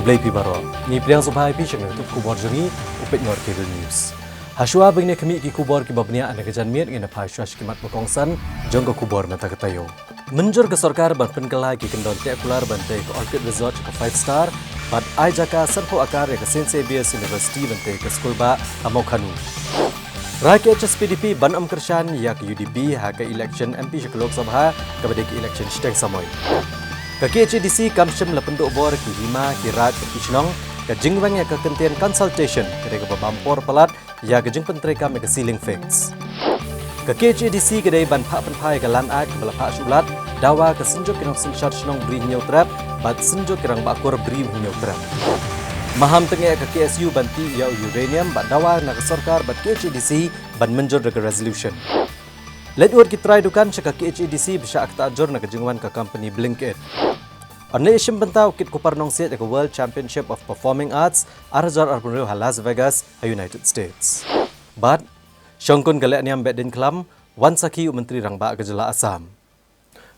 Keblai pi baro. Ni priang subhai pi channel tu kubor jeri upet ngor ke news. Haswa bengnya kami ki kubor ki babnia ana kejan miet ngena phaswa skimat pokongsan jong ko kubor mata ketayo. Menjur ke sarkar ban penkelai ki kendon tekular bante ke Orchid Resort ke 5 star bat ai jaka sanpo akar ke St Xavier's University bante ke Skulba Amokhanu. Rakyat HSPDP ban kershan ya ke UDP ha ke election MP ke Lok Sabha ke bade ke election steng samoy. Ke KHDC kamsem lapenduk bor ki hima ki rat ke Kishnong ke jingwang ya ke kentian consultation ke ke bampor pelat ya ke jing pentreka me ke ceiling fix. Ke KHDC ke dai ban phak penpai ke lan ak ke bala sulat dawa ke senjuk kinong sensyar shnong bri nyau trap bat senjuk kirang bakur bri nyau trap. Maham tengah ke KSU banti ya uranium bat dawa nak sarkar bat KHDC ban menjur ke resolution. Letward ki try dukan syaka KHDC bisa akta ajur nak jingwan ke company Blinkit. Orne isim bentau kit kupar nong set ke World Championship of Performing Arts Arzar Arpunrio Las Vegas, United States. But syongkun galak niam bedin kelam wan saki menteri rangba ke jela Asam.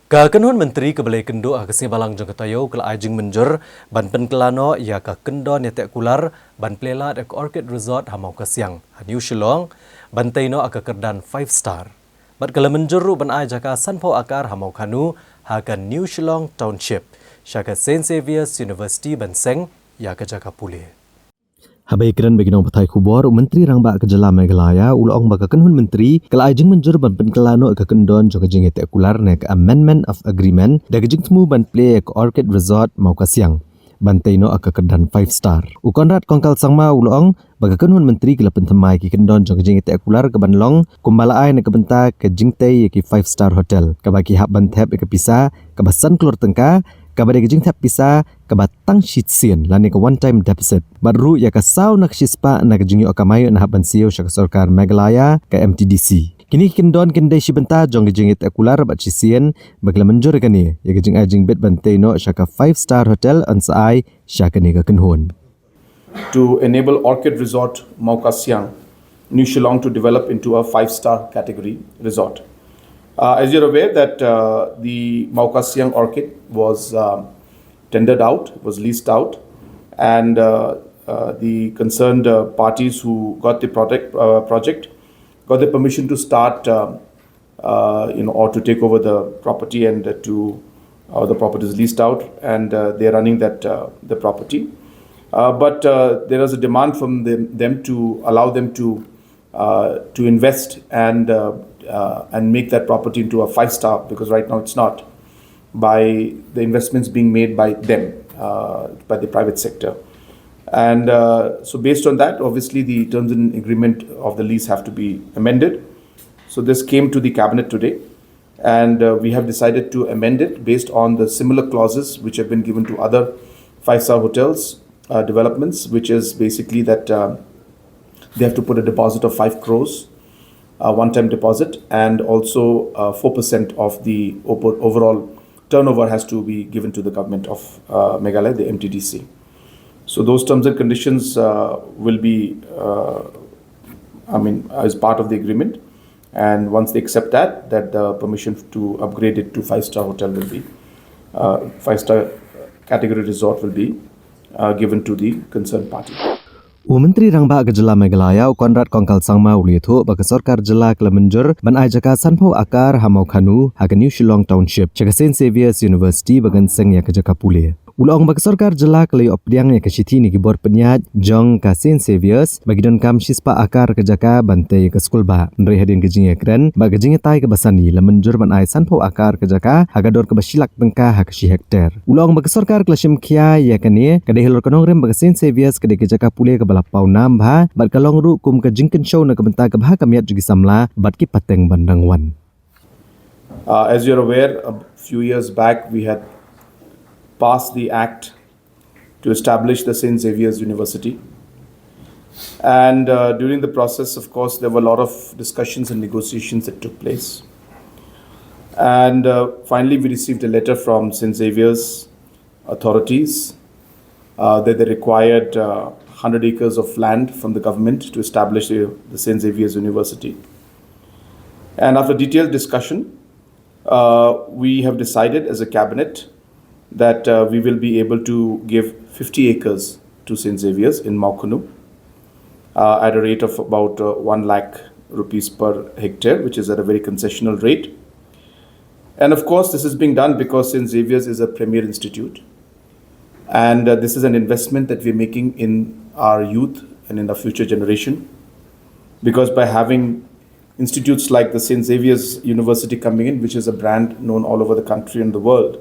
Kakenhun menteri kebelai kendo akasi balang jong ketayo kala ajing menjur ban penkelano ya ka kendon ya kular ban plela ke Orchid Resort hamau ke siang New Shillong ban taino aka kerdan 5 star. Bat kala menjuru ban ai jaka sanpau akar hamau khanu hakan New Shillong Township syaka St Xavier's University ban seng ya ke jaka pulih. Habai keran bagi nong patai kubor menteri rangba ke jela Meghalaya ulong baka kenhun menteri kala ajing menjur ban penkelano ke kendon jong jing ete kular nek amendment of agreement da jing temu ban play ke Orchid Resort mau ka siang. Bantaino aka kedan 5 star. Ukonrat kongkal sangma ulong baka kenhun menteri kala pentemai ki kendon jong jing ete kular ke banlong kumbalaai ne ke benta ke jingtai ki 5 star hotel. Ka bagi hak ban thep ke pisa ke basan klor tengka ka bade ke jingthap pisa ke batang sheet sien lani ke one time deposit. Baru ya ka sau nak shispa nak jingi okamayo na ban siyo syaka sarkar Meghalaya ke MTDC. Kini kendon kendai sibenta jong jingit akular bat sisien bagla menjur kani ya jing ajing bet bantaino syaka 5 star hotel ansai syaka ni ka kenhon. To enable Orchid Resort Maukasiang, New Shillong to develop into a 5-star category resort. As you're aware that the Maukasiang Orchid was tendered out, was leased out, and the concerned parties who got the project got the permission to start, or to take over the property and the property is leased out and they're running the property. But there is a demand from them to allow them to invest and make that property into a 5-star, because right now it's not, by the investments being made by them, by the private sector. And so based on that, obviously the terms and agreement of the lease have to be amended. So this came to the cabinet today, and we have decided to amend it based on the similar clauses which have been given to other 5-star hotels developments, which is basically that they have to put a deposit of 5 crores, one-time deposit, and also 4% of the overall turnover has to be given to the government of Meghalaya, the MTDC. So those terms and conditions will be, as part of the agreement. And once they accept that the permission to upgrade it to 5-star hotel will be, 5-star category resort will be given to the concerned party. Menteri rangba ke jela Meghalaya Konrad Kongkal Sangma ulitho baka sarkar jela kala menjur ban ai jaka sanpau akar hamau khanu ha New Shillong Township chaka St Xavier's University bagan seng ya ke jaka pulih. Ulong baka sarkar jela kala opdiang ya ke siti ni gibor penyat jong ka St Xavier's bagi don kam shispa akar ke jaka bantai ke Skulba. Nrei hadin ke jing ekran baga jing tai ke basani la menjur ban ai sanpau akar ke jaka hagador ke basilak tengka ha ke si hektar. Ulong baka sarkar kala simkhia ya kani ke dehilor kanong rem baka St Xavier's ke jaka pulih ke lapau nambha bat kalong ru kum ke jingken show na ke benta ke bah kamiat jugi samla bat ki pateng bandangwan. As you're aware, a few years back we had passed the act to establish the St. Xavier's University, and during the process, of course, there were a lot of discussions and negotiations that took place, and finally we received a letter from St. Xavier's authorities that they required 100 acres of land from the government to establish the St. Xavier's University. And after detailed discussion, we have decided as a cabinet that we will be able to give 50 acres to St. Xavier's in Maukunu at a rate of about 1 lakh rupees per hectare, which is at a very concessional rate. And of course, this is being done because St. Xavier's is a premier institute. And this is an investment that we're making in our youth and in the future generation. Because by having institutes like the St. Xavier's University coming in, which is a brand known all over the country and the world,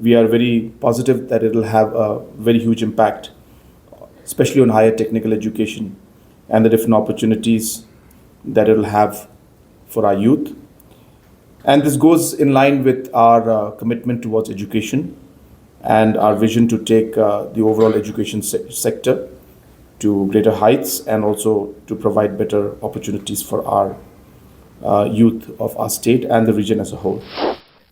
we are very positive that it will have a very huge impact, especially on higher technical education and the different opportunities that it will have for our youth. And this goes in line with our commitment towards education and our vision to take the overall education sector to greater heights and also to provide better opportunities for our youth of our state and the region as a whole.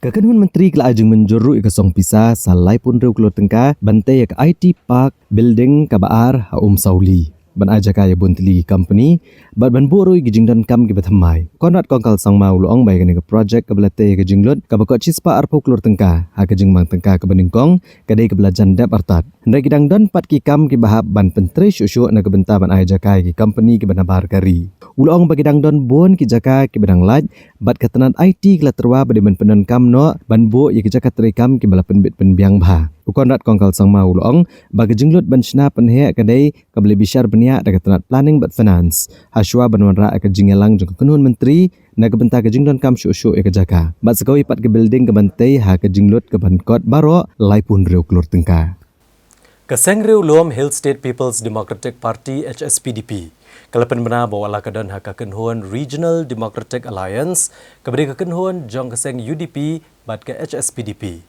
Kakanun Menteri Kelajeng menjuru ikasong pisa salai pun reu keluar tengka bantai ke IT Park Building Kabaar Haum Sauli. Ban aja kaya buntili company bat ban burui gijing dan kam ke bathamai konat kongkal sang mau luong bai ke project ke belate ke jinglot ke bakot cispa arpo keluar tengka ha ke jing mang tengka ke beningkong kadai ke belajan dap artat ndai gidang don pat ki kam ke bahab ban pentri syusyu na ke benta ban aja kaya ke company ke banabar kari ulong bagi dang don bon ki jaka ke bedang laj bat ketenan IT ke terwa bade ban penon kam no ban bu ye ke jaka tri kam ke bala penbit penbiang bah ukonat kongkal sang mau luong bagi jinglot ban sna penhe kadai ke beli bishar benia da ketenat planning bat finance haswa banwanra ke jingelang jong kenun menteri na ke benta ke jingdon kam syusyu ke jaka bat sekau ipat ke building ke bantai ha ke jinglot ke bankot baro lai pun reu keluar tengka Keseng Riu Luom Hill State People's Democratic Party HSPDP. Kalapan benar bawa lakadan hak kekenhuan Regional Democratic Alliance keberi kekenhuan jong keseng UDP bat ke HSPDP.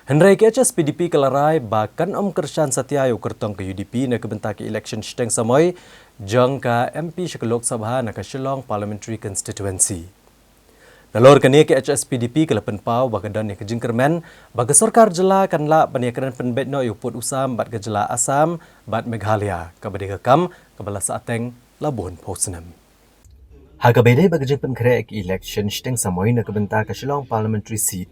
Hendrai ke HSPDP kelarai bahkan Kershan Satyayu kertong ke UDP na kebentak election shteng samoy jong ke MP Lok Sabha na ke Shillong Parliamentary Constituency. Nalor kini ke HSPDP kelapan pau bagadan ni ke jingkermen bagi sarkar jela kanla paniakaran penbet no yuput usam bat ke jela Asam bat Meghalaya kabadi kekam kabala saateng Labuan Posenam. Harga bedai bagi jingpen kere ke election shteng samoy na kebentak ke Shillong Parliamentary Seat.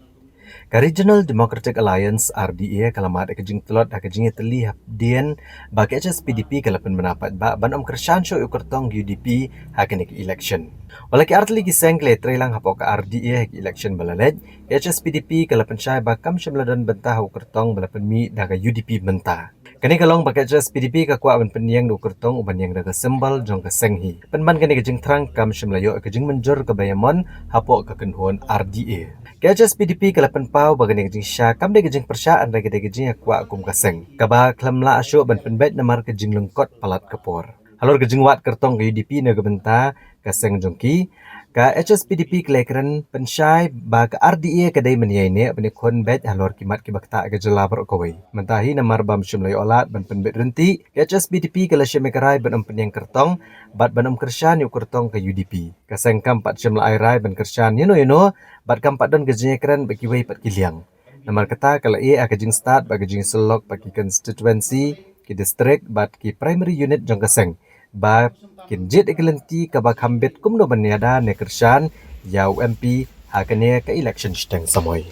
Ka Regional Democratic Alliance RDA kalamat ke jing telot ke jing teli hapdien bagi HSPDP kalapan menapat ba ban Kershan syo ukertong UDP hakin ke election. Walaki artli giseng kle trailang hapok ke RDA ke election balalej HSPDP kalapan syai bakam syamladan bentah ukertong balapan mi daga UDP bentah. Kani kalong bagi HSPDP ka kwa ban peniang do ukertong uban yang daga symbol jong ke senghi. Penban kani ke jing trang kam syamlayo ke jing menjur ke bayamon hapok ke kenhuan RDA. Ke HSPDP kalapan pau bagani ke jing sya kam de ke jing persaan ragi de ke jing kwa kum kaseng. Kaba klamla asyo ban penbet namar ke jing lengkot palat kapor. Halor ke jing wat kertong ke UDP na ke benta kaseng jongki ka HSPDP kelekran pensyai ba ke RDA kadai meniai ne benikon bet halor kimat ki bakta ke jelabar kawai. Mentahi namar bam syumlai olat ban penbet renti ke HSPDP kala syemekarai ban penyang kertong bat ban Kershan yu kertong ke UDP. Kaseng kam pat syumlai rai ban Kershan yeno bat kam pat don ke jingekran bagi wai pat kiliang. Namar kata kala e akajing start bagi jing selok bagi constituency ki district bat ki primary unit jong kaseng. Ba kinjit ikelenti kabak hambit kumno banyada ne Kershan yau MP hakane ke election shteng samoy.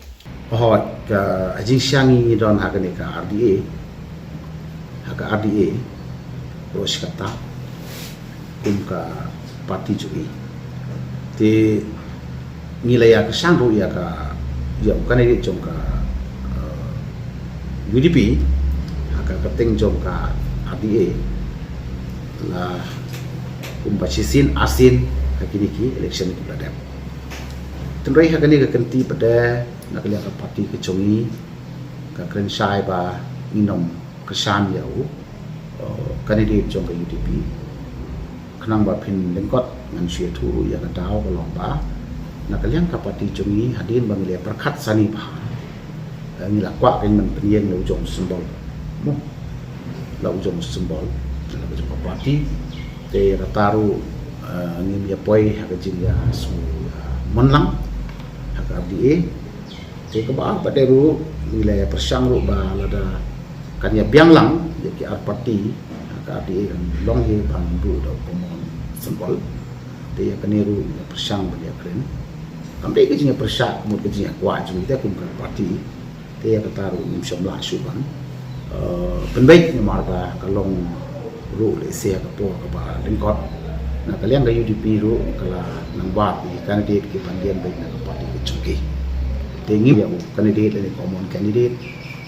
Hot ka ajing syangi don hakane ka RDA haka RDA ros kata ka parti jui te nilai ya Kershan ro ya ka ya bukan ini jong ka UDP haka penting jong ka RDA lah kumpacisin asin hakini ki election ki pada tenrai hakani ka kenti pada nak lihat ka parti ke chongi ka krensai ba inom Kershan yau candidate jong ka UDP kenang ba pin lengkot ngan syue tu ya ka daw ka long ba nak lihat ka parti chongi hadin bang le perkat sani ba ni la kwa kan men penyen lo jong simbol mo la jong simbol dalam jumpa parti te rataru ni dia poi hak jinga su menlang hak RDA te ke ba paderu wilayah persang ru ba lada kan ya bianglang ya ki parti hak RDA kan long he bang bu do pomon simbol te ya kaniru persang ba ya kren kampe ke jinga persak mut ke jinga kwa jinga te kum parti te kata ru nim shom la shu ban penbaik ni marba kalong ru le se ka po ka ba lingkot na kalian ga UDP ru kala nang ba ni candidate ki pandian baik na parti ke chungki tengi ya candidate le common candidate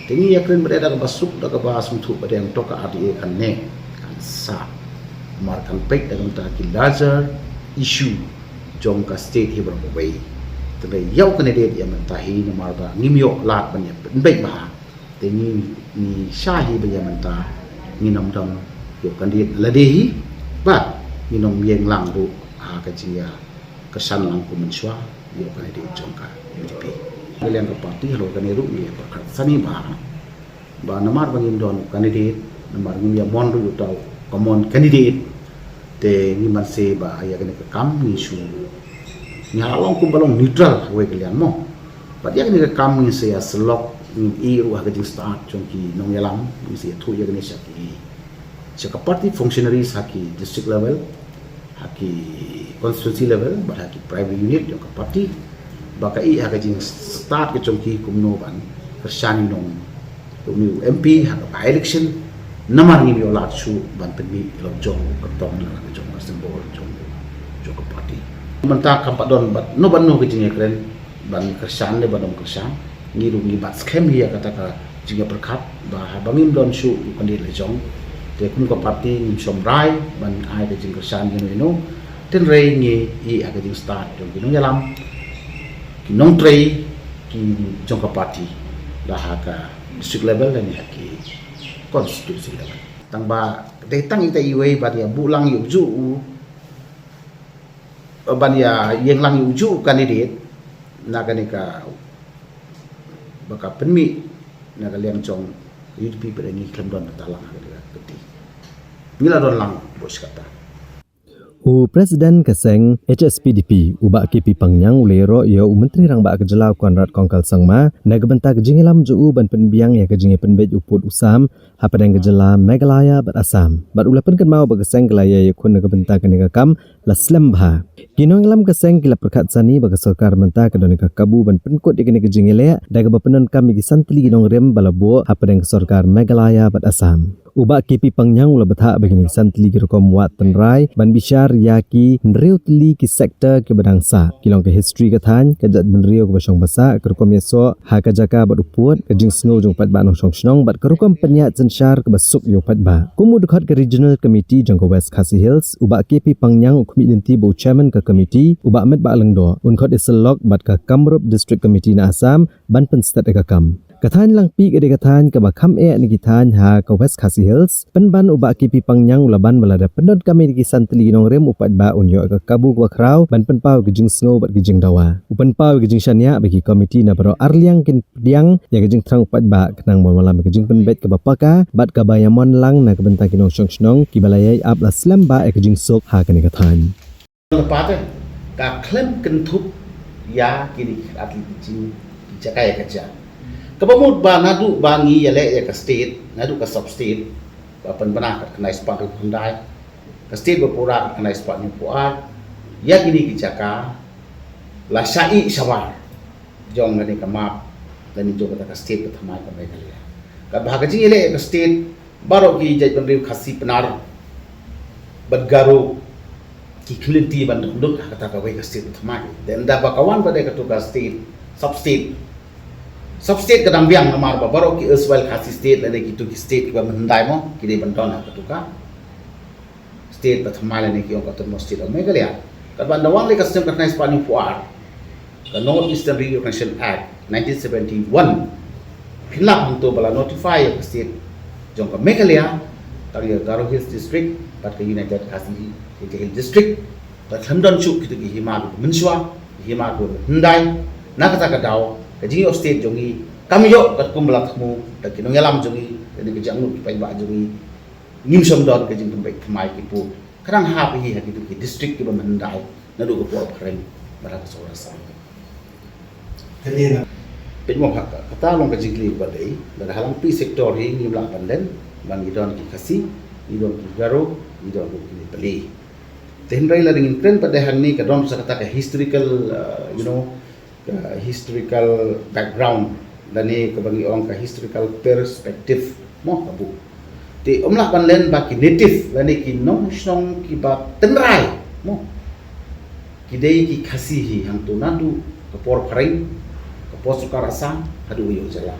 tengi ya kren berada ka basuk da ka ba sum thu pada yang toka RDA kan ne kan sa markan baik dalam ta ki larger issue jong ka state hi berapa baik tapi yau candidate yang mentahi ni marba ngimyo lat ban ya baik ba tengi ni syahi ba yang mentah ni nom dong yo candidate ladehi ba ni nom yeng lang du ha ka jia kesan lang ku menswa yo candidate jong ka UDP kalian ke parti halo kan ru ni ba sani ba namar bangin don candidate namar ngim ya mon du tau common candidate te ni man se ba ya kan ke kam ni su ni halong kum balong neutral we kalian mo ba ya kan ke kam ni se ya selok ni ru ha ka jing start jong ki nong yalam ni se thu ya kan sya ki sya party functionaries haki district level haki constituency level ba haki private unit jong ka party baka i haka jing start ke chongki kumno ban kershani nong umi MP haka by election namar ngi yo lat chu ban penmi lo jong ka tong na ka jong symbol jong ka party manta kampa don bat no ban no ke jing ekren ban kershan le ban kershan ngi ru ngi bat scam hi kata ka jing perkat ba bangim don chu pandit le jong te kum ka party ngi som rai ban ai ke jing kershan ni no ten rei ngi i haka jing start jong ki no yalam ki nong trei ki jongka party dah ka district level dan ki konstitusi level tang ba te tang ita iwe ba dia bulang yu ju ban ya yeng lang yu ju candidate na ka baka penmi na kalian jong UDP pada ni klem don talang ka peti ngila don lang bos kata Presiden Keseng HSPDP ubak KP Pangyang ulero ia menteri rang ba kejelau Konrad Kongkal Sangma naga bentak jingilam ju ban penbiang ya kejingi penbej uput usam hapadang kejela Meghalaya bat Assam bat ulapan kan mau ba Keseng kelaya yakun naga bentak naga kam la slembha kinong lam Keseng kila perkat sani ba kesokar bentak kedon naga kabu ban penkut ya kene kejingile daga ba penon kami gisantli ginong rem balabo hapadang kesorkar Meghalaya bat Assam ubak KP Pangyang ula betha begini santli girokom wat tenrai ban bishar yaki nriu tli ki sektor ke badangsa kilong ke history ke than ke jat benriu ke basong basa kerokom yeso ha ka jaka bat uput ke jing sngo jong pat ba nong song snong bat kerokom penyat zenshar ke basuk yo pat ba kumu dekat ke regional committee jong ke West Khasi Hills ubak KP Pangyang ukmi dinti bo chairman ke committee ubak met ba lengdo unkot iselok bat ke Kamrup district committee na Assam ban penstat ke kam Kathan lang pi ke kathan ke bakam ni kithan ha ke West Khasi Hills penban ubak KP Pangyang ulaban balada penod kami di santli nong rem upat ba unyo ke kabu ke krau ban penpau ke jing sngo bat ke jing dawa upan pau ke jing shania bagi komiti na baro arliang kin pediang ya ke jing trang upat ba kenang malam ke jing penbet ke bapaka bat ke bayamon lang na ke bentak kinong shong snong ki balayai ap la slam ba ke jing sok ha ke ni kathan lepas ka klem kentup ya kini atli jing jakai kerja kabamut ba nadu bangi yale ya ka state nadu ka sub state ba panbana ka kanai spot hundai ka state ba pura ka kanai spot ni puar ya gini ki jaka la syai syawar jong ngani ka map dan ni jong ka state ka thamai ka Meghalaya ka bhagaji yale ka state baro ki jaj bandri khasi penar badgaro ki klinti ban duk kata ka wai ka state ka thamai dan da ba kawan ba de ka to ka state substate kadang biang namar ba baro ki Israel Khasi state lane ki to ki state ki ba mandai mo ki de banton ha katuka state pathamala ne ki on ka to state of Meghalaya ka ba nawang le custom ka nice pani puar ka North Eastern Reorganization Act 1971 philap to bala notify ka state jong ka Meghalaya tang ya Garo Hills district pat ka United Khasi Hills district ka Thamdon chu ki to ki hima menswa hima ko ndai na ka ka daw kaji state jongi kami yo kat kumla thmu ta kinong yalam jongi ni ke jangnu pai ba jongi ngim som dot ke jing bai thmai ki pu karang ha hi ha ki district ki ban dai na do ko por phren bara ka sora sa kani na pe mo ha ka ta long ka jingli ba dei da halang pi sector hi ngim la banden ban idon ki Khasi idon ki Garo idon ki Pali ten rai la ringin tren pada hang ni ka don sa kata ka historical historical background dan ni kebangi orang ke historical perspective mo kabu ti omlah ban len ba ki native dan ni ki nong snong ki ba tenrai mo ki dei ki khasihi hang tu nadu ke por pharing ke por sukar asam hadu yo jala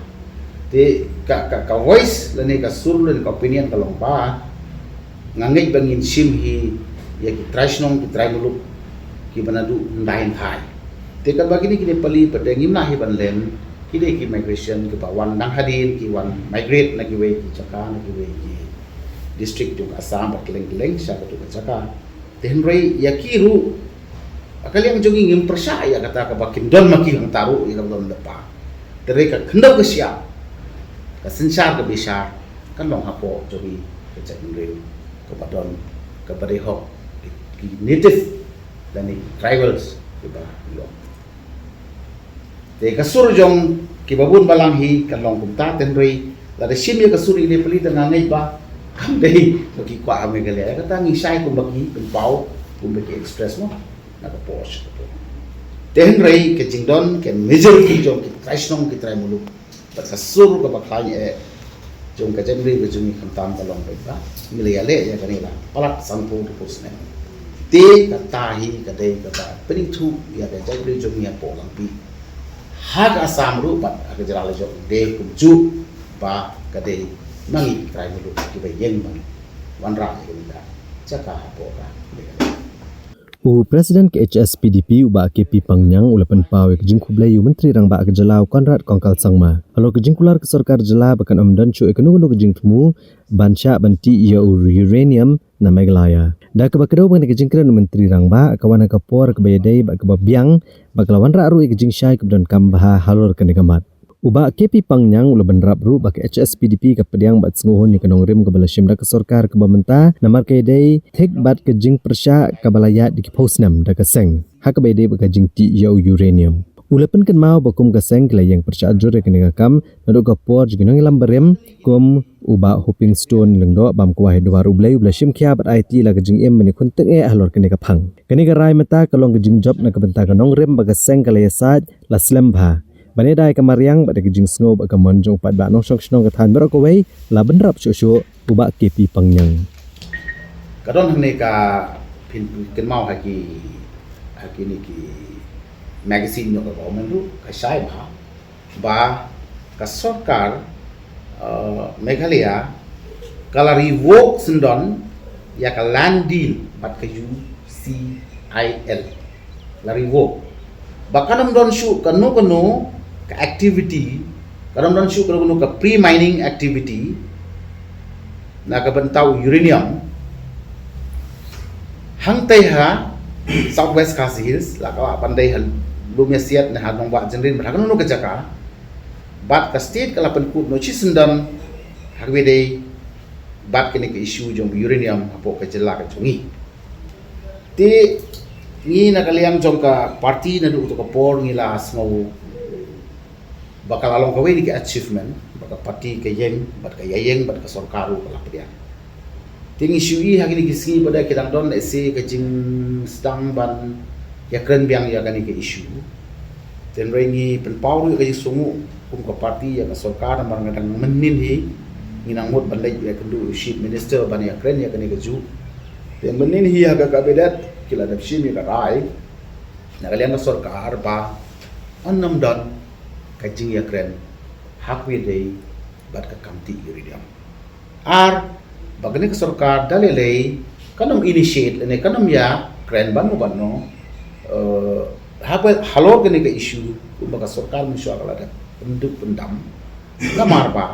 ti ka voice dan ni ka sur dan ka opinion ka long ba ngangai bangin sim hi ya ki trashnong ki trai muluk ki banadu ndain hai te kan bagi ni kini pali padengi na hi ban len kini ki migration ke bawan nang hadin ki wan migrate na ki we ki chaka na ki we ki district tu Assam berkeleng-keleng sya tu chaka te henrei ya kiru akali yang jogging ngim persaya kata ka bakin don maki ang taru ya don lepa tere ka khendau ke sia ka sensar ke bisa kan long hapo jogi ke cak henrei ke badon ke badai hok ki native dan ni tribals ke ba lo te kasur jong ki babun balang hi kan long kumta tenrei la de sim ya kasur ini peli tengah ngai ba kam dei bagi kwa ame gale kata ngi sai kum bagi pau kum bagi express mo na ka posh tenrei ke jingdon ke majority jong ki traisnong ki trai mulu ba kasur ka bakai jong ka jenri be jong kam tam ka long ba ngile ale ya kanila palat sampu tu posne te katahi kadai kata pening tu ya ka jenri jong ya po lampi hak asam ru bat ak jerala jong de kumju ba kadai mangi trai mulu ki ba yen bang wanra ki da chaka po ka Presiden ke HSPDP uba KP Pangyang ulapan pawe ke jingkublayu Menteri Rang ba ke Jelau Konrad Kongkal Sangma. Kalau ke jingkular ke Sarkar Jela bakan amdan cu ekonomi ke jingtemu bansya banti ia uranium na Meghalaya. Da ke bakedau bang ke jingkran Menteri Rang ba kawan ke por ke bayadai ba ke babiang ba kelawan ra ru ke jingsyai ke dan kambah halur ke negamat. Uba KP Pangyang ulaban rap ru ba ke HSPDP ke pediang bat senguhun ni kenong rim ke balashim da ke Sarkar ke bamenta namar ke dai thek bat ke jing persya ke balaya di ke posnam da ke seng. Hak ke bayadai ba ke jing ti ia uranium. Ulapan kan mau bakum ke seng ke layang persya ajur ke negakam nadu ke por jigenong ilam berim kum uba hoping stone lengdo bam kuah dua rublai balashim kia bat IT la ke jing em menikun teng halur ke negapang. Kini ke rai mata kalong ke jing job na ke benta kenong rim ba ke seng ke layasat la slembha. Bani dai kamariang pada kejing snow ba kamonjong pat ba nong snong katan berokowai la benrap syusyu ubak KP Pangyang. Kadon hne ka pin ken mau haki ni ki magazine no ka government ru ka sai ba ka sarkar Meghalaya kala revoke sendon ya ka land deal bat ka UCIL la revoke ba kanam don shu kanu ka activity kadang dan syuk kalau ka pre-mining activity na ka bentau uranium hang tai ha southwest Khasi Hills la ka pandai hal lumia siat na hanong ba jenrin berhakan no ka jaka bat ka state kala pen ku no chi sendam hagwe dei bat kini ke issue jong uranium apo ka jela ka chungi ti ni na kaliang jong ka party na du to ka por ngila smau bakal along kawe ni ke achievement bakal parti ke yeng bat ka yayeng bat ka sorkaru kala pedia ting issue i hagini kiski pada kedang don ese ke jing sedang ban ya kren biang ya kani ke issue ten rengi pen pau ke sungu kum ka parti ya ka sorkar mar ngadang menin hi nginang mot ban lay ya kendu chief minister ban ya kren ya kani ke ju ten menin hi ha ka kabinet kila dap shimi ka rai na kalian ka sorkar ba annam don kajing ya kren hakwi dei bat ka kamti iridiam bagani ke sarkar dalelei kanam initiate ne kanam ya kren ban no halor gani ke issue baga sarkar miswa kala da penduk pendam lamar ba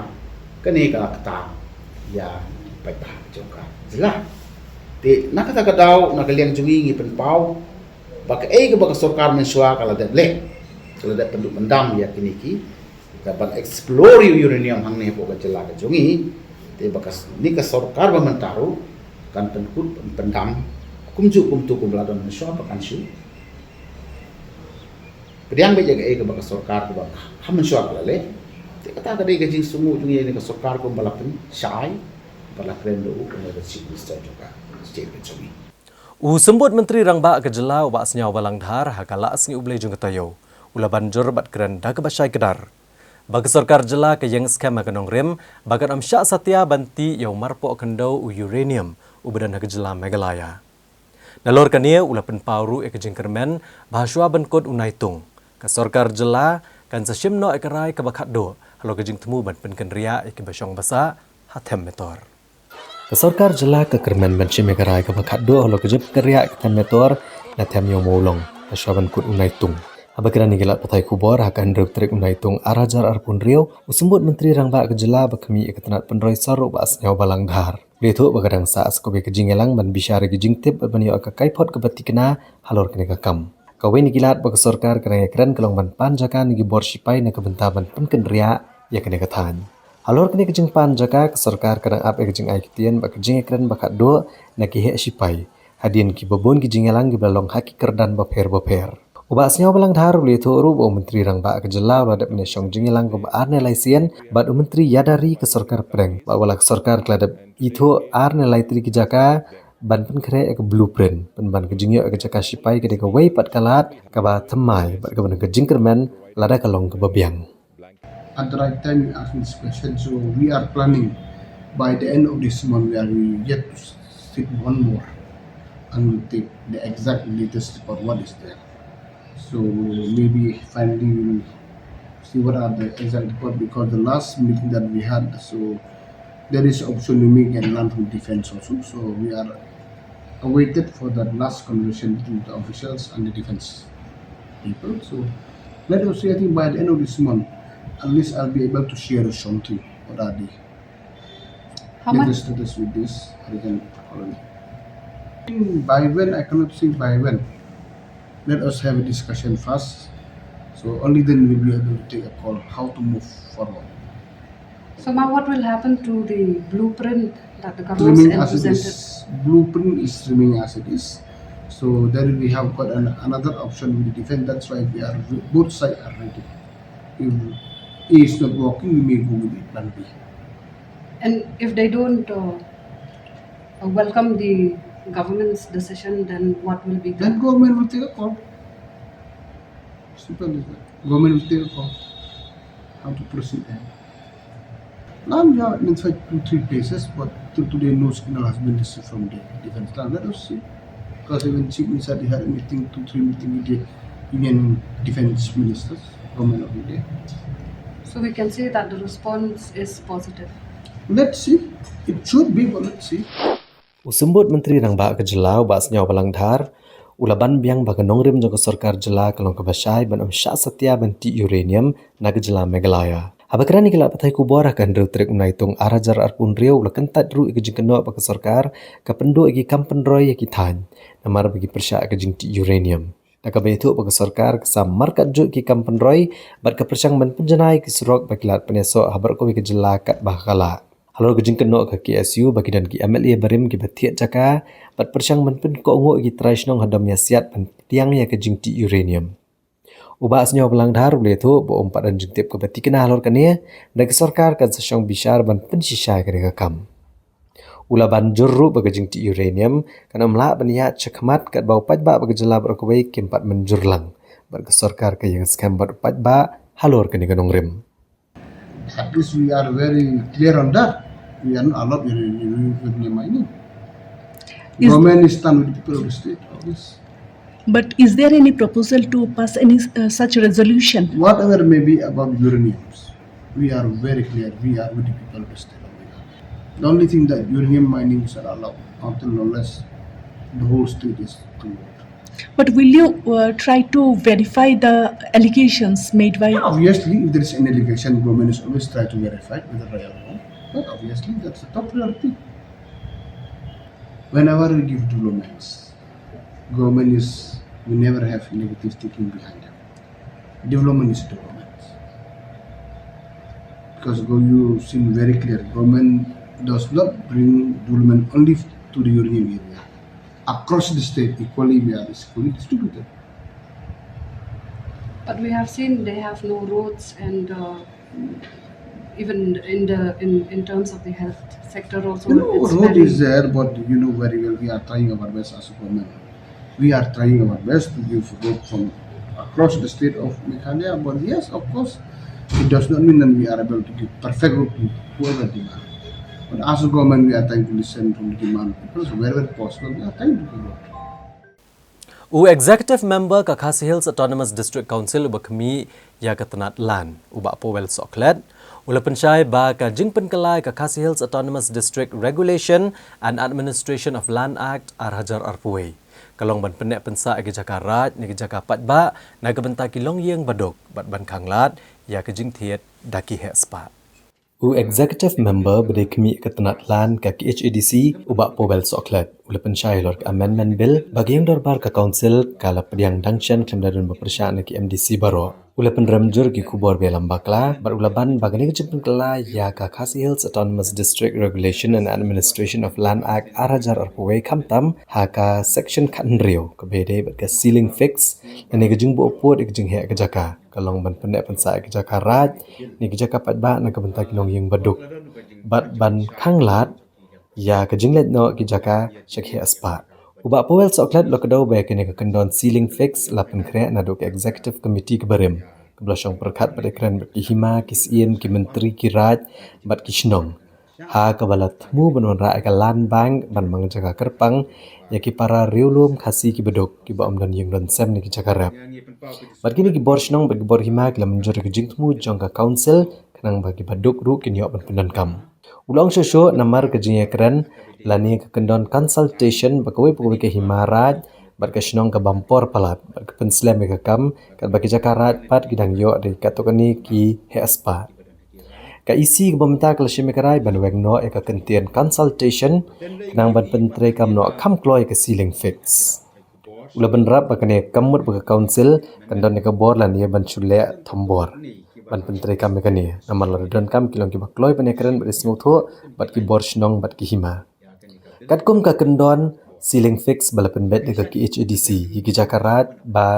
kani ka kata ya pai ba jongka jelah te nakata kadau nakaliang jungi ngi pen pau baga ke baga sarkar miswa kala da le kalau ada penduk pendam ya kini ki kita ban explore uranium hang ne po ka jela ka jongi te bakas ni ka sarkar ba mentaru kan penkut pendam kumju kumtu kumladon syo pakan syu pediang be jaga ke bakas sarkar ba ham syo kala le te kata ka dei ka jing sumu jongi ni ka sarkar ko balapen sai balakren do ko na chief minister juga state jongi sembut Menteri Rang ba ke Jelau ba senyaw balang dhar hakala asngi ublei jung ketayo ula banjur bat keren da ke basai kedar Bagi sarkar jela ke yang skema kenong rim, bagat am syak satya banti yang marpok kendau uranium ubadan ke jela Meghalaya. Nalor kania ulapan pauru ke jingkermen bahasua benkod unaitung. Ke sarkar jela kan sasimno ekarai ke bakat do, halo ke jing temu ban penkenria ke basyong basa hatem metor. Kesorkar jela ke kermen benci megarai ke bakat do halo kejep kerja ke tem metor na tem yang maulong asyaban kut unaitung. Abakiran nigelat patai kubor akan druk trik unaitung arajar arpun rio usembut menteri rangba ke jela bakami iketanat penroi saru bas nyaw balang dhar. Betu bagadang sa askobe ke jingelang ban bisyare ke jingtip banyo ke kaipot ke batikena halor kene kakam. Kawin nigilat bag sorkar kerana keren kelong ban panjakan nigi bor sipai na kebentaban penkenria ya kene katan. Halor kini kejeng pan jaka ke sarkar kadang ap kejeng ai kitien bak kejeng ekran bakat do na ki he sipai hadien ki babon ki jingelang ki balong haki kerdan baper. Ubas nyaw balang dhar uli tu ru bo menteri rang ba ke jela wadap ne syong jingelang ko arne laisien bad menteri yadari ke sarkar preng ba wala ke sarkar kladap itu arne laitri ki jaka ban pen kre ke blueprint ban kejeng ke jaka sipai ke de wei pat kalat ka ba temai bad ke ban kejeng kermen lada kalong ke babiang. At the right time, you ask me this question. So we are planning by the end of this month, we are yet to sit one more and we'll take the exact latest report what is there. So maybe finally we'll see what are the exact report because the last meeting that we had, so there is option to make and learn from defense also. So we are awaited for that last conversation between the officials and the defense people. So let us see. I think by the end of this month, at least I'll be able to share something. What are they? How much? The status with this Hurricane colony. By when I cannot say by when. Let us have a discussion first. So only then we'll be able to take a call how to move forward. So now what will happen to the blueprint that the government Remaining as it presented? is. Blueprint is remaining as it is. So then we have got another option with the defense. That's why we are both sides are ready. If A is not working, we may go with the plan B. And if they don't welcome the government's decision, then what will be Then done? government will take a call. Simple as that. Government will take a call. How to proceed ahead. Now we have identified 2-3 places, but till today no signal has been received from the defense. Now let us see. Because even Chief Minister they had a meeting, 2-3 meeting with the Union Defense Ministers, government of India. So we can say that the response is positive. Let's see. It should be, but let's see. Usembut menteri rang ba ke jela ubas nyaw balang dhar ulaban biang ba kenong rim joko sarkar jela kalong ke basai ban syak satya banti uranium na ke jela Meghalaya. Abakran ni kelak patai kubor akan dru trek unaitung arajar arpun rio ula kentat ru ke jingkeno ba ke sarkar ka pendo igi kampen roy ki than namar bagi persyak ke jingti uranium. Naka betu ba ke sarkar kesam markat juk ki kampen roy bat ke persyang ban penjenai ki surok bakilat penesok habar ko ke jela kat bahkala. Halor ke jingkeno ke KSU bagi dan ki MLA barim ki batiat jaka bat persyang ban pen ko ngo ki traisnong hadam yasiat ban tiang ya ke jingti uranium. Ubah asnyaw belang dhar boleh tu bo umpat dan jingtip ke bati kena halor kania dan ke sarkar kan sesyong bisyar ban pensisai ke rekam. Ula ban jurru bagi jingti uranium kana melak baniat cekmat kat bau pajba bagi jela berkawai kimpat menjurlang bagi sarkar ke yang skam bat pajba halor kini ganong rim. At least we are very clear on that. We are not allowed in mining. Government is stand with the people of the state. Obviously. But is there any proposal to pass any such resolution? Whatever may be about uraniums, we are very clear. We are with the people of the state of Meghalaya. The only thing that uranium mining is not allowed until unless the whole state is cleared. But will you try to verify the allegations made by? Obviously, if there is an allegation, government is always try to verify whether real or not. But obviously, that's the top priority. Whenever we give developments, government is, we never have negative thinking behind them. Development is development. Because you seem very clear, government does not bring development only to the uranium area. Across the state, equally we are equally distributed. But we have seen they have no roads and even in terms of the health sector also. it's Road very- is there, but you know very well we are trying our best as a government. We are trying our best to give road from across the state of Meghalaya. But yes, of course, It does not mean that we are able to give perfect route to whoever demand. But as a government, we are trying to listen to the demand people. So wherever possible, we are trying to give route. Executive member ka Khasi Hills Autonomous District Council ubakmi ya katanat lan ubak powel soklet ula pensyai ba ka jingpen kelai ka Khasi Hills Autonomous District Regulation and Administration of Land Act Arhajar Arpuwe. Kalong ban penek pensa agi Jakarta ni jaka patba na gabenta kilong yeng badok bat ban khanglat ya ka jing thiet daki he spa. Executive member berdekmi ketenat lan ka KHADC ubak powel soklet ula pensyai lor amendment bill bagi yang dorbar ka council kala pediang dangchen klemdadun bepersyahan ki MDC baro ula penremjur ki kubor belam bakla bar ula ban bagani kejempun kela ya ka Khasi Hills Autonomous District Regulation and Administration of Land Act Arhajar Arpuwe kamtam haka section kanrio ke bede bat ka ceiling fix ane kejung bo opot kejung he kejaka kalong ban pendek pensa kejaka raj ni kejaka patba na kebentak kilong yang baduk bat ban khanglat ya kejinglet no kejaka syakhi aspa ubak powel soklat lokadau ba kene ka kendon ceiling fix lapen kre na dok executive committee kebarim keblosong perkat pada kren ki hima ki siem ki menteri ki raj bat ki shnong ha kabalat mu benon ra ka land bank ban mangjaga kerpang ya ki para riulum khasi ki bedok ki ba amdan yang don sem ni ki jakarap bat kini ki bor shnong bagi bor hima ki lamun jor ki jingtmu jong ka council kanang bagi baduk ru ki nyok ban pendan kam ulang shosho namar ke jingya kren lani ke kendon consultation bakawai pukul ke himaraj bat ke shnong ke bampor palat bat ke penslem ke kam kat bagi jakarat pat gidang yo de katokani ki he aspa ka isi ke bamta ke lashim karai ban weng no e ka kentian consultation nang ban pentre kam no kam kloy ke ceiling fix ula ban rap bakane kamut baka council kendon ke bor lan ye ban chule thambor ban pentre kam mekani namar ladon kam kilong ki bakloy panekren bat smutho bat ki bor shnong bat ki hima katkum ka kendon ceiling fix balapen bed ke KHADC higi jakarat ba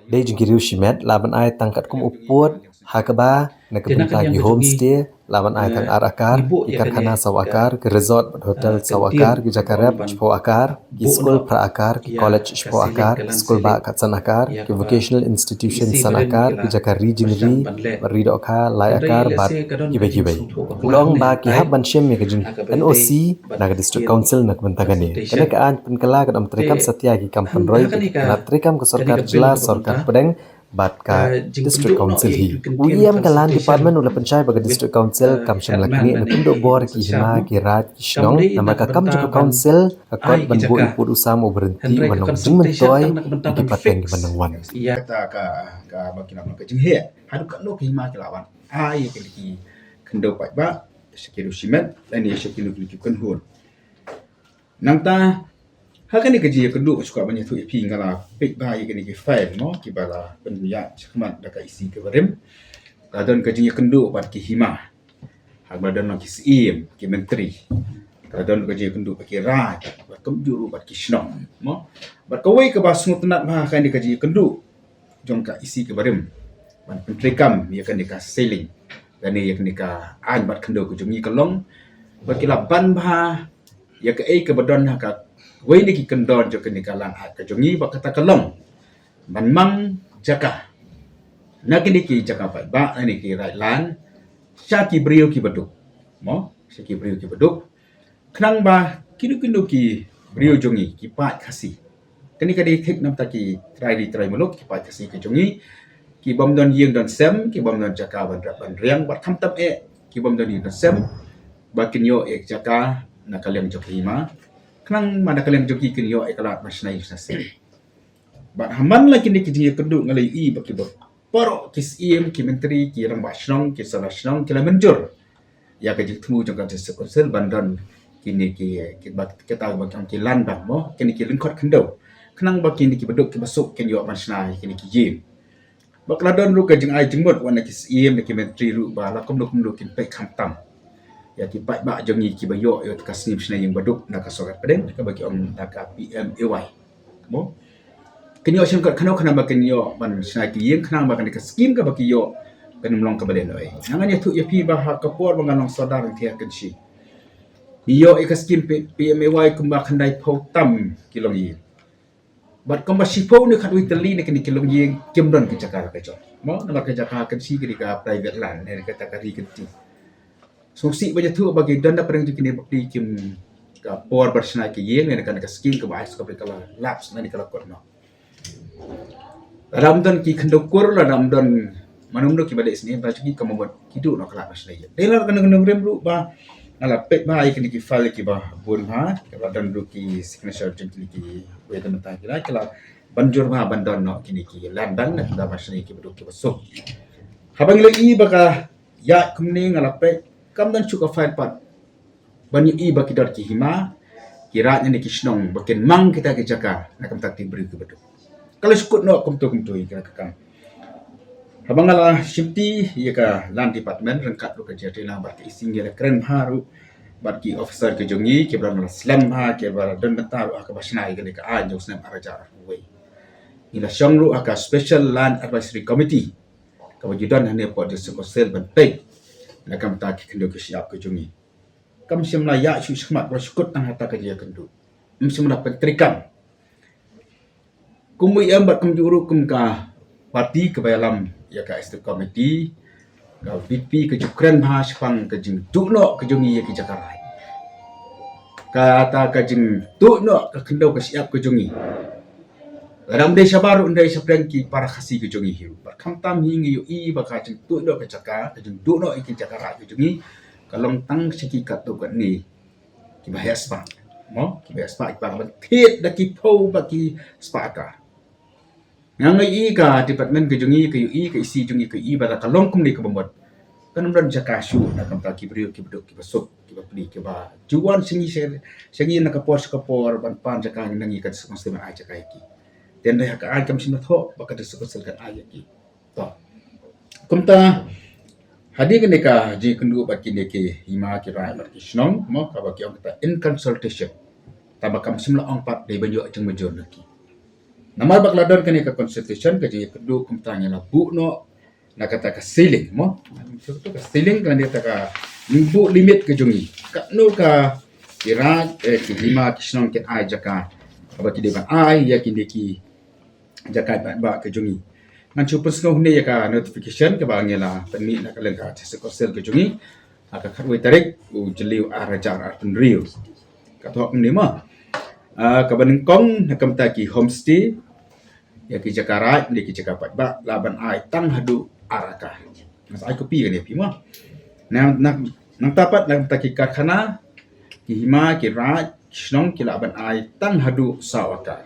dei jingiriu shimet laban ai tangkat kum uput hakaba na kebenta ki homestay laban ai tang arakar ikan khana sawakar ke resort hotel sawakar ki jakarap chpo akar ki school pra akar ki college chpo akar school ba katsan akar ki vocational institution sanakar ki jakari jingri rido kha lai akar bat ki bagi bai ulong ba ki haban shem me kejing NOC na district council na kebenta gani kana ka an penkala ka am trekam satya ki kampan roi na trekam ka sarkar jila sarkar pedeng bat ka district council hi UEM ka land department ula panchai baga district council kam sham lakni na pundo bor ki hima ki raj ki shnong nama ka kam juga council ka kot ban bo ipur usam berhenti wanong jingmen toy ki pateng ki banang wan iya ka bakina ka jing he hadu ka no ki ma ki lawan ai ke ki kendo pat ba sekiru simet dan ya sekiru ki kan hun nang ta hal ni kerja kedua suka banyak tu ipi ngala pek bahaya kini ki file no ki bala penguya sekemat dak isi ke barem kadon kerja kedua bat ki hima hak badan ki sim ki menteri kadon kerja kedua ki raj bat kemjuru bat ki shnong mo bat kawai ke basung tenat bah kan di kerja kedua jong ka isi ke barem ban menteri kam ya kan ka sailing dan ya kan ka an bat kendo ke jongi kelong bat ki laban bah ya ke ke badan ka wei ni ki kendon jo kini kalang ka jongi ba kata kalong man mang jaka na kini ki jaka ba ni ki right land syaki brio ki beduk mo syaki brio ki beduk knang ba kidu ki brio jongi ki pat khasi kini ka di thik nam ta ki try muluk ki pat khasi ki jongi ki bom don yeng don sem ki bom don jaka ban riang ba tham tam ki bom don yeng don sem ba kinyo jaka na kalem jokima kenang mana kalian joki kini yo ekalat masnai sase bat haman la kini kiji keduk ngalai i baki bor poro kis im ki menteri ki rang bashnong ki salashnong ki la menjur ya ka jitmu jong ka sekonsel bandan kini ki bat kita bakang ki lan bang mo kini ki lengkot kendo kenang baki ni ki beduk ki masuk kini yo masnai kini ki yim bakladon ru ka jeng ai jengmot wana kis im ki menteri ru ba la kom lu kin pe khamtam ya ki pat ba jongi ki bayo yo ka snip sna yang baduk na ka sokat pedeng ka bagi om na ka PMAY mo kenyo sim ka khano khana ba kenyo ban sna ki yeng khana ba kan ka skim ka bagi yo kan mlong ka balen oi nangan ya tu ya pi ba ha ka por banganong sodar thia kan si yo e ka skim PMAY kumba khandai phau tam kilong yi But kamba sipo ni khat Italy ni kini kilong yeng kimron ke Jakarta ke jot. Mo nama ke Jakarta kan si ke private land ni kata kari kenti. So si baja tu bagi danda perang kini bakti kim ka por bersna ke yeng ni kan ka skin ke bahas ke kala laps ni kala kot no. Ramdan ki khandokur la ramdan manumdo ki balik sini ba ki kamabot kidu no kala bersna ye. Delar kan ngem ru ba ala pet ba ai kini ki file ki ba bun ha kala dan ru ki signature jengli ki weda mata kila kala banjur ba bandon no kini ki landan na da bersna ki beduk ki besuk. Habang lagi baka ya kumning ala pet kam dan chuka file pat bani i baki dar ki hima kiratnya ni kisnong bakin mang kita ke jaka nak kam tak beri ke beduk. Kalau sukut no kumtu kira kakang. Habang ala shifti ia ka land department rengkat lu kerja di lambat ising ia keren haru bagi officer ke jongi ke berana slam ha ke berana dan metaru aka basnai ke ka an jong snap araja we. Ila syangru aka special land advisory committee kewujudan hanya pot di sekosel bentai nak kam tak kendo ke siap ke jongi. Kam simla ya su smat bersyukur tang hata kerja kendu. Simla pentrikam. Kumui ambat kum juru kum ka parti ke dalam ya ka executive committee ka VP ke jukran ha sepang ke jing tukno ke jongi ya ke Jakarta. Kata ke jing tukno ke kendo ke siap ke jongi. Dalam desa baru ndai sapran ki para khasi ke jongi hiu. Kam tam hingi yu i ba ka jing tukno ke Jakarta ke jing tukno ke Jakarta ke jongi kalong tang siki kat tu kat ni ki bahaya spa. Mo ki bahaya spa ipang bentit da ki pau ba ki spa ka. Yang i ka department ke jongi ke i ke isi jongi ke i bala kalong kum ni ke bomot kan umran jakashu nak kam ta ki brio ki beduk ki besuk ki bapli ki ba juan singi nak kapor ban pan jakang nangi kan sistem ai jakai ki den dah ka ai kam sin tho ba ka diskusel kan ai ki to kum ta hadi ke ka ji kundu ba ki ne ke hima ki rai ba ki snong mo ka ba ki ong ta in consultation ta ba kam simla ong pat dei banyo jeng mejon ki Nama bakladon kani ka constitution ka je kedu kumtanya la bu no nak kata ka ceiling mo tu ka ceiling kan dia ka bu limit ke jongi ka no ka kira ki lima kisnon ket ai jaka aba ki deban ai ya ki deki jaka ba ke jongi ngan chu pesno ne ya ka notification ke bangela penmi nak leng ka sekosel ke jongi aka khatwe tarik u jeliu arajar artun rio ka thok ni ma ka baning kong nakam ta ki homestay ya ki Jakarta di ki Jakarta ba laban ai tang hadu araka mas ai kopi ni pi ma nang tapat nang ta ki karkhana ki hima ki raj snong ki laban ai tang hadu sawaka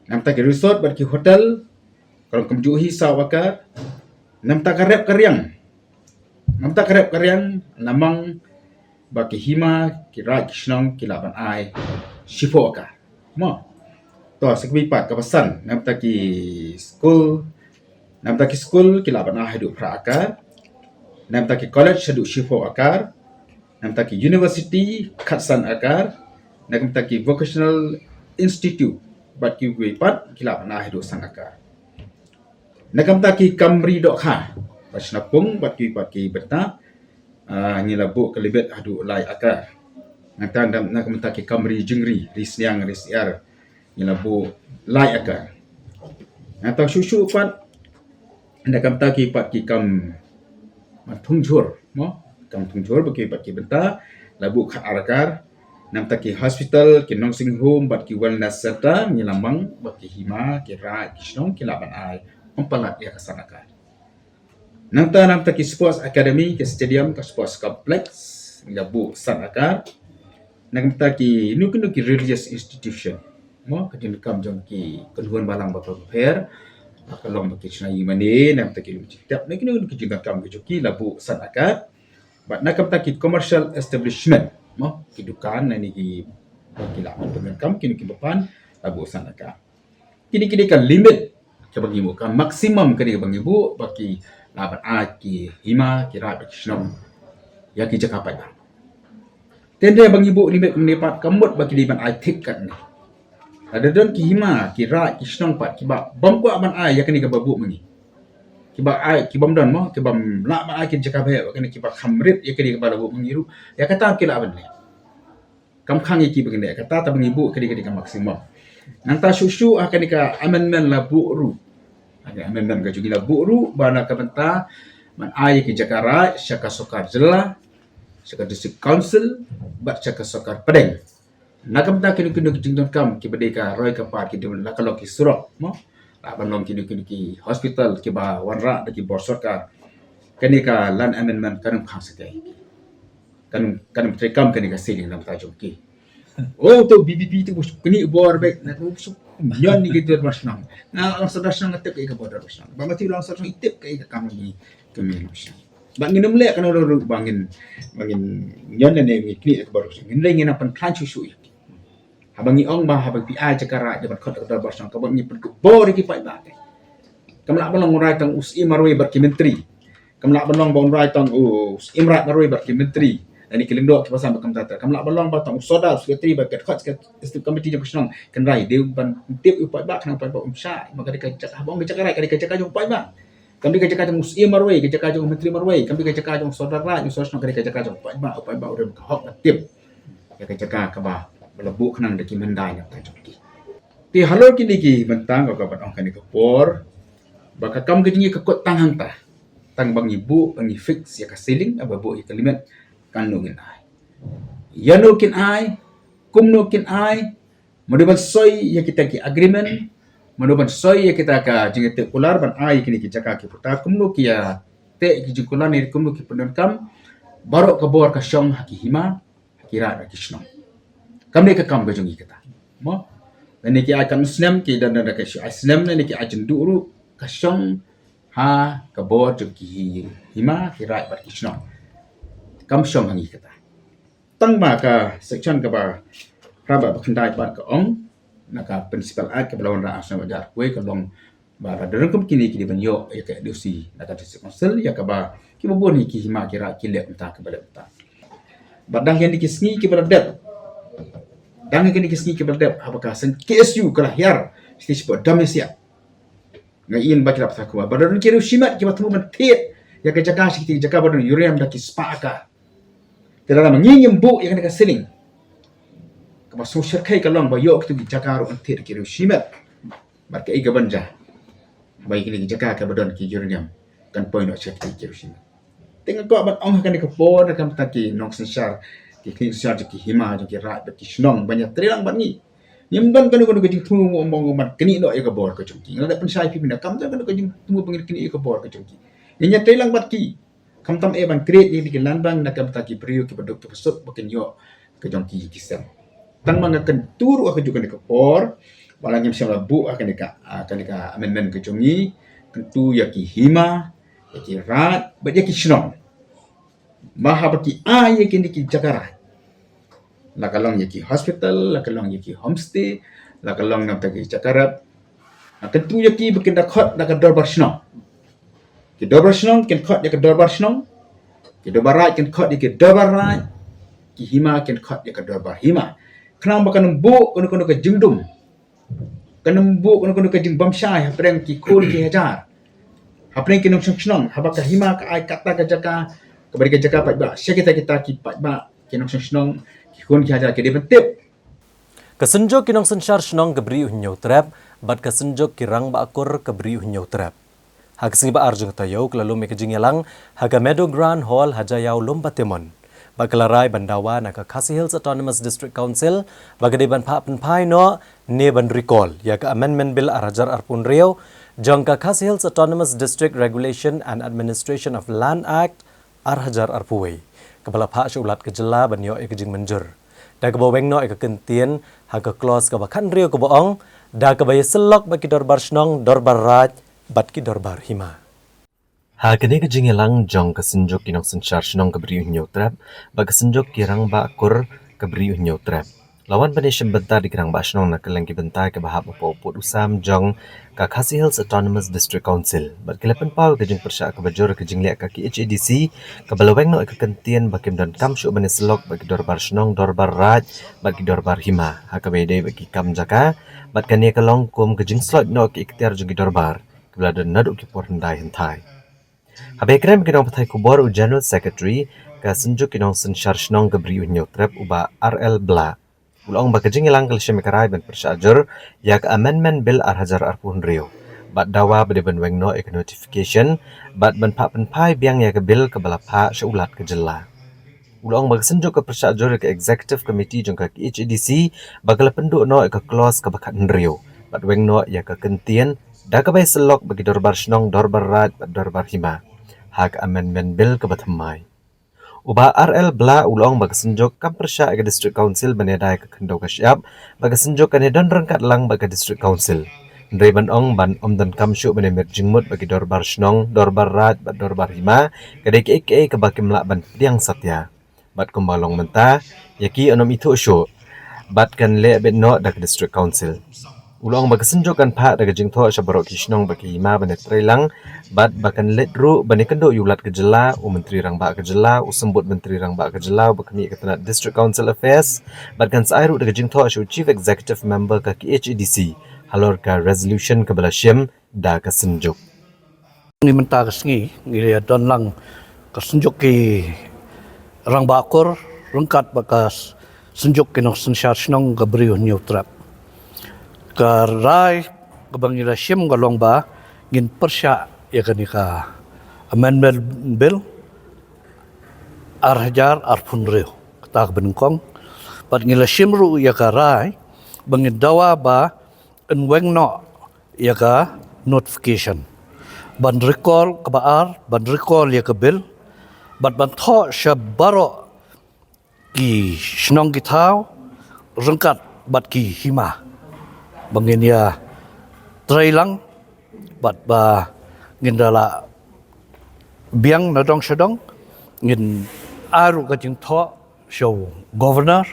nang ta ki resort bar ki hotel kalau kemjuhi sawaka nam ta karep karyang namang ba ki hima ki raj snong ki laban ai shifoka mo to sekbi pat kapasan nam taki school kilaban ah hidup prakar nam taki college hidup shifo akar nam taki university khatsan akar nam taki vocational institute bat ki pat kilaban ah hidup sang akar nam taki kamri dok ha pasnapung bat ki beta ni labu kelibet hadu lai akar nam taki kamri jingri risnyang risyar Nilabu lai akan. Atau susu pat anda kam taki pat ki kam matungjur, mo kam tungjur bagi pat ki benta labu khat arakar nam taki hospital ki nursing home bat ki wellness center nilambang bagi hima ki rai ki snong ki laban ai pempalat ya kasanakan. Nam taki sports academy ki stadium ki sports complex labu sanakar nam taki nuki religious institution mo kadin kam jong ki keluhan balang bapa pair akalong baki chnai mane nam ta ki tap ne kini ki jinga kam ki joki labu sanakat bat nakam ta ki commercial establishment mo ki dukan ni ki baki la dengan kam kini ki bapan labu sanakat kini kan limit ke bagi mu kan maksimum kini bagi bu baki laban a ki hima ki ra baki shnom ya ki jakapai tende bagi bu limit menepat kamut bagi liban ai tik kan ni ada don ki hima ki ra ki snong pat ki ba bam ko aban ai yakni ka babu mengi ki ba ai ki bam don mo ki bam la ba ai ki jaka be yakni ki ba khamrit yakni ka babu mengi ru ya kata ki la ban le kam khang ki begini kata ta mengi bu kedi ka maksimum nang ta shushu akan ika amendment la bu'ru amendment ka jugi la bu'ru bana ka benta man ai ki jakara syaka sokar jela syaka district council bat syaka sokar pedeng nakam ta kini kini jingdon kam ki bedeka roy ka par ki dem la kalau ki surok mo la banom kini ki hospital ki ba wanra da ki bor sarkar kani ka land amendment kanum khang sekai kanum trekam kani ka siling nam ta jongki oh tu BBP tu kini bor baik na tu yon ni gitu masnang na ang sadasang ngatep kay ka bor masnang ba mati lang sadasang itip kay ka kam ni kami masnang bangin umle kan ro bangin yon na ni kini ka bor masnang ngin ngin pan plan susu habangi ong ba habang pi a jakara jabat khot ka bor masnang ka bangi pen bor ki pai ba kamla balong rai tang usi marwe bar ki menteri kamla balong bon rai tang us imrat marwe bar ki menteri ani kilingdo ki pasang bakam tata kamla balong ba tang soda sekretari bakat khot ke komiti jang kusnong kan rai de ban tip upai ba kan upai ba umsha maka dikajak habang dikajak rai dikajak jong upai ba kami dikajak jong usi marwe dikajak jong menteri marwe kami dikajak jong soda rai sosno dikajak jong upai ba urem ka hok tip ya dikajak ka ba belebu kenang deki mendai nak tajoki ti halor kini ki bentang ka ba ong kan ka por baka kam ke jingi ka kot tang hang ta tang bang ibu bang fix ya ka ceiling aba bu kalimat kan nungin ai yano kin ai kumno kin ai maduban soy ya kita ki agreement maduban soy ya kita ka jingi te ular ban ai kini ki jaka ki puta kumno ki ya te ki jikulan ni kumno ki pendon kam barok ka bor ka syong haki hima kira da kisno kam ne ka kam ga jingi kita mo dan ki akan muslim ki dan ka syu islam ne ki ajin duru ka syong ha ka bor ki hima kira ba kisno kam syong hangi kata tang ba ka section ka ba raba bakandai ba ka ong naka principal at ka balawan ra asna bajar kue ka long ba ra dereng kum kini ban yo ya ka dusi naka district council ya ka ba ki bo ni ki hima kira ki le ta ka bala ta badang yang dikisni ki berdep dang yang dikisni ki berdep apakah sen KSU kala hiar stage po damesia ngain ba kira ta ko ba dereng ki shimat ki batu man tet ya ka jaga sikiti jaga ba yuriam da ki spaka Tera mengingin bu yang nak seling. Kapa social kai kalong ba yok tu jaga ro antir ki shimat. Bar ka iga banja. Bai ki jaga ka badon ki jurniam. Kan point no check ki shimat. Tengok ko ban ong kan ka por kan ta ki nong sensar ki clean sensar ki hima ki ra ki snong banyak trilang ban ni. Nyimban kan ko ki tu ngomong man kini no ka bor ka chungki. Ngada pen sai pi bina kam ta kan ko tu pengir kini ka bor ka chungki. Nya trilang bat ki kam tam e ban create ni ki landbang na kam ta ki priyo ki badok ki pesut bakin yo ke jong ki kisam tang mang akan turu aku juga ke por balang yang siapa bu akan ka amendment ke jongi tentu ya ki hima ya ki rat ba ya ki shnong maha baki a ya ki jakara la kalong ya ki hospital la kalong ya ki homestay la kalong na ta ki jakara tentu ya ki bakin dakot da ka dorbar shnong ki dobar shnong ken khot ya ke dobar shnong ki dobar rai ken khot ya ke dobar rai ki hima ken khot ya ke dobar hima khnang bakan bu kono ke jingdum kanum bu kono ke jing bamshai hapreng ki khul ki hajar hapreng ki nong shnong habaka hima ka ai kata ka jaka ka bari ka jaka pat ba syakita kita ki pat ba ki nong shnong ki khul ki hajar ke de betep Kesenjok kinong sensyar shnong kebri uhnyo trap bat kesenjok kirang ba akur kebri uhnyo trap Hagsing ba arjung tayo klalo me kajingelang haga Meadow Grand Hall hajayaw Lombatemon. Baglaray bandawa na Khasi Hills Autonomous District Council bagadiban pa penpai no ne ban recall ya ka amendment bill arajar arpun rio jang ka Khasi Hills Autonomous District Regulation and Administration of Land Act arhajar arpuway. Kepala pa syulat kejela banyo e kajing menjur. Da ka baweng no e kentien haga clause ka bakan rio ka boong da ka bay selok bagi dorbar snong dorbar raj bat ki dorbar hima. Ha kene ke jingelang jong kesenjok kinong sensyar shnong kebri unyo trap ba kesenjok kirang ba akur kebri unyo trap. Lawan panishem bentar di kirang ba shnong na keleng ki bentar ke bahap apa uput usam jong ka Khasi Hills Autonomous District Council. Bat kilapan pau ke jing persyak ke bajur ke jing liak ka ki HADC ke balaweng no ke kentian bakim dan kam syuk bani selok bagi dorbar shnong dorbar raj bagi dorbar hima. Ha kabede bagi kam jaka bat kania kelong kum ke jing slot no ke ikhtiar jogi dorbar. Belada naduk ki por hendai hentai. Habis krem kinong patai kubor u General Secretary ka senjuk kinong sensyar shnong kebri unyo trap uba RL Bla. Ulang bakajing ilang kalsya mikaray ban persyaajur yak amendment bill arhajar arpun rio. Bat dawa bade ban wengno ek notification bat ban pak penpai biang yak bill kebalapa syaulat kejela. Ulang bagasenjuk ke persyaajur ke executive committee jong ke HEDC bagala penduk no ek clause ke bakat rio. Bat wengno yak kentian da kabay selok bagi dorbar shnong dorbar raj bat dorbar hima. Hak amendment bill ke batamai. Uba RL bla ulong bagasenjuk kam persya ke district council banedai ke kendau ke syap bagasenjuk kan dan rengkat lang baga district council. Ndrei ban ong ban dan kam syuk banemir jingmut bagi dorbar shnong dorbar raj bat dorbar hima kadai ke bakim lak ban diang satya. Bat kumbalong menta yaki onom itu syuk bat kan le bet no dak district council. Ulong bagasenjuk kan pak daga jingtho syabarok kishnong bagi hima banet lang bat bakan let ru bani kendo yulat kejela menteri rang ba kejela sembut menteri rang ba kejela bakami ketanat district council affairs bat kan sairu daga jingtho shu chief executive member ka HEDC halor ka resolution kabala syem da kasenjuk ni menta kesngi ngi don lang kasenjuk ki rang bakor rengkat bakas senjuk ki nong sensyar snong gabriu neutrap karai kabangila syem galong ba ngin persya ya kanika amendment bill arhajar arpun rio ketak benengkong pat ngila simru ya karai bangin dawa ba enweng no ya ka notification ban recall kabaar ban recall ya ka bill bat ban tho syabaro ki snong gitau rengkat bat ki hima bangin ya trailang bat ba ngin dala biang nadong sedong ngin aru ka jing tho show governor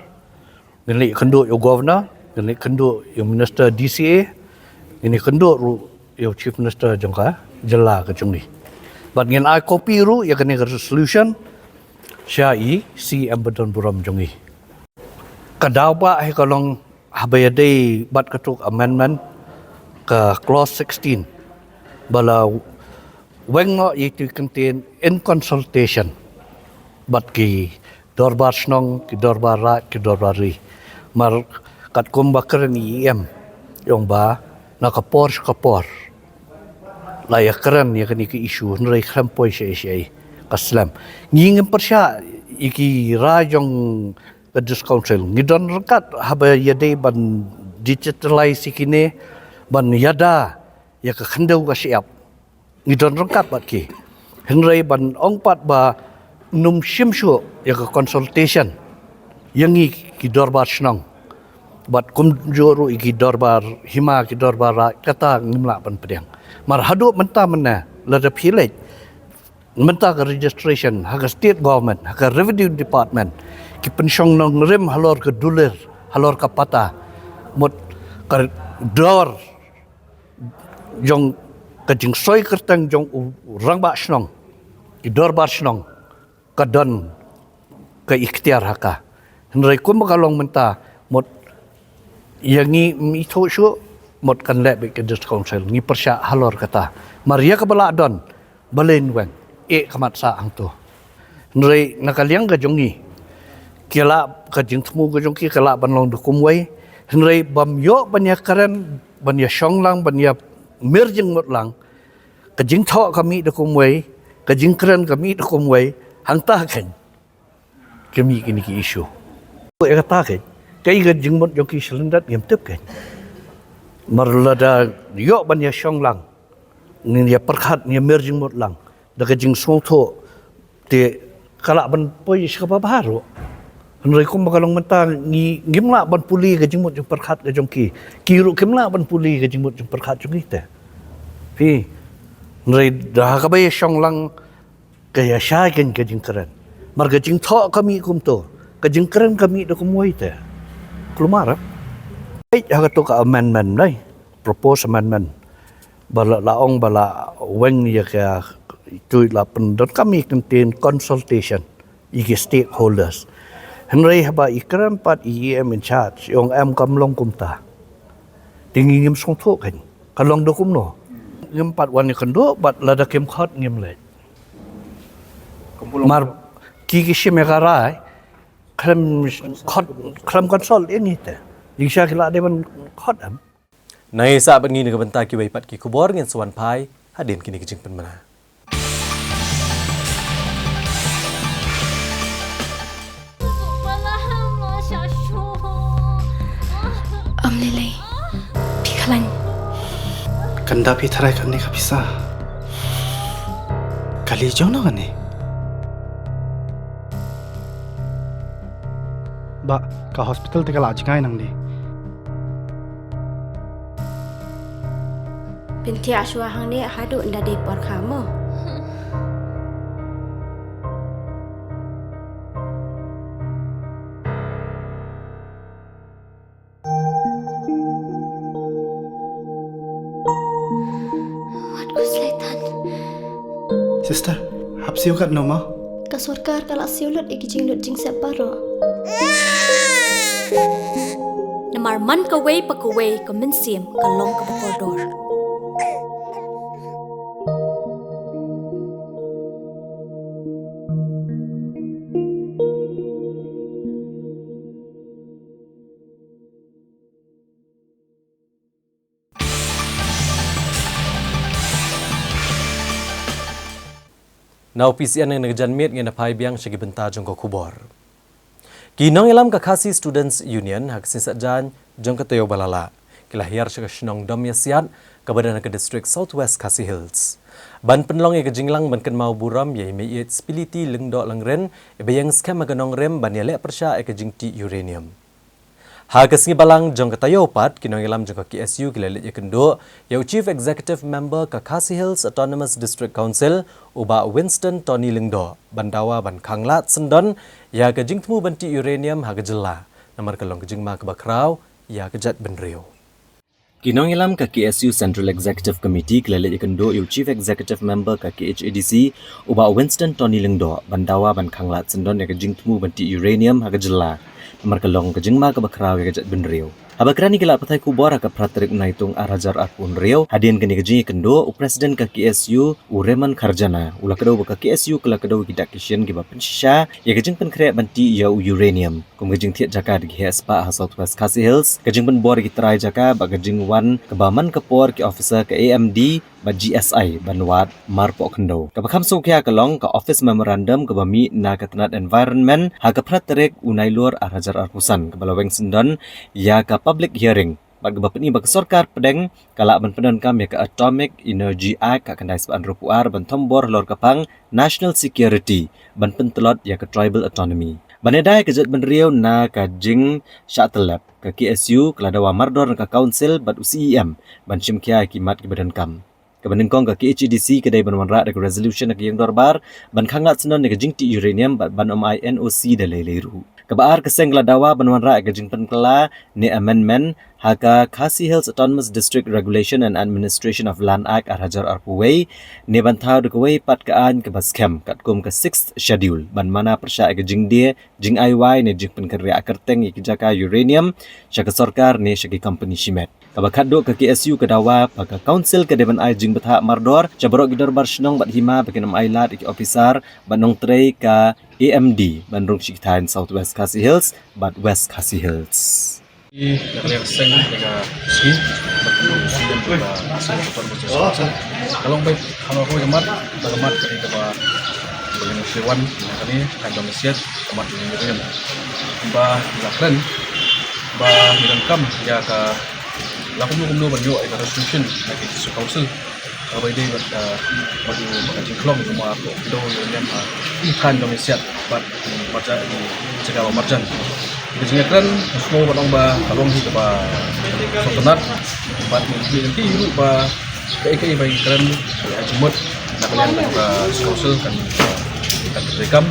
ngin li kendu yo governor ngin li kendu yo minister DCA ngin li kendu ru yo chief minister jongka jela ka jungni bat ngin ai copy ru ya kani resolution syai si ambadon buram jongi kadaw ba ai kalong habayade bat katuk amendment ke clause 16 bala wengo itu contain in consultation bat ki dorbar snong ki dorbar ra ki dorbar ri mar kat kum bakren IM yong ba nakapor layak keren ya kani ki isu nrai krampoi syai kaslam ngingem persya iki rajong ke council ngidon rekat habayade ban digitalize ikine ban yada ya ka khandau ka siap ngidon rengkat bat ki henrei ban ongpat ba num simshu ya ka consultation yangi ki dorbar snong bat kum juru ki dorbar hima ki dorbar kata ngimla ban pedang mar hadu menta mena lada pilej menta ka registration ha state government ha revenue department ki pensyong nong rem halor ke dulir halor ka pata mot ka dor jong kajing soy kertang jong rang ba snong ki dorbar snong kadon ke ikhtiar haka henrei kum makalong menta mot yangi mito syu mot kan le ke dis council ngi persya halor kata maria ka bala don balen weng kamat sa ang to henrei nakaliang ka jongi kila kajing temu ka jong ki kala banlong dukumwai henrei bamyo banya karen banya syonglang banya merjing mot lang kajing tho kami dukumwai kajing keren kami dukumwai hangta kan kami kini ki isu ya kata kan kai kajing mot jong ki selendat ngem tep kan marlada yo banya syonglang ni ya perkhat ni merjing mot lang da kajing song tho te kala ban poi skapa baru henrei kum makalong mentang ngimla ban puli ka jingmut jung perkhat ka jong ki kiru kimla ban puli ka jingmut jung perkhat jong ite pi henrei dah ka bay syong lang kaya syagen ka jing keren mar ka jing tho kami kum to ka jing keren kami da kum ite klumar ai ha to ka amendment nai propose amendment bala laong bala weng ya ka itu la pendon kami contain consultation iki stakeholders henrei haba ikram pat IEM in charge yong am kamlong kumta tingi ngim song tho kan kalong do kumno ngim pat wan kan do bat lada kem khot ngim le mar ki ki shime garai klem konsol ini teh. Insya Allah dia man khot am. ในสาบันนี้ในกบนตากิไว้ปัดกิคูบอร์เงินสวรรค์พายหาเด่นกินกิจึงเป็นมา Lily, Pikalan. Kanda pi tharai kan ni ka pisa. Kali jona kan ni. Ba ka hospital te ka laj kai nang ni. Binti Ashwa hang ni hadu nda de por kamu. Sister, hap siu kat no ma. Ka sarkar kala siulut ikijing lut jing separo. Namar man ka way pa ka way ka minsiam ka long ka koridor. Now PCN yang ngejan miet ngena pai biang segi benta jongko kubor. Kinong ilam ka Khasi Students Union hak sisajan jongko toyo balala. Kilahir sega shnong dom yasiat kabadan ke district Southwest Khasi Hills. Ban penlong ye kejinglang ban ken mau buram ye me it spiliti lengdo langren e bayang skema ganong rem ban ye lek persya e kejing ti uranium. Hagas ngi balang jong katayo pat kinong ilam jong ka KSU kilalit ye kendo ye Chief Executive Member ka Khasi Hills Autonomous District Council uba Winston Tony Lingdo bandawa ban khanglat sendon ya kejing temu banti uranium ha kejela namar kalong kejing ma kebakrau ya kejat benrio. Kinong ilam ka KSU Central Executive Committee kilalit ye kendo ye Chief Executive Member ka KHADC uba Winston Tony Lingdo bandawa ban khanglat sendon ya kejing temu banti uranium ha kejela markalong kejengma ke bakraw ke jat benriu. Habakrani kila patai kubor ka pratrik naitung arajar apun riu hadien keni kejing kendo u presiden ka KSU Ureman Kharjana ula kedo ka KSU kala kedo kidak kisien ki bapen shisha ya kejing pen kre banti ya uranium kum kejing tiat jaka di HSPA Southwest Khasi Hills kejing pen bor ki trai jaka ba kejing wan kebaman kepor ki officer ke AMD ba GSI banwat marpo kendo kabakam sokya kalong ka office memorandum ke bami na katanat environment ha ka pratrik unai lur arajar arpusan ke balaweng sendon ya ka public hearing bag bapni bag sarkar pedeng kala ban pedan kam ya ka Atomic Energy Act ka kandai sepan rupuar ban tombor lor kapang national security ban pentelot ya ka tribal autonomy banedai kejat ban riau na ka jing shatelab ka KSU keladawa mardor ka council bat UCEM ban simkia kimat ki badan kam Kebanengkong ke KHDC kedai banwanra ada resolution ke yang dorbar ban khanglat senon ke jingti uranium ban omai NOC dalaileru. Kebaar keseng ladawa banwanra ke jing penkela ne amendment haka Khasi Hills Autonomous District Regulation and Administration of Land Act Arajar Arpuway ne bantau de keway pat kaan ke baskem katkum ke 6th schedule ban mana persya ke jing dia jing IY ne jing penkerja kerteng ke jaka uranium syaka sarkar ne syaki company shimet. Kabakat do ke KSU kedawa paka council ke deban ai jing betha mardor cabarok gidor bar shnong bat hima bakenam ailat iki officer banong trei ka AMD bandrung Shikitain Southwest Khasi Hills bat West Khasi Hills. Yang seng dengan sini sudah kita hasil kalau baik kalau aku kemat ketika dengan Sewan kali kandang Malaysia kemat dengan bah lakren bah dilengkam ya ka laku belum banyak ada resolution lagi di council kalau ini bagi bagi klong cuma do yang ikan Malaysia bat macam di segala marjan Kejengnya kan semua orang bah kalong di bah sotenat bat nanti iru bah kai bagi kan ajimut nak kalian ke council kan rekam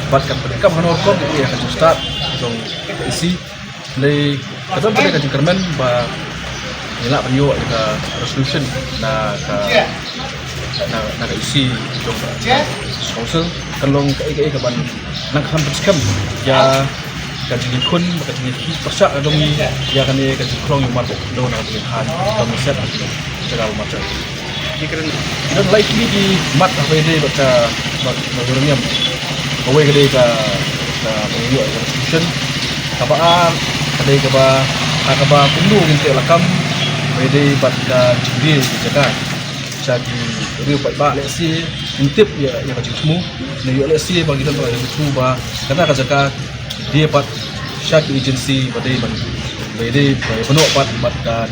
bat kan rekam kan orkom dia akan start dong isi le kadang pada kajing kermen bah nilak penyo ke resolution na isi dong council kalong kai ban nak hampir sekam ya kajing kun kajing ki persak dong ya kan dia kajing klong yang marko do na pilihan dong set segala macam jika dan likely di mat apa dia baca uranium away ke menunjuk institution kabaan kadai kaba kundu ginti lakam bede bat ka jindi jaga jadi riu pat ba lesi intip ya ka jismu ne yo lesi bagi dan bagi tu ba kata ka jaga dia pat syak agency bade ban bede penuh pat ka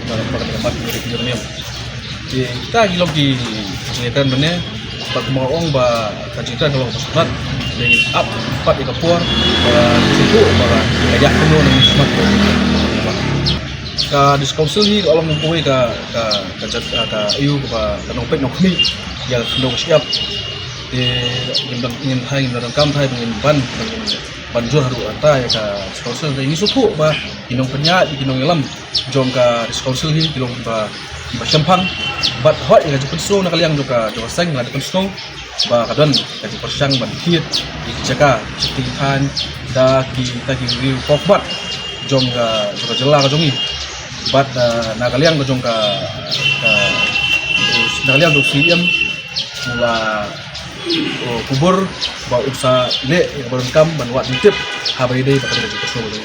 pat ni kita gilom di cerita mana pat maong ba cerita kalau sempat dengan up pat di kapur situ bara ajak penuh dengan smart ka discouncil ni kalau mempunyai ka ayu ka nopek nokmi yang kendong siap ingin hai ingin kam hai ingin banjur haru anta ya ka discouncil ini suku ba inong penya inong elam jom ka discouncil ni kilong ba Syampang, bat hot yang jepun snow nak kaliang juga seng nak jepun snow, ba kadon kaji persang ban hit jaga setihan da kita kiri pokbat jong ka juga jelar ka jongi, bat nak kaliang ka jong ka nak kaliang do CM mula kubur ba usa le berengkam ban wat ditip habai dei bakal jepun snow dei.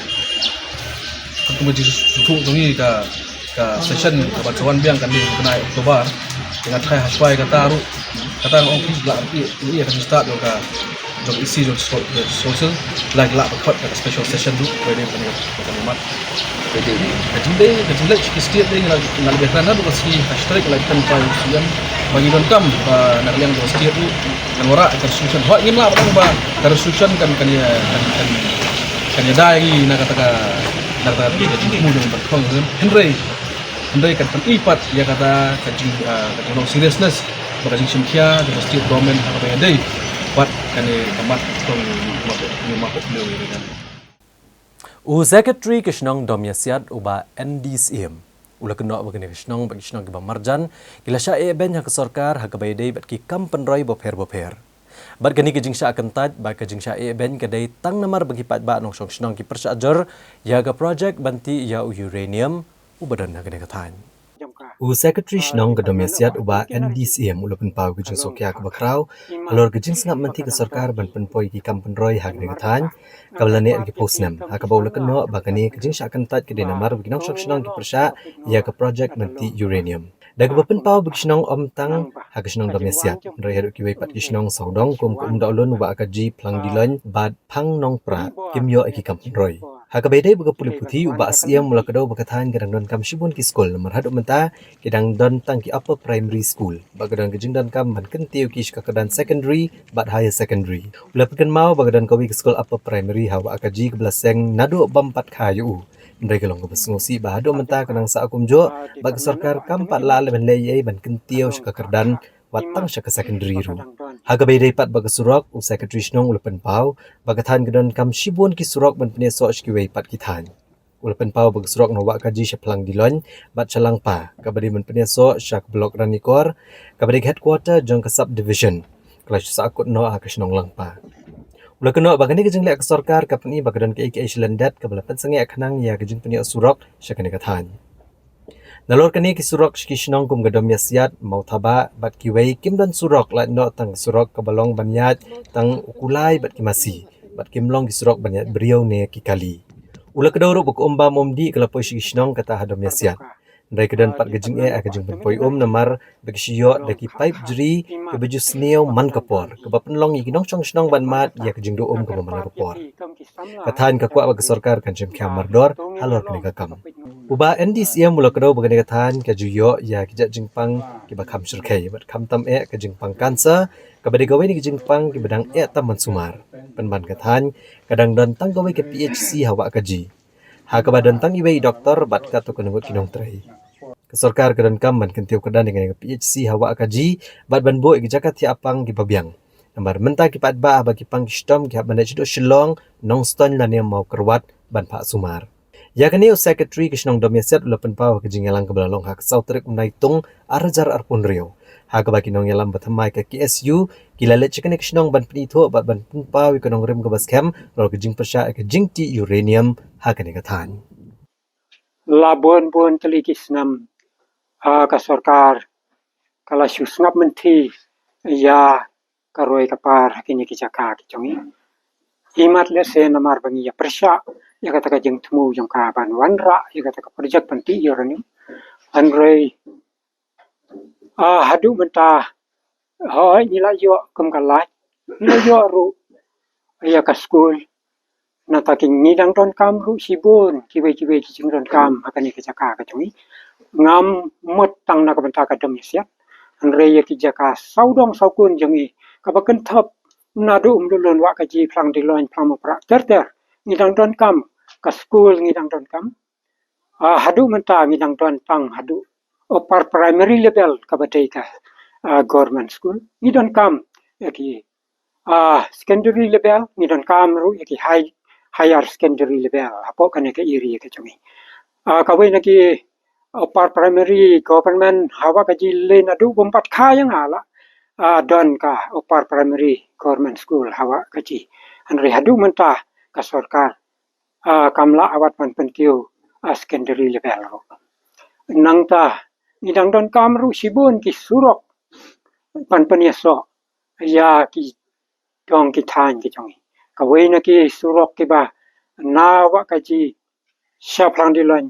Ketemu suku jongi ka session kebacuan biang kan di kena Oktober dengan Thai Haswai kata orang lah ini akan start juga jog isi jog social lagi lah berkuat kata special session tu pada mat jadi setiap dia nak lebih kerana bukan si hashtag lagi kan siang bagi donkam nak yang dua setiap tu kan orang akan solution hot ingin lah kan solution kan ada lagi nak kata mudah berkong Henry kan ipat ya kata kajing seriousness bakajing simkia dengan state government apa yang ada buat kan tempat tong mapok beliau kan. Secretary Kishnong Domyasiat uba NDCM ula kena bagani Kishnong bagi Kishnong ba marjan kila sya ben ha sarkar ha kabayday bat ki kampenroy bopher bat gani kajing sya akan tad ba kajing sya ben kadai tang namar bagi pat ba nong Kishnong ki persyajar ya ga project banti ya uranium ubadan na katan. Secretary Shnong Gadomyasiat uba NDCM ulapan pau gejing sokya ke bakrau alor gejing sengap menti ke sarkar ban penpoi ki kampenroy hak negatan kabalane ki posnam hak baula keno bakani gejing syakan tat ke dinamar beginong Shnong ki persya ya ke project menti uranium dag bapen pau beginong omtang hak Shnong Gadomyasiat roi haru ki wei pat Shnong saudong kum umdaulun uba akaji plang dilon bad phang nong pra kimyo ki kampenroy Hakabede buka puli putih ubah asiam mula kedau berkatahan kadang don kam shibun ki school nomor haduk menta kadang don tang ki upper primary school bagadang kejing don kam ban kentiu ki shkakadan secondary bat higher secondary ula pekan mau bagadang kawi ki school upper primary hawa akaji ke belaseng nadu bampat kayu mereka long besngosi bah haduk menta kadang sa akum jo bagi sarkar kam pat la le ban lei ban kentiu shkakadan watang syaka secondary ru. Hagabay pat baga surok u secretary Shnong ulapan pau bagatan gedon kam shibun ki surok ban peneso shkiway pat kitan. Ulapan pau baga surok no wak kaji syaplang dilon bat chalang pa kabadi ban peneso syak blok ranikor kabadi headquarter jong ke subdivision. Kelas sakut no ha Shnong lang pa. Ula keno bagani kejing lek sarkar kapni bagadon ke Islandet kabalapan sangi aknang ya kejing penio surok syakane katan. Nalor kani ki surok ki Shnong kum gadom yasiat mau thaba bat ki wei kim dan surok la no tang surok kabalong banyat tang ukulai bat ki masi bat kim long ki surok banyat beriau ne ki kali ula kedoro buk omba momdi kala poi ki Shnong kata hadom yasiat ndai kedan pat gejing kejing poi namar bagi siyo daki pipe jeri ke baju sneo man kapor ke bapen long ki nong Shnong ban mat ya kejing do ke man kapor katan ka kwa bagi sarkar kan jem mardor halor kini kakam Uba NDCM mula kedau bagani katan ke juyo ya kijak jingpang ki bakam surkai bat kam tam ke jingpang kansa ke bade gawe ni jingpang ki bedang taman sumar penban katan kadang don tang gawe ke PHC hawa kaji ha ke badan tang iwei doktor bat ka to kenungut kinong trai ke sarkar kedan kam ban kentiu kedan dengan PHC hawa kaji bat ban bo ki jakat ti apang ki babiang nambar menta ki pat ba bagi pang kistom ki ban jido shillong nong ston lan yang mau kerwat ban pak sumar Ya kani secretary Kishnong Domyasiat ulapan pau kejing yalang kebelalong hak sautrik unaitung arajar arpun rio. Hak bagi nong yalang batamai ke KSU kilale chikane Kishnong ban penito bat ban pau ikanong rim ke baskem lor kejing persya kejing ti uranium hakane katan. Labon bon teli kisnam ka sarkar kala susngap menti ya karoi kapar hakini kijaka kijongi. himat le se namar bangi ya persya ya kata ka jeng temu jong ka ban wanra ya kata ka projek panti yorani anrei hadu menta hoi nila yo kum kalai nila yo ru ya ka school na taking ngidang don kam ru sibun kiwe ki jeng don kam akani ka jaka ka chungi ngam mot tang na ka benta ka dam siap anrei ya ki jaka saudong saukun jengi ka baken thap nadu umdulun wa ka ji plang di loin plang mo pra ter ngidang don kam ka school ngidang don kam hadu menta ngidang don tang hadu upper primary level ka batai ka government school ngidang kam ki secondary level ngidang kam ru ki higher secondary level apo kan ka iri ka chungi kawai na ki upper primary government hawa ka ji le nadu bompat khayang ala don ka upper primary government school hawa ka ji anre hadu menta ka sarkar kamla awat pan pentiu secondary level ro nangta ngidang don kamru sibun ki surok pan penyeso ya ki dong ki than ki chongi kawai na ki surok ki ba nawa ka ji sha plang di lan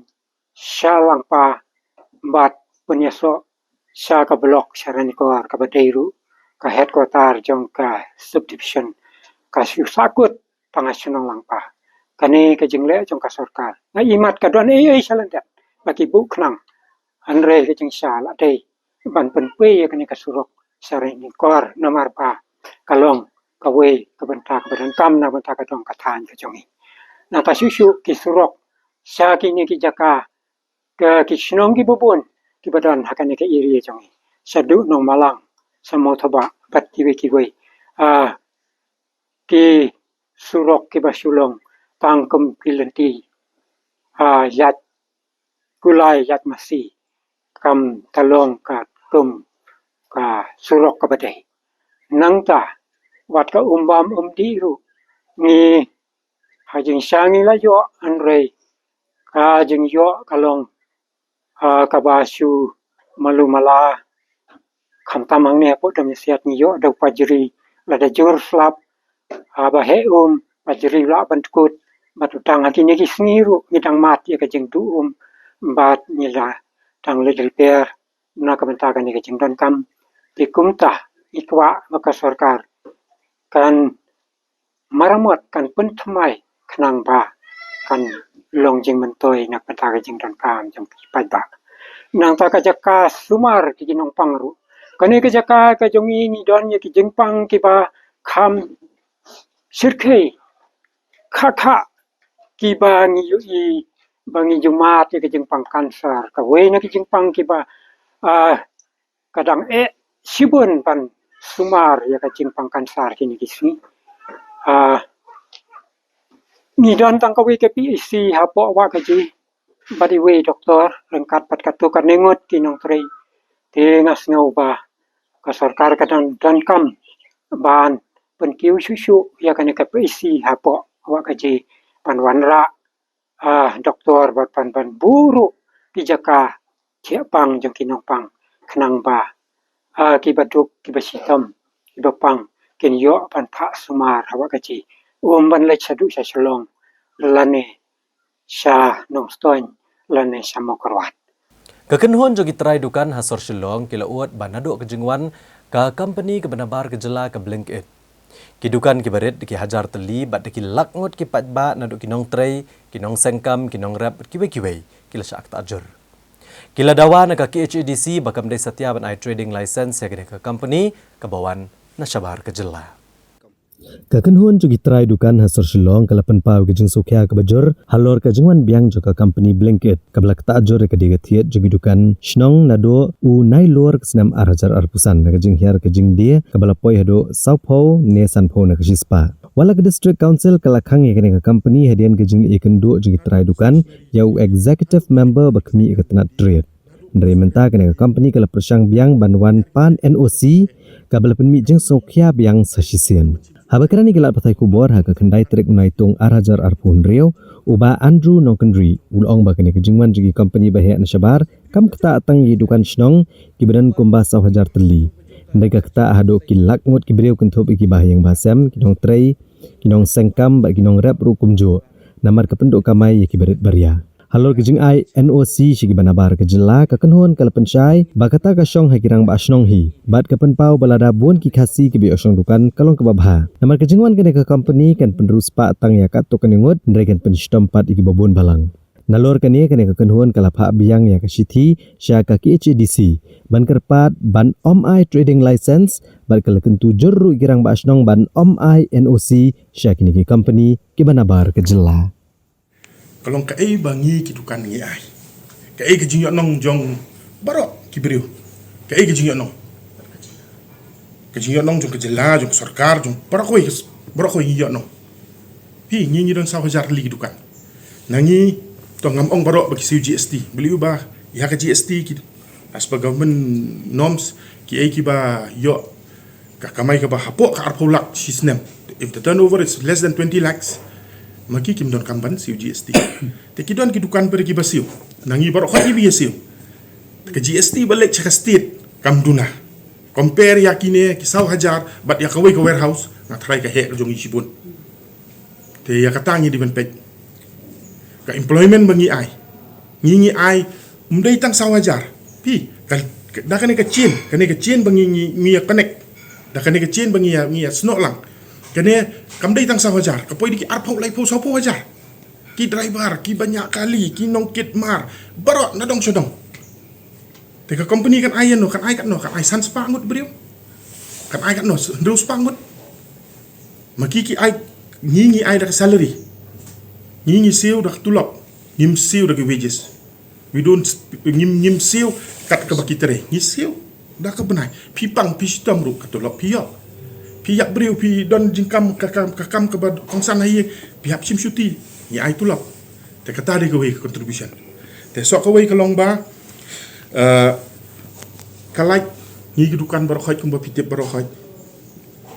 sha lang pa bat penyeso sha ka blok sharani ko ka badairu ka headquarter jong ka subdivision ka sakut pangasunang lang pa kane ka jingle jong ka sarkar na imat ka don salandat bagi bu knang anre ka jing sha la dei ban pen pe kane ka surok sharani kor namar pa kalong kawe ka benta ka badan kam na benta ka dong ka than ka jongi na ta shushu ki surok sha ki ni ki jaka ke ki shnong ki bubun ki badan hakane ka iri jongi sadu nong malang samothaba bat ki we ki surok ki basulong tangkem kilenti yat kulai yat masi kam talong ka tum ka surok ka badai nangta wat ka umbam diru ni hajing shangi la yo anrei ka jing yo kalong ka basu malumala khamtamang ne po dam siat ni yo da pajri la da jur slap ba he pajri la bantkut batutang hakini ki sniru ngidang mat ya ka jing tu bat ni la tang le repair na ka benta ka ni ka jing don kam ti kumta ikwa maka sarkar kan maramot kan pentumai kenang ba kan longjing mentoi nak petaka jing don kam jam pai ba nang ta ka jaka sumar ki jinong pangru kane ka jaka ka jongi ni don ye ki jing pang ki ba kham sirkhei kha ki ba ngi yu i bangi jumat ye ki jing pang kansar ka we na ki jing pang ki ba kadang sibun pan sumar ya ka jing pang kansar kini kisni ni don tang ka we ke PEC hapo wa ka ji badi we doktor rengkat pat katu kan nengot kinong trei te ngas ngau ba ka sarkar kadang dan kam ban pen kiu shushu ya kan ka PEC hapo wa ka ji pan wanra doktor bat pan buru ki jaka che pang jong kinong pang khnang ba ki baduk ki basitam ki bapang ken yo pan pha sumar hawa ka ji ban le chadu sha shalong lane sha nong stoin lane sha mokorwat Kekenhon jogi terai dukan hasor Shillong kila uat banado kejingwan ka company ke benabar ke jela ke Blinkit. Kidukan ki baret ki hajar teli bat ki lakngot ki patba nado ki nong tray ki nong sengkam ki nong rap ki we kila syak tajur. Kila dawa na ka KHADC bakam dai satya ban ai trading license ya ke company ke bawan na syabar ke jela. Kekenhon jogi terai dukan hasor Shillong kalapan pau ke jing sukya ke bajur halor ke jingwan biang joka company Blinkit kabla tajur ke diga thiet jogi dukan shnong nado u nai lor ke senam arhajar arpusan na ke jing hiar ke jing dia kabla poi hado saupo ne sanpo na ke spa wala ke district council kalakhang ye ke company hadian ke jing ikendu jogi terai dukan ya executive member bakmi ke tenat trade dari menta ke company kala persang biang banwan pan NOC kabla penmi jing sukya biang sasisen Habakran ni gelat patai kubor ha kendai trek menaitung arhajar arpun rio uba Andrew Nokendri ulong bakani kejingwan jigi company bahaya nasyabar kam kata atang yidukan shnong ki badan kumba saw hajar teli ndai ka kata hado ki lakmut ki beriu kentup iki bahayang basam ki dong tray kinong sengkam ba kinong rap rukum jo namar kependuk kamai ki berit beria halor kejing ai NOC shigi banabar kejela ka kenhon kala penchai ba kata ka syong hakirang ba asnong hi bat ka penpau balada bun ki khasi ki bi osong dukan kalong ke babha namar kejingwan kene ka company kan penerus pa tang ya kat to keningut ndregen penstom pat iki babun balang nalor kene ka kenhon kala pha biang ya ka sithi sya ka ki HDC ban kerpat ban om ai trading license bat kala kentu jorru kirang ba asnong ban om ai NOC sya kini ki company ki banabar kejela kalau ka ai bangi ki dukan ngi ai ka ai ki jing nong jong barok ki brio ka ai ki jing nong jong ke jela jong sarkar jong barok koi ngi nong hi ngi don sa hajar li dukan nangi to ngam ong barok bagi siu GST beli ubah ya ka GST ki as per government norms ki ai ki ba yo ka kamai ka ba hapo ka arpolak system if the turnover is less than 20 lakhs maki kim don kamban siu GST te ki don ki dukan per ki basiu nangi barok koi bi siu ke GST balik cek state kam duna compare yakine ki saw hajar bat ya kawai ka warehouse na try ka he jong isibun te ya katangi di benpek ka employment bangi ai ngi ai umdai tang saw hajar pi da kane ka chin bangi ngi ya connect da kane ka chin bangi ya sno lang kene kam dai tang saw hajar ka poi di arpau lai pau saw hajar ki driver ki banyak kali ki nongkit mar barok na dong sodong te ka company kan ai no kan ai san spangut brio kan ai kan no ndeu spangut maki ki ai ngi ai da salary ngi siu da tulop ngim siu da wages we don't ngim siu kat ka bakitere ngi siu da ka benai pipang pistam ru ka tulop piyak brio pi don jingkam kakam ke kongsan hai pihak sim syuti ni ai tulop te kata de kawai contribution te sok kawai kalong ba kalai ni dukan barokhai kumba pitip barokhai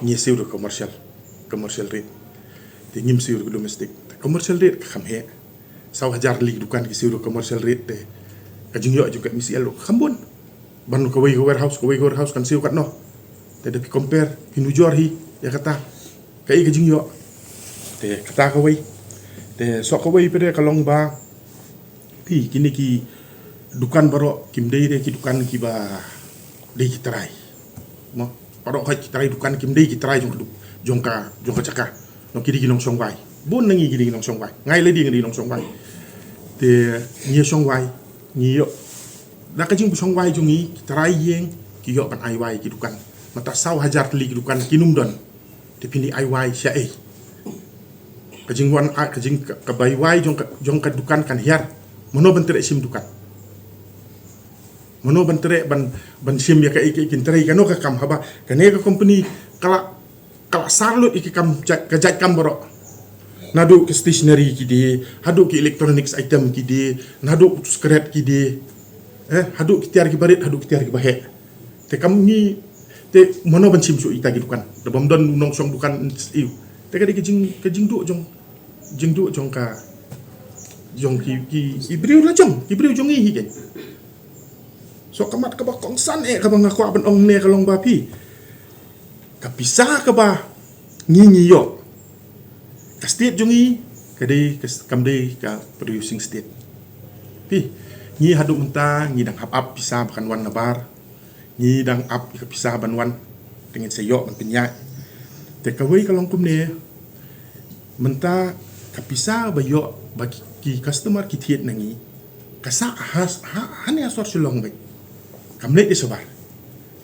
ni siu de commercial rate te ngim siu de domestic commercial rate kham he saw hajar li dukan ki siu de commercial rate te kajing yo juga misi elo khambun ban kawai warehouse kan siu kat no te de compare pinujor hi ya kata kai kajing yo te kata kawai te sok kawai pede kalong ba pi kini ki dukan baro kim dei de ki dukan ki ba dei ki trai mo baro khai ki trai dukan kim dei ki trai jong ka caka no ki di nong song wai bon nangi ki di nong song wai ngai le di ngi nong song wai te ni song wai ni yo da ka jing song wai jong ni ki trai yeng ki yo pan ai wai ki dukan mata saw hajar li ki dukan kinum don te pini ai wai sya kajing wan a kajing ka bai wai jong ka dukan kan hiar mono bentere sim dukan mono bentere ban sim ya ka ikin trai kano ka kam haba kane ka company kala sarlut iki kam ka jat kam boro nadu ke stationery ki de hadu ki electronics item ki de nadu skret ki de hadu ki tiar ki barit hadu ki tiar ki bahe te kam ni te mono ban sim su ita ki dukan da bom don nong song dukan iu te ka de kajing du jong ka jong ki ibriu la jong jong hi ke so kamat ka ba kongsan ka ba ngakwa ban ong ne ka long ba pi ka pisah ka ba ngi yo ka state jong hi ka de kam de ka producing state pi ngi hadu unta ngi dang hap pisah bakan wan nabar ngi dang up ka pisah ban wan dengan sayo ban pinya te ka wei ka long kum ne menta kapisa bayo bagi ki customer ki thiet nangi kasa hani asor sulong be kamle de sobar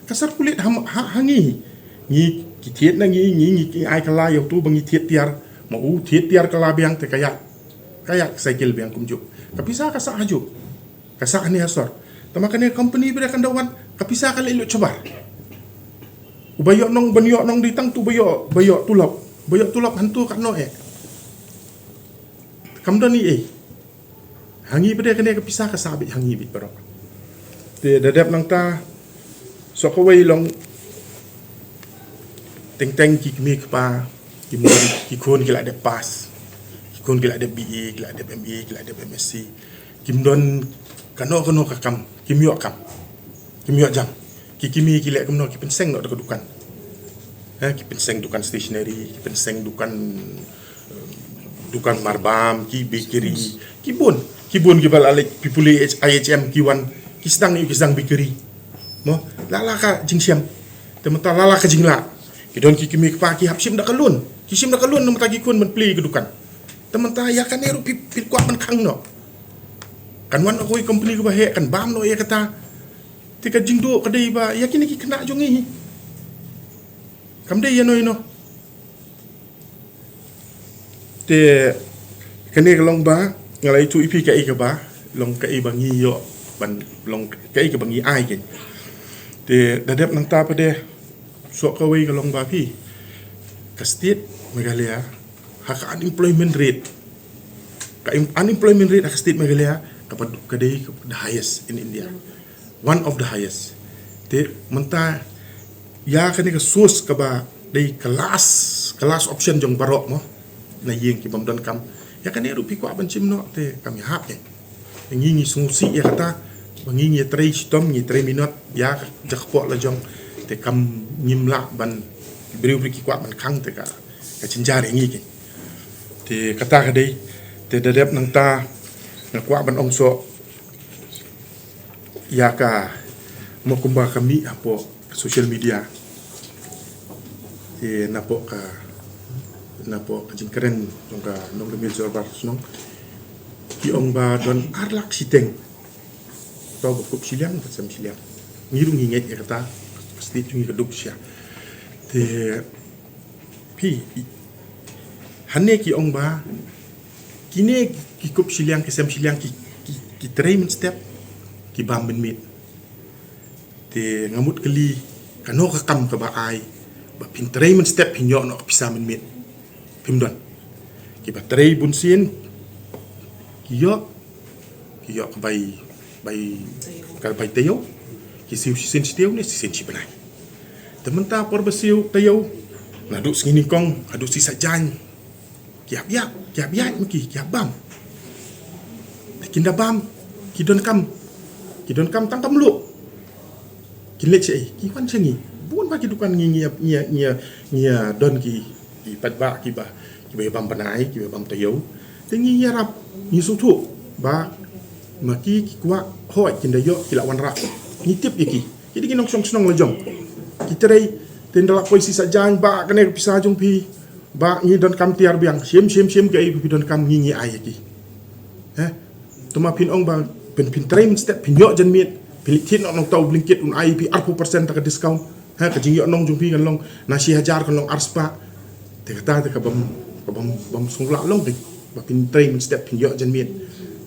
kasar kulit hangi ni ki thiet nangi ni ki ai kala yo tu bangi thiet tiar ma u thiet tiar kala biang te kayak cycle biang kumju kapisa kasa haju kasa hani asor tamakane company ber kan dawan kapisa kala ilo cobar ubayo nong banyo nong ditang tu bayo tulap hantu kan no kamdani hangi pada kena kepisah ke sabit hangi bit barok te dadap nang ta sokawai long teng ki mi pa ki mo ki kon ki la de pas ki kon ki la de BA ki la de MA ki la de MSc kim don kano ka kam kim yo jam ki kimi ki le kam no ki penseng no de kedukan ki penseng dukan stationery, ki penseng dukan marbam, ki bakery, kibun ki bal alik pipuli IHM ki wan ki sedang bakery. Mo lala ka jingsiam. Temata lala ka jingla. Ki don ki kimi pa ki hapsim da kalun. Ki sim da kalun nam tagi kun men pli kedukan. Temata ya kan eru pil kuat man kang no. Kan wan aku company ke bahe kan bam no ya kata. Tika jingdo kadai ba ya kini ki kena jongi. Kam dai ya no ino. Te kene long ba ngalai tu ipi kai ke ba long kai bangi yo ban long kai ke bangi ai ke. Te dadap nang ta pade sok kawai ke long ba pi. Ka state Meghalaya hak unemployment rate. Ka unemployment rate hak state Meghalaya kadai the highest in India. One of the highest. Te menta ya kani ka source ka ba dai kelas option jong barok mo na yeng ki bamdan kam ya kani rupi ko aban chim no te kami hap ye ngi sungsi ya kata bangi trei stom ni 3 minut ya jakpo la jong te kam nyimla ban beriu ki ko aban kang te ka cinjare ngi ke te kata ka dai te dadep nang ta na ko aban ongso ya ka mo kumba kami apo social media napo ka jingkeren jongka nong demil jorbar snong ki ong ba don arlak siteng to bukup siliang pasam siliang ngirung hinget ya kata pasti tungi keduk sia te pi hanne ki ong ba kine ki kup siliang kesem siliang ki train step ki bam ben mit te ngamut keli kano ka kam ka ba ai ba pintrei men step hinyo no pisa men mit pimdon ki ba trei bun sin ki yo ka bai tayo ki siu sin stiu ne sin si banai tementa por basiu tayo na du singini kong adu si sajan ki abya mki ki abam kinda bam ki don kam tangkam lu kinle chei ki kwan chengi bukan bagi dukan ngia don ki patba ki ba bam panai ki bam tayo tengi yarap ni sutu ba maki ki kwa hoi kinda yo ki lawan rak ni tip ki jadi ki nong song lejong ki terei tendala koi sisa jang ba kene pisah jong pi ba ni don kam tiar biang sim ke pi don kam ngi ai ki tuma pin ong ba pin train step pin yo jan miet Pilitin nong tau blinket un IP 40% tak discount ha ka jingi nong jumpi kan long nasi hajar kan long arspa te kata te ka bam sungla long ke ba pin train step pin yo jan miet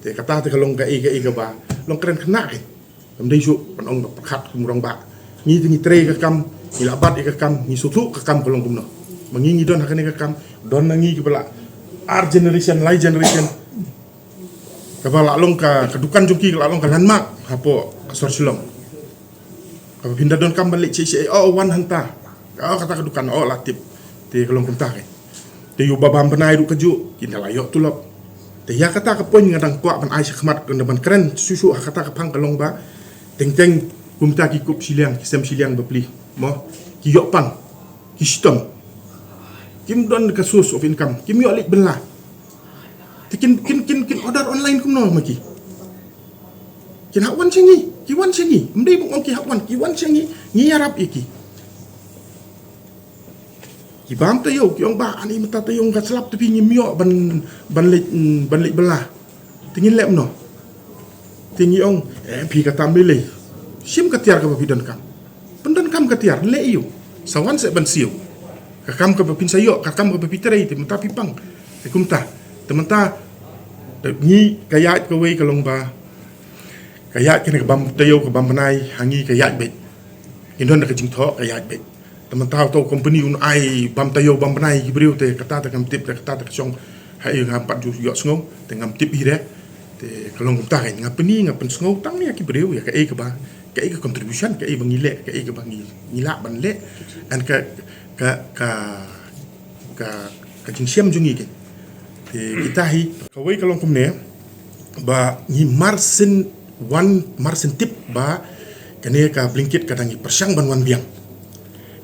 te kata te ka long ka ba long keren kena ke am dei su kan ong ba khat kum rong ba ni te ni tre ka kam ni labat ka kam ni sutu ka kam kolong kum no mangi don hakane ka kam don nangi ke bala our generation lai generation ka bala long ka dukan jumki ka long ka landmark hapo asor silong ka pinda don kam balik cei wan hanta kata kedukan latip te kelong kumta ke te yu babam benai du keju kinda layo tulop te ya kata ka poin ngadang kwa ban ai khmat kan ban keren susu kata ka phang kalong ba teng kumta ki kup siliang kisem siliang bapli mo ki yok pang ki stom kim don ka source of income kim yo lik belah kin order online kum no maki kin hakwan chengi mdei bung ki hakwan ki wan chengi ni arab iki ki bam tayo ki ong ba ani mata tayo ka selap tapi ni mio ban lik belah tingin lep no tingi ong pi kata mele sim katiar ka bidon kam pendan kam katiar le yu sawan se ban siu ka kam ka pin sayo ka kam ka pitere te mata pipang te kumta tementa ni kayat ka wei ka long ba kayat kene ka bam tayo ka bam banai hangi kayat be indon ka jing tho kayat be teman tahu to company un ai bam tayo bam banai gibriu te kata ta kam tip te kata ta chong hai ngam pat ju yo sngo te ngam tip hi re te kalong ta ka ngap ni ngap sngo tang ni ki briu ya ka e ka ba ka e ka contribution ka e bangi le ka e ka bangi la ban le an ka jing siam jungi ke te kita hi ka wei kalong kum ne ba ni marsen tip ba kene ka blinket kadangi persang ban wan biang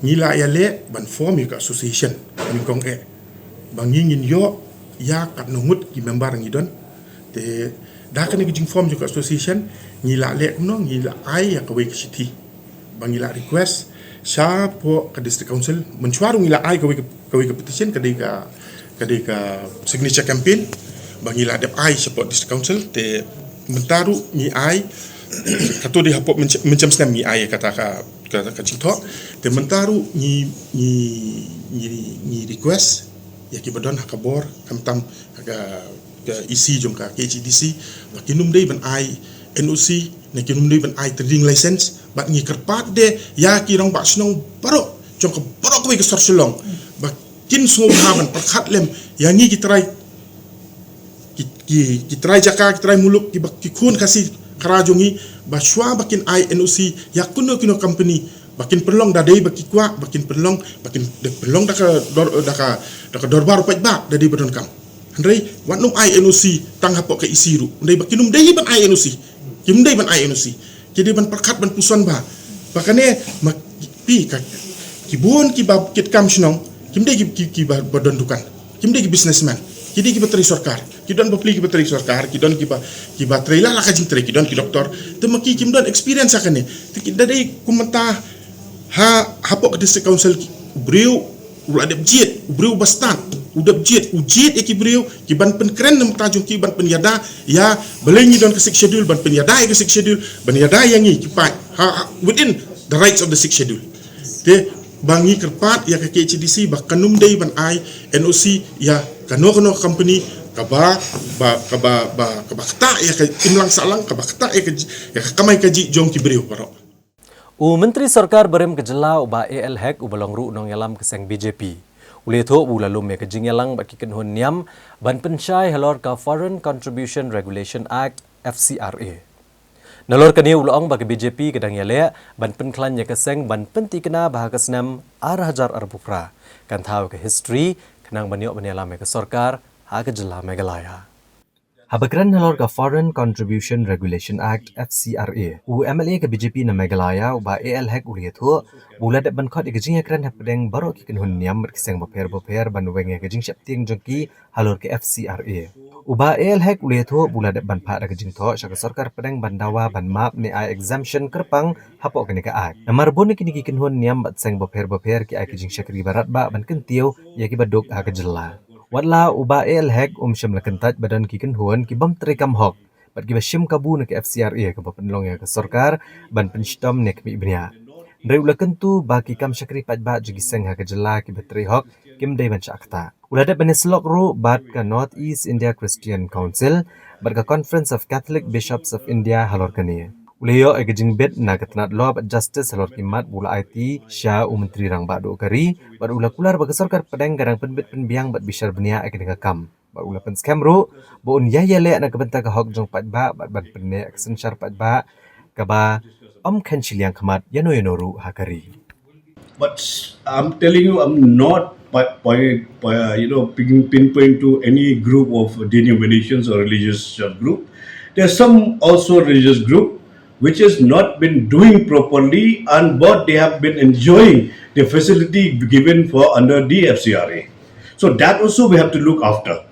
ngila ya le ban form yu ka association min kong bang ngin yo ya kat nungut ki member ngidon te da kan ki jing form yu ka association ngila le no ngila ai ya ka we city bang ngila request sha po ka district council mencuaru ngila ai ka we petition ka signature campaign bang ngila dep ai support district council te mentaru ni ai kato di hapok mencam senam ni ai kata jing tok te mentaru ni request ya ki badon hakabor kamtam ka isi jong ka KGDC bakinum dei ban ai NOC na kinum dei ban ai trading license ba ngi kerpat de ya ki rong ba snong baro jong ka baro ko ke sorsulong ba kin so haban pakhat lem ya ngi ki try jaka ki try muluk ki kun kasih karajongi ba shwa bakin ai NOC ya kuno company bakin perlong dadai baki kwa bakin perlong daka dorbar paj ba dadai badon kam Andrei wanum ai NOC tang hapok ke isiru ndai bakinum dei ban ai NOC kim dei ban ai NOC jadi ban perkat ban puson ba bakane pi ka kibun ki ba kit kam shnong kim dei ki badon dukan kim dei businessman jadi ki bateri sarkar kidon bapli ki bateri sarkar kidon ki ba trailer la kajing tre kidon ki doktor temaki kim don experience akane dadai kumenta hapok ke district council brio uladap jet brio bastan udap jet ujet ki brio ki ban pen keren nam tajung ki ban pen yada ya belengi don ke six schedule ban pen yada ke six schedule ban yada yang ki pa within the rights of the six schedule te bangi kerpat ya ke KCDC bakanum dei ban ai NOC ya kano company kaba kata ya ke imlang salang kaba kata ya kamai kaji jong ki brio paro Menteri Sarkar berem kejela uba AL Hack ubalong ru nong yalam keseng BJP. Uletho ulalum ya kejing yalang baki kenhun niam ban pensyai halor ka Foreign Contribution Regulation Act FCRA. Nalor kani ulong bagi BJP kedang yale ban penklan ya keseng ban penti kena bahaka senam arhajar arbukra. Kan tahu ke history kenang baniok banyalam ya ke Sarkar ha kejela megalaya. Habakran halor ka Foreign Contribution Regulation Act FCRA. MLA ke BJP na Meghalaya uba AL Hack uliatho bulat ban khot ikajing akran hapdeng baro ki kenhun niam berkiseng boper ban weng ikajing syapting jongki halor ke FCRA. Uba AL Hack uliatho bulat ban pha ikajing tho syaka sarkar pedeng ban dawa ban map ni ai exemption kerpang hapok kini ka act. Namar bon kini ki kenhun niam bat seng boper ki ai ikajing syakri barat ba ban kentiu ya ki baduk ha kejela. Wadla uba AL Hack syam lakentat badan ki kenhuan ki bam trikam hok bat ki basyam kabu na ke FCRA ke bapenlong ya ke sarkar ban penstom nek mi ibnia ndai ulakentu baki kam syakri pajba jugi seng ha ke jela ki batri hok kim dai ban syakta ulada beneslok ru bat ka North East India Christian Council bat ka Conference of Catholic Bishops of India halor kani Uleo egajing bet na ketenat law bat justice halor kimat bula IT Syah Menteri rang bado kari bat ula kular bagi sarkar pedeng garang penbet penbiang bat bishar benia ekeng kam bat ula pen scam ru bo un ya le na kebenta ka hok jong pat ba bat ban penne action syar pat ba ka ba kan chiliang khamat yano ru hakari. But I'm telling you, I'm not pinpoint to any group of denominations or religious group. There's some also religious group which has not been doing properly and but they have been enjoying the facility given for under the FCRA. So that also we have to look after.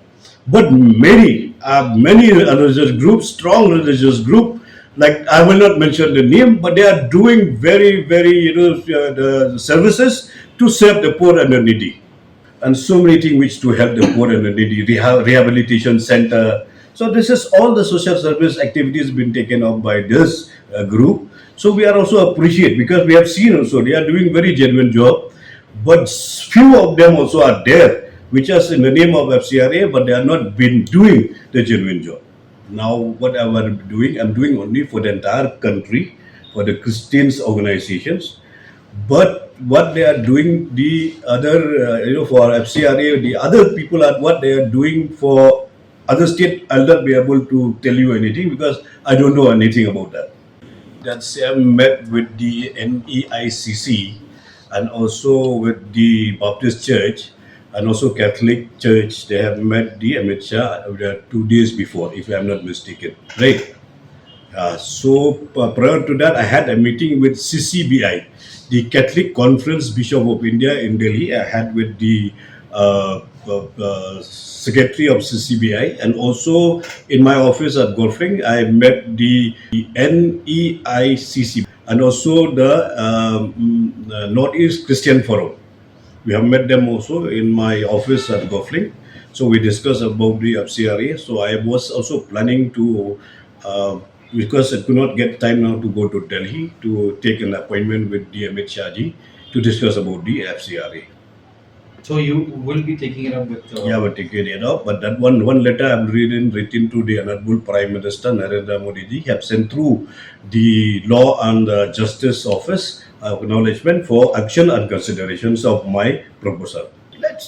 But many religious groups, strong religious group, like I will not mention the name, but they are doing very the services to serve the poor and the needy, and so many things which to help the poor and the needy, rehabilitation center. So this is all the social service activities been taken up by this group. So we are also appreciate because we have seen also they are doing very genuine job, but few of them also are there which is in the name of FCRA, but they are not been doing the genuine job. Now what I am doing, I'm doing only for the entire country, for the Christians organizations. But what they are doing, the other, for FCRA, the other people are what they are doing for other state. I'll not be able to tell you anything because I don't know anything about that. That's met with the NEICC and also with the Baptist Church and also Catholic Church. They have met the Amit Shah 2 days before, if I am not mistaken. Right. Prior to that, I had a meeting with CCBI, the Catholic Conference Bishop of India in Delhi. I had with the Secretary of CCBI, and also in my office at Golfing, I met the NEICC and also the Northeast Christian Forum. We have met them also in my office at Golfing. So we discussed about the FCRA. So I was also planning to, because I could not get time now to go to Delhi to take an appointment with the Amit Shahji to discuss about the FCRA. So you will be taking it up with... Yeah, we're taking it up. But that one letter I've written to the Honorable Prime Minister Narendra Modi ji, have sent through the Law and Justice Office acknowledgement for action and considerations of my proposal.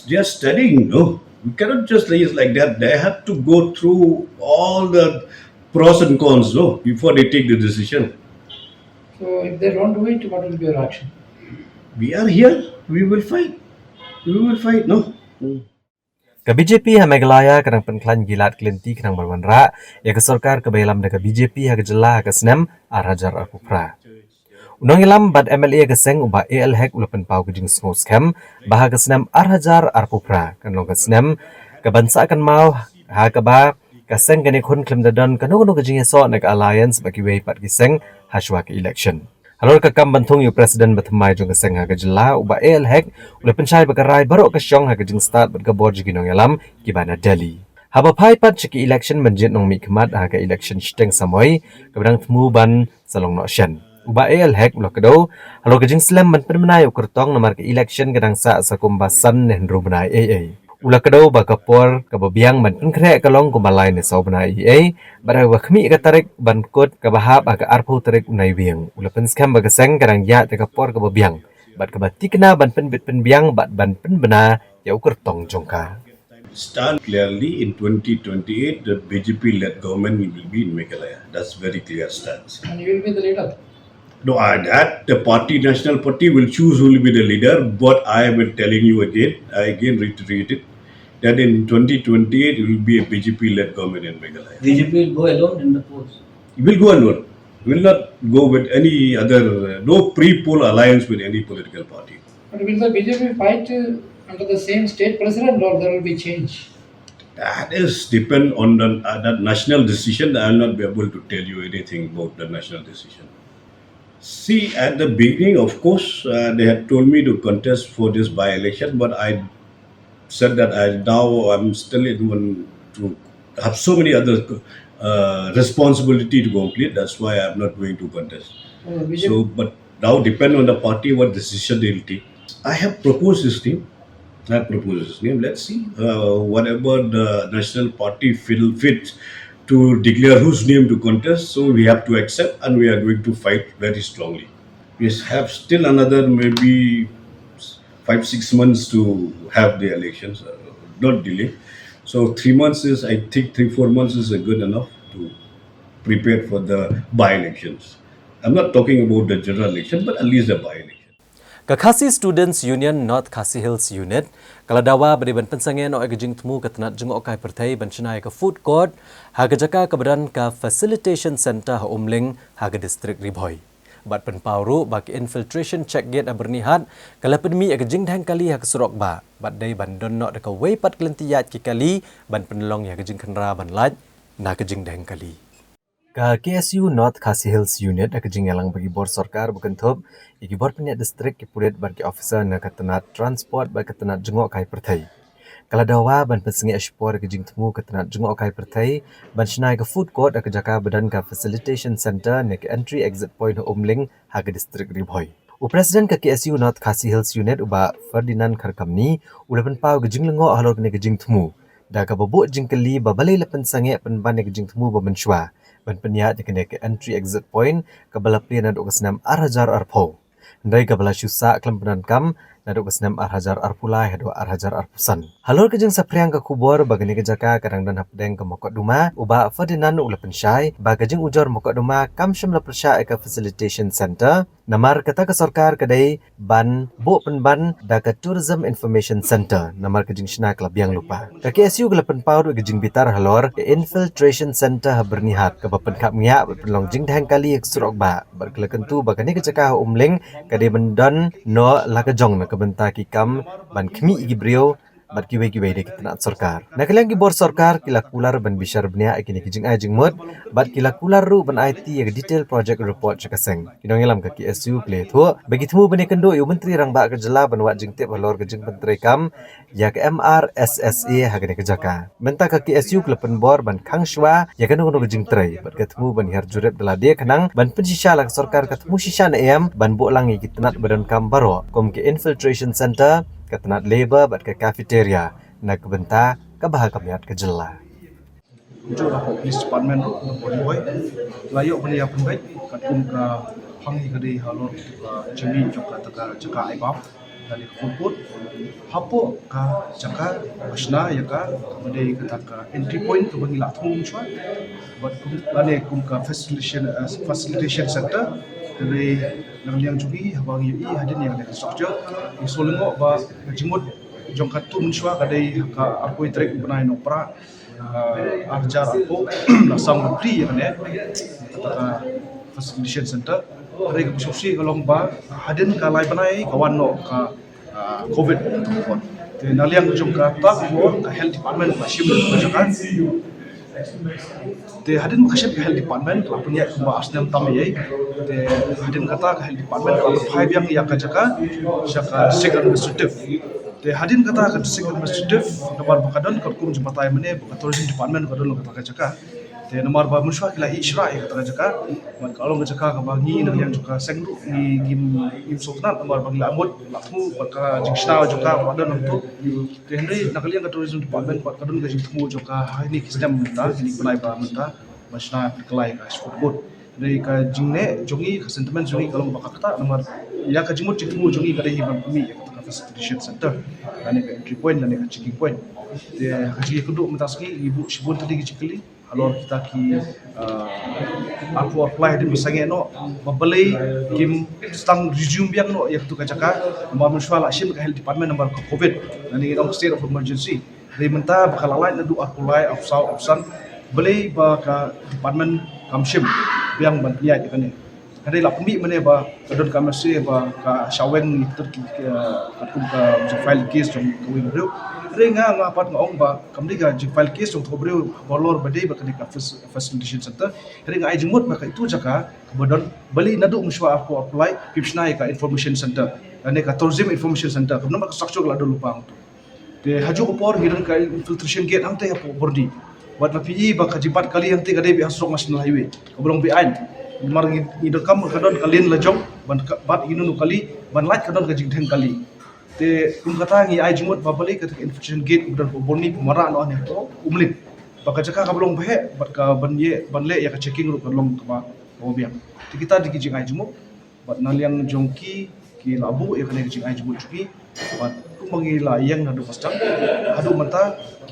They are studying, no? We cannot just raise like that. They have to go through all the pros and cons, no, before they take the decision. So if they don't do it, what will be your action? We are here. We will fight. We will fight, no? Ka BJP ha Meghalaya kadang penklan gilat kelenti kadang berwanra ya ke sarkar ke bayalam da BJP ha jela ke senam arhajar akupra. Unang ilam bad MLA ke seng uba AL hek ulapan pau ke jing ngos kem bah ke senam arhajar arkupra kan long ke senam ke bansa kan mau ha ke ba ke seng kene khun klem dadan kan no ke jing so nak alliance bagi wei pat ke seng haswa ke election. Halor ka kam bantung yu presiden batmai jong keseng ha jela uba AL hek ule penchai bakarai barok ke syong ha jing start bat bor jigi nong yalam kibana Delhi. Haba pai pat chiki election menjet nong mi kemat ha ka election steng samoi kabang temu ban salong no shen. Uba AL hek ulo kedo halor ke jing slam ban penmenai ukurtong nomor ke election kadang sa sakumbasan hendro benai AA. Ula kedo bakapor kababiang ban penkre kalong kumalai ne sau benai AA bara wakmi ka tarik ban kot kabahap aga arpu tarik unai wiang ula penskam bagaseng kadang ya te kapor kababiang bat kabati kena ban pen bit pen biang bat ban pen bena ya ukur tong jongka. Stand clearly in 2028 the BJP-led government will be in Meghalaya. That's very clear stance. And you will be the leader? No, that the national party will choose who will be the leader, but I am telling you I again reiterate it, that in 2028 it will be a BJP-led government in Meghalaya. BJP will go alone in the polls? It will go alone. Will not go with any other, no pre-poll alliance with any political party. But will the BJP fight under the same state president or there will be change? That is depend on that national decision. I will not be able to tell you anything about the national decision. See, at the beginning, of course, they had told me to contest for this by-election, but I said that I'm still in one to have so many other responsibility to complete. That's why I'm not going to contest. But now depend on the party what decision they'll take. I have proposed his name. Let's see whatever the national party fits to declare whose name to contest. So we have to accept, and we are going to fight very strongly. We have still another maybe 5-6 months to have the elections, not delay. So 3 months is, I think 3-4 months is good enough to prepare for the by-elections. I'm not talking about the general election, but at least the by-election. Khasi Students Union North Khasi Hills Unit kaladawa beriban pensangen o agajing temu ketenat jengok kai pertai bencenai ke food court haga jaka keberan ke facilitation center ha umling haga distrik Ribhoi. Bat penpauru bagi infiltration check gate bernihat kala penmi agajing dang kali ha kesurok ba bat dai bandon nok deka wei pat kelentiyat ki kali ban penlong ya agajing kenra ban laj na agajing dang kali. Ka KSU North Khasi Hills Unit agajing yalang bagi bor sarkar bukan thop iki bor penyak distrik ki puret bagi officer na ketenat transport bagi ketenat jengok kai pertai. Kala dawa ban pensengi ekspor agajing temu ketenat jengok kai pertai ban shnai ke food court ak jaka badan ka facilitation center ne ke entry exit point umling haga distrik Ribhoi. Presiden ke KSU North Khasi Hills Unit uba Ferdinand Kharkamni ulapan pau gajing lengo halor ne gajing temu. Da ka babuk jingkeli babalai lapan sange penban ne gajing temu babenshwa. Ban penyat kena ke entry exit point ke balapian naduk kesenam arhajar arpo. Ndai ke bala syusa kelam penankam naduk kesenam arhajar arpulai hadu arhajar arpusan. Halor kejeng sapriang ke kubur bagani kejaka kadang dan hapdeng ke mokok duma uba Ferdinand ula pensyai bagajeng ujar mokok duma kam syam la persya ke facilitation center Namar kata ke sarkar kadai ban bo penban da ke Tourism Information Center namar ke jing shna klab yang lupa. Ka KSU ke lapan pau ke jing bitar halor ke Infiltration Center bernihat ke bapen kap ngya penlong jing dang kali ke surok ba berkelakan tu bakani ke cakah umling kadai bendan no la ke jong na ke benta ki kam ban kmi igi brio bat kiwe de kitna sarkar. Nakalang ki bor sarkar kila kular ban bishar bnia akini kijing ajing mod bat kila kular ru ban IT ya detail project report chakaseng. Kinong yalam ka KSU play thu bagi temu bani kendo yu menteri rang ba kejela ban wat jing tip halor ke jing menteri kam ya ke MRSSA hagane kejaka. Menta ka KSU klepen bor ban khang shwa ya kanu ke jing trai bat ketemu ban her jurep dala dia kenang ban pensisha lak sarkar ketemu shisha na em ban bo langi kitnat badan kam baro kom ke Infiltration Center ketenat labor bat ke cafeteria nak benta ke bahakamiat ke jela. Untuk lapor police department boleh boy layak beli apa baik kat kum ke hangi ke di halor jemi juga tegar jaga ibab dari kuput hapo ka jaga masna ya ka beli kata ke entry point ke bagi latung cua buat kum lane kum ke facilitation center dari yang jugi bagi UI hadir yang ada structure isolengo ba jemut jongkat tu mencua kadai ka aku trek benai nopra arjar aku lasang bukti yang ne kata facilitation center dari kepususi kalau ba hadir kalai benai kawan no ka covid tu te naliang jongkat tak mo ka health department masih berjalan te hadin makasih ke health department la punya kumba asnam tamai te hadin kata ke health department la phai biang ya ka jaka jaka second administrative te hadin kata ke second administrative nomor bakadon ko kum jumatai mene buka tourism department ko don kata ka jaka te nomor ba mushwa kila isra ya kata jaka man kalau ka jaka ka bangi nang yang juga sengru ni gim sultan nomor bagi lamut lakmu baka jingshna juga badon tu te hendai nakali yang tourism department ko kadon ka jingtmu juga ini kisdam ta ini benai ba menta masna kelai ka sport dari ka jingne jongi ka sentiment jongi kalau baka kata nomor ya ka jingmut jingtmu jongi ka dehi ban kumi ya kata facilitation center dan ka entry point dan ka checking point te ka jigi kudu mentaski ibu shibun tadi jikali alor kita ki aku apply di misalnya no babelai kim stang resume biang no ya tu kajaka nomor musyawal asim ke health department nomor covid dan ini dong state of emergency dari menta bakal lain adu apply opsan belai ba ka department kamshim biang ban pia kan ni hari la pemi mene ba kadon kamasi ba ka shawengiter ki katum ka file case jong kawin bro renga ngapat ngong ba kamdi ga file case jong thobre bolor bade ba ka facilitation center renga ai jumut ba ka itu jaka kabodon bali nadu muswa aku apply pipsna ka information center ane ka tourism information center kabna ka structure la do lupang tu de haju upor hiran ka infiltration gate amte ya bordi buat lapi ba ka jibat kali amte ka de bi hasrok national highway kabolong bi ain mar ngidor kam kadon kalin lajong bat inunu kali ban lait kadon ka jingtheng kali te kum kata ngi ai jumut babali ka infection gate udan borni mara no ne to umlin baka jaka kablong bahe bat ka banle ya ka checking ru kalong ka obiang ti kita di jing ai jumut bat naliang jongki ki labu ya kana jing ai jumut chuki bat kumangila yang nadu pastang adu manta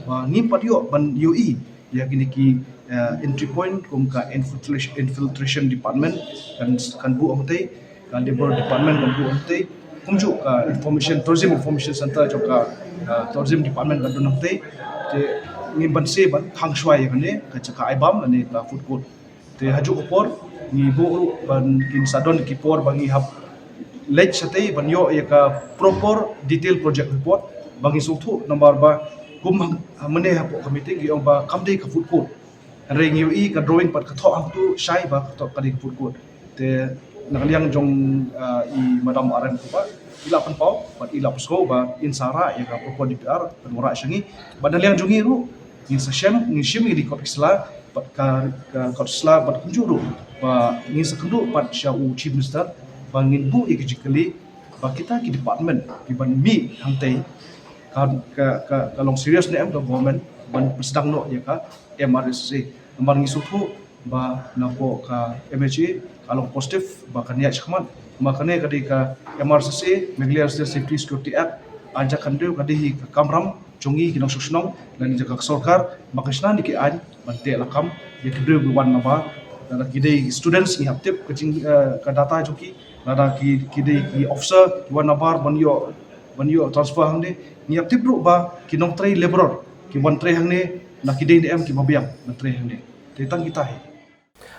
ngi patio ban UI ya kini ki entry point kum ka infiltration department kan bu amtai kan labor department kan bu amtai kum ju ka tourism information center juga tourism department kan amtai te ni ban se ban hang shwai kan ka chaka ibam ane ka food court te haju upor ni bu ban kin sadon ki por bangi hab lech satai ban yo ya ka proper detail project report bangi sultu nomor ba kum mane hapo committee gi ba kamdei ka food court ring UI ka drawing pat ka tho ang tu shai ba ka ka di food court te nakaliang jong I madam aran ko ba ila pan pau pat ila pusko ba insara ya ka proper DPR pan mura syangi badaliang jongi ru ni sa shem ni shim di kot isla pat ka kot isla pat kunjuru ba ni sa kundu pat sya u chief minister ba ngin bu ikijikali ba kita ki department ki ban mi hangtai ka long serious ni am government ban sedang no ya ka MRSC nomor ngisutu ba napo ka MHA kalau positif ba kan ya chakman makane kadi ka MRSC Megliar Safety Security Act aja kan deu kadi ka kamram jongi kinang susnong dan jaga sarkar makasna diki an bante lakam ya kedeu wan naba Nada kidai students ni haptip kecing ke data joki. Nada kidai ki officer ki wan nabar banyo transfer hang ni. Ni haptip ru ba kinong tray laborer ki wan tray hang ni na kidai DM ki babiam na tray hang ni. Tentang kita he.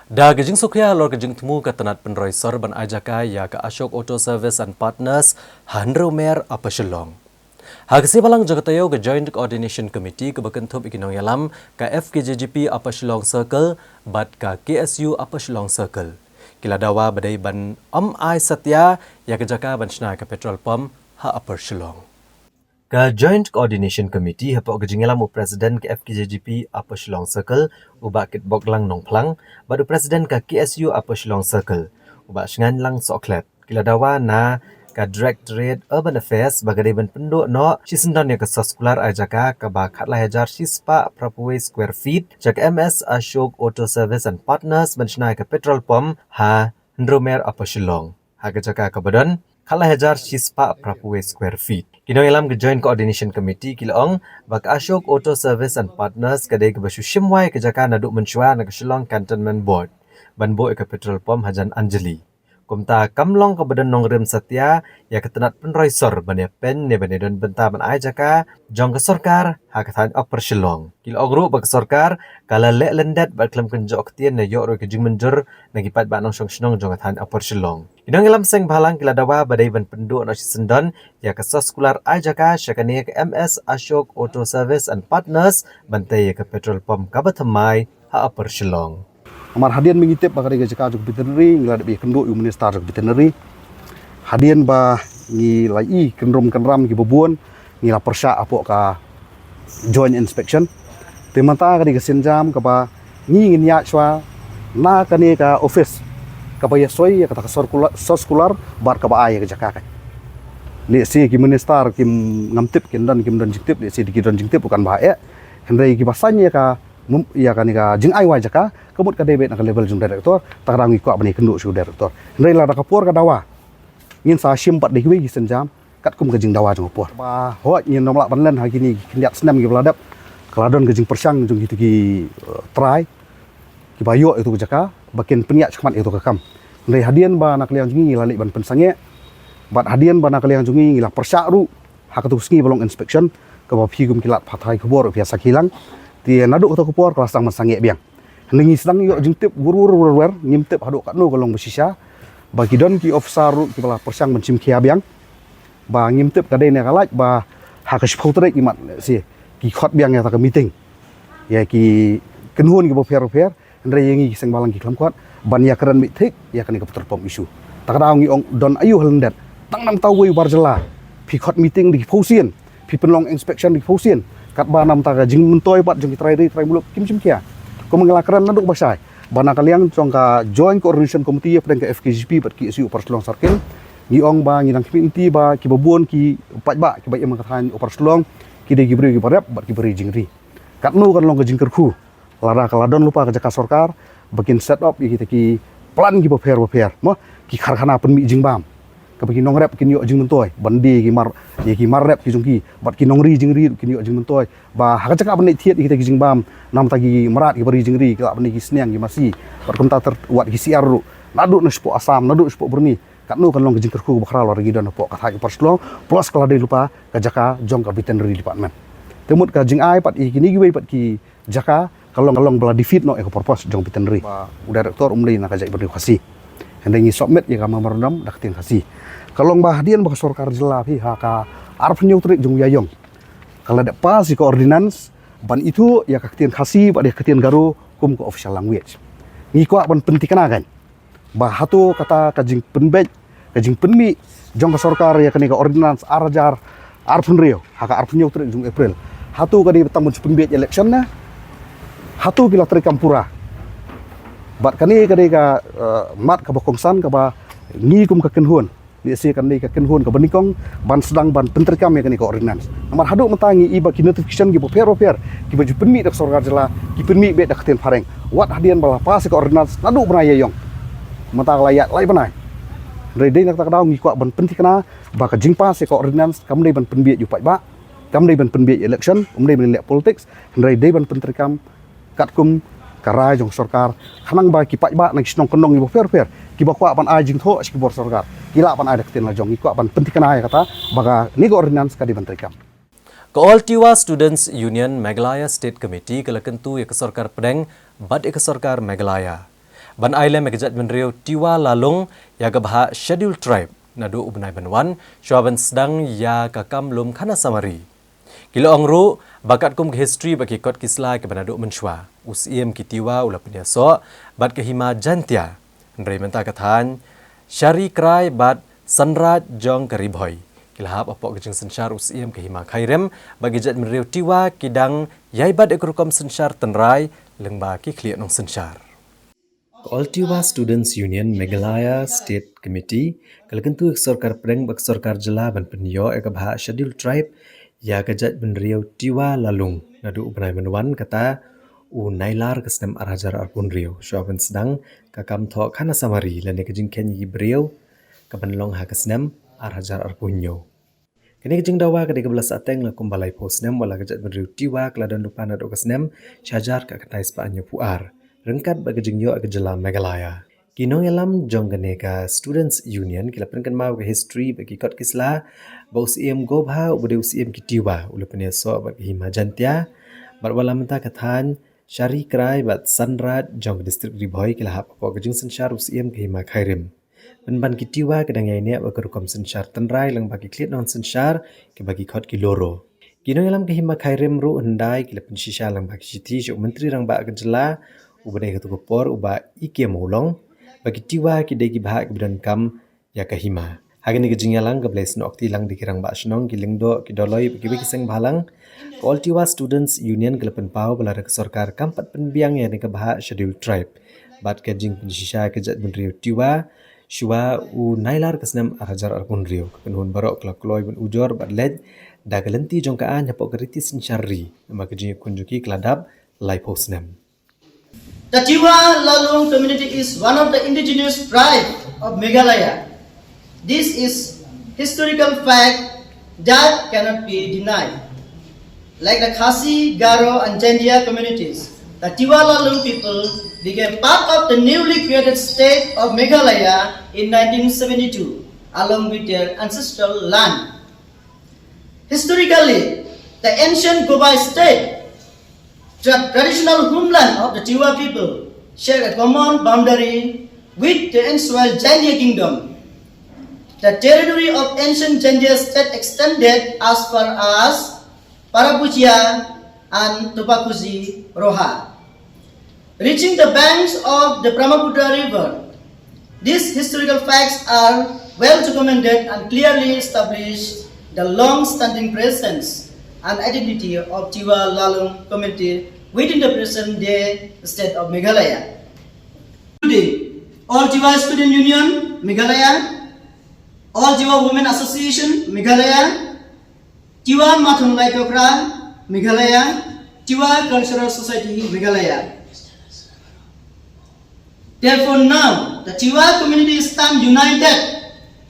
Da gejing sukya lor gejing temu ke tenat penroi sor ban ajaka ya ke Ashok Auto Service and Partners Handro Mer apa Shillong. Hagsi balang jagatayo ke Joint Coordination Committee ke bekentup ikinong yalam ke FKJGP apa Shillong Circle bat ke KSU apa Shillong Circle. Kila dawa badai ban Ai Satya ya ke jaka ban sna ke petrol pump ha apa Shillong. Ke Joint Coordination Committee hapok gejingalam Presiden ke FKJGP apa Shillong Circle ubak kit boklang nong plang badu Presiden ke KSU apa Shillong Circle ubak shengan lang soklet kila dawa na ke Directorate Urban Affairs bagai ban penduk no sisendon ya ke sekolah ajaka ke bakat lahajar sispa Prapuwe Square Feet jak MS Ashok Auto Service and Partners ban shnai ke petrol pump ha Ndromer apa Shillong ha ke jaka ke badan Kala hajar sispa Prapuwe Square Feet. Kinong ilam ke Joint Coordination Committee kilaong bak Ashok Auto Service and Partners kadai ke basu shimwai ke jaka naduk menshua na ke Shillong Cantonment Board. Ban bo ke petrol pump Hajan Anjali. Kumta kamlong ke badan nongrim Satya ya ketenat penroi sor ban ya pen ne ban don benta ban ai jaka jong ke sorkar ha ke than upper Shillong. Kil ogru bak sorkar kala le lendat bat klam kun jok tien na yo ro ke jing menjur na gipat ba nong shnong jong ke than upper Shillong. Inang ilam seng balang kila dawa badai ban penduk na sisendon ya ke sekolah ajaka syakani ke MS Ashok Auto Service and Partners bantai ke petrol pump kabatamai ha upper Shillong. Amar hadian mengitip bakal ke jaka juk veterinary ngilad bi kenduk yu minister juk veterinary hadian ba ngi lai kendrom kenram ki bobon ngila persya apok ka joint inspection temanta ka di kesenjam ka ba ngi ngin ya swa na ka ni ka office ka ba yasoi ya ka sekolah bar ka ba ay ke jaka ka li si ki minister kim ngamtip kindan jiktip li si di kidan jiktip bukan bahaya hendai ki basanya ka ya kan ka jing ai wa jaka kemut ka debet nak level jung director takrang ikut bani kenduk su director hendai la kapur ka dawa ngin sa shim pat de wi senjam kat kum ka jing dawa jung por ba ho ngin nomlak banlen ha kini kindiat senam ki beladap keladon ke jing persang jung gitu ki try ki bayo itu jaka bakin peniak chakmat itu ka kam hendai hadian ba nak liang jungi lalik ban pensange bat hadian ba nak liang jungi ngila persyak ru ha ka tu sngi bolong inspection ka ba phi gum kilat phathai khobor biasa kilang ti naduk to kupor kelas tang masange biang nengi sedang yo jingtip gurur ngimtip haduk katno kolong besisa bagi don ki officer ki bala persang mencim kia biang ba ngimtip kadai ne kalaj ba ha ka shpoutre imat si ki khot biang ya ta ka meeting ya ki kenhun ki bo fer ndre yengi seng balang ki klam khot ban ya keren mitik ya kan ki peter pom isu ta ka ngi ong don ayu halendat tang nam tau wi barjela pi khot meeting di phosien pi penlong inspection di phosien kat ba nam ta ka jing mentoi pat jong ki try muluk kim chim kia ko mengelakran naduk basai bana kaliang congka Joint Coordination Committee pada ke FKJP pat ki isu upar Shillong Circle ngi ong ba ngi nang committee ba ki babon ki pat ba ki ba yang kathan upar Shillong ki de ki beri ki parap bat ki beri jingri katnu kan long ke jingkerku lara kaladon lupa ke jaka sorkar bakin set up kita ki plan ki beper mo ki kharkhana penmi jingbam ka bagi nong rep ki yo jing mentoi bandi ki mar ye ki mar rep ki jungki bat ki nongri jingri ki yo jing mentoi ba ha jaka bani thiet kita ki jingbam nam tagi merat ki beri jingri ki bani ki sniang ki masi bat kumta ter wat ki siar ru naduk nespo asam naduk nespo berni katnu kan long ke jingkerku bakral war gi don po ka thai par Shillong plus kala de lupa ka jaka jong ka veterinary department temut ka jing ai pat ki ni gi pat ki jaka kalong bala defeat no eko purpose jong veterinary ba director umli nak ajak beri khasi hendengi submit ya kama marnam dak tin khasi kalong bah hadian bah sorkar jela pi ha ka arf nyutrik jong yayong kalau dak pas ko ordinance ban itu ya kaktian khasi ba dia kaktian garu kum ko official language ni ko ban pentikana kan bah hatu kata kajing penbej kajing penmi jong ka sorkar ya kani ka ordinance arjar arf nrio ha ka arf nyutrik jong April hatu ka di tamun penbej election na hatu kila tri kampura bat kani kadai ka mat ka bokongsan ka ba ngi kum ka kenhun dia si kan ka kenhun ka banikong ban sedang ban penterkam ya kani ka ordinance amar haduk matangi iba ki notification ki per ki baju penmi dak sorgar jela ki penmi be dak ten pareng wat hadian bala pas ka ordinance naduk bena yong mata layak lai benai redei nak tak daw ngi ko ban pentikna ba ka jingpa se ka ordinance kam dei ban penbi ju pai ba kam dei ban penbi election dei ban lek politics redei ban penterkam kat kum karai jong sarkar khanang ba ki pai ba nang snong kenong ibo fair ki ba kwa ban ai jing tho ki bor sarkar kila ban ai dakten la jong ikwa ban penting kana kata baga nego ordinance ka di menteri kam All Tiwa Students Union Meghalaya State Committee kalakentu ya kesorkar pedeng bad kesorkar Meghalaya. Ban aile megajat menrio Tiwa Lalung ya gabha Schedule Tribe nadu ubnai banwan syaban sedang ya kakam lum khana samari. Kilo angru bakat kum history bagi kot kisla ke banadu menshwa. Usiem ki Tiwa ula penyaso bad ke hima jantia. Ndrei menta kathan syari krai bad sanrat jong karibhoi. Kilahap apok kejeng sensyar usiem ke hima khairem bagi jat menriu Tiwa kidang yaibat ekrukom sensyar tenrai lengba ki kliat nong sensyar. All Tiwa Students Union Meghalaya State Committee kalakentu sorkar preng bak sorkar jela ban penyo ekabha Schedule Tribe ya kejat menriu Tiwa Lalung nadu ubnai menwan kata u nailar kesnem arajar arpun riu syaban sedang kakam tho khana samari lane kejeng kenyi beriu kabanlong ha kesnem arajar arpunyo. Kini kejeng dawa ke 13 ateng lakum balai posnem wala kejat menriu Tiwa keladan lupan ado kesnem syajar ka ketai sepanyo puar rengkat bagajeng yo ke jela Meghalaya. Kino yalam jong ganeka Students Union kila penkan mau ke history bagi kot kisla ba usiem gobha ubade usiem ki Tiwa ula penyeso bagi hima jantia barwala menta kathan syari krai bat sanrat jong distrik Ribhoi kila hap apa kejeng sensyar usiem ke hima khairim. Ban ki Tiwa kedang yainia bakerukom sensyar tenrai lang bagi klit non sensyar ke bagi kot ki loro. Kino yalam ke hima khairim ru hendai kila pensisya lang bagi siti syuk menteri rang ba kejela ubade ketukupor uba ikia molong bagi Tiwa ki degi bahak kebidan kam ya kahima. Hagani kejeng yalang ke beles nokti lang dikirang ba shnong ki lingdo ki doloi bagi kiseng balang All Tiwa Students Union kelepen pau belara kesorkar kampat penbiang ya ke bahak Schedule Tribe. Bat kejeng pensisya kejat menriu Tiwa Shua u nailar kesnem arajar arpun riu kepenuhun barok kelak-keloi ben ujor bat led da galenti jongkaan nyapok keriti sensyari nama kejeng kunjuki keladap lai posnem. The Tiwa Lalung community is one of the indigenous tribes of Meghalaya. This is historical fact that cannot be denied. Like the Khasi, Garo and Jandia communities, the Tiwa Lalung people became part of the newly created state of Meghalaya in 1972, along with their ancestral land. Historically, the ancient Gobai state, the traditional homeland of the Tiwa people, share a common boundary with the ancient Jandia kingdom. The territory of ancient Jandia state extended as far as Parapucia and Tupakuzi Roha, reaching the banks of the Brahmaputra River. These historical facts are well documented and clearly establish the long-standing presence and identity of Tiwa Lalung community within the present-day state of Meghalaya. Today, All Tiwa Student Union Meghalaya, All Tiwa Women Association Meghalaya, Tiwa Mathun Lai Tokra Meghalaya, Tiwa Cultural Society Meghalaya. Therefore now, the Tiwa community stand united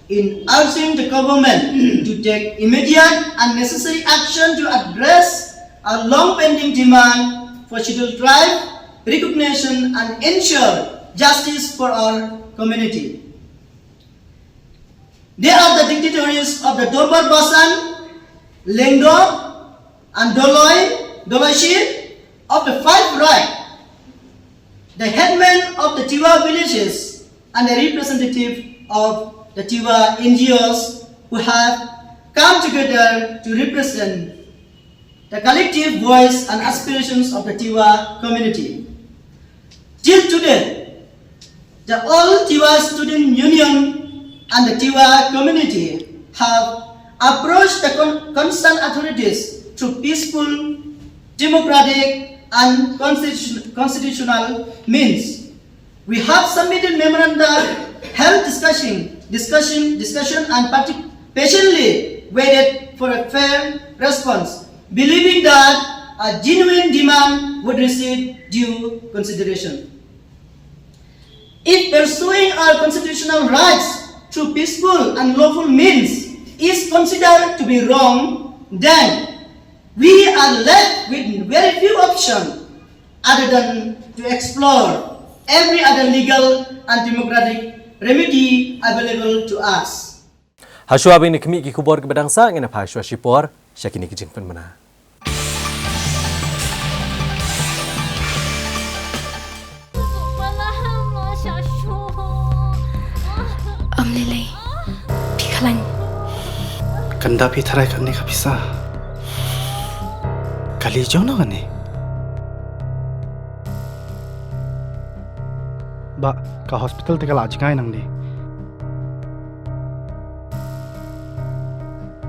in urging the government to take immediate and necessary action to address our long-pending demand for scheduled tribe recognition and ensure justice for our community. They are the dignitaries of the Dorbar Basan, Lengdo, and Doloishi of the five right, the headmen of the Tiwa villages, and the representative of the Tiwa NGOs who have come together to represent the collective voice and aspirations of the Tiwa community. Till today, the All Tiwa Student Union and the Tiwa community have approached the concerned authorities through peaceful, democratic, and constitutional means. We have submitted memoranda, held discussion, and patiently waited for a fair response, believing that a genuine demand would receive due consideration. If pursuing our constitutional rights through peaceful and lawful means is considered to be wrong, then we are left with very few options other than to explore every other legal and democratic remedy available to us. Hashua bini kami ki kubor ke bedangsa ngena phashua shipor syakini ki jingpen mana. Amlilay, pikalan. Kanda pi tharai kan ni kapisa. Kali jauh na kan ni. Ba, ka hospital te kala ajkai nang ni.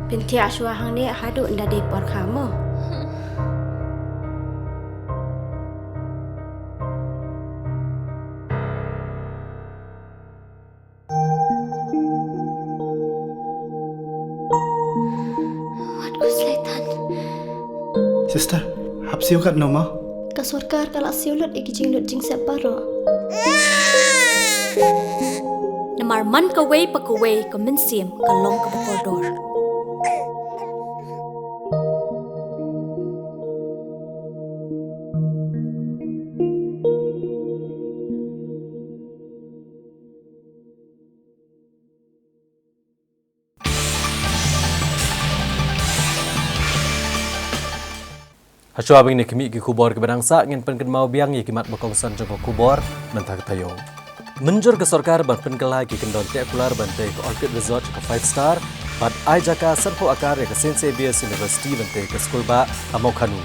Binti Ashwa hang ni hadu nda de por kamu. Sister, hap siu kat no ma? Ka sarkar kala siulut ikijing lut jing separo. Namar man ka way pa ka way ka minsim ka long ka koridor. Hashua bini kami ki kubor ke bedangsa ngin pen mau biang ye kimat bakongsan joko kubor mentah ketayo. Menjur ke sarkar ban pen kelai ki kendon tekular bante ke Orchid Resort ke 5 star bat ai jaka serpo akar ke St. Xavier's University bante ke skul ba Amau Khanu.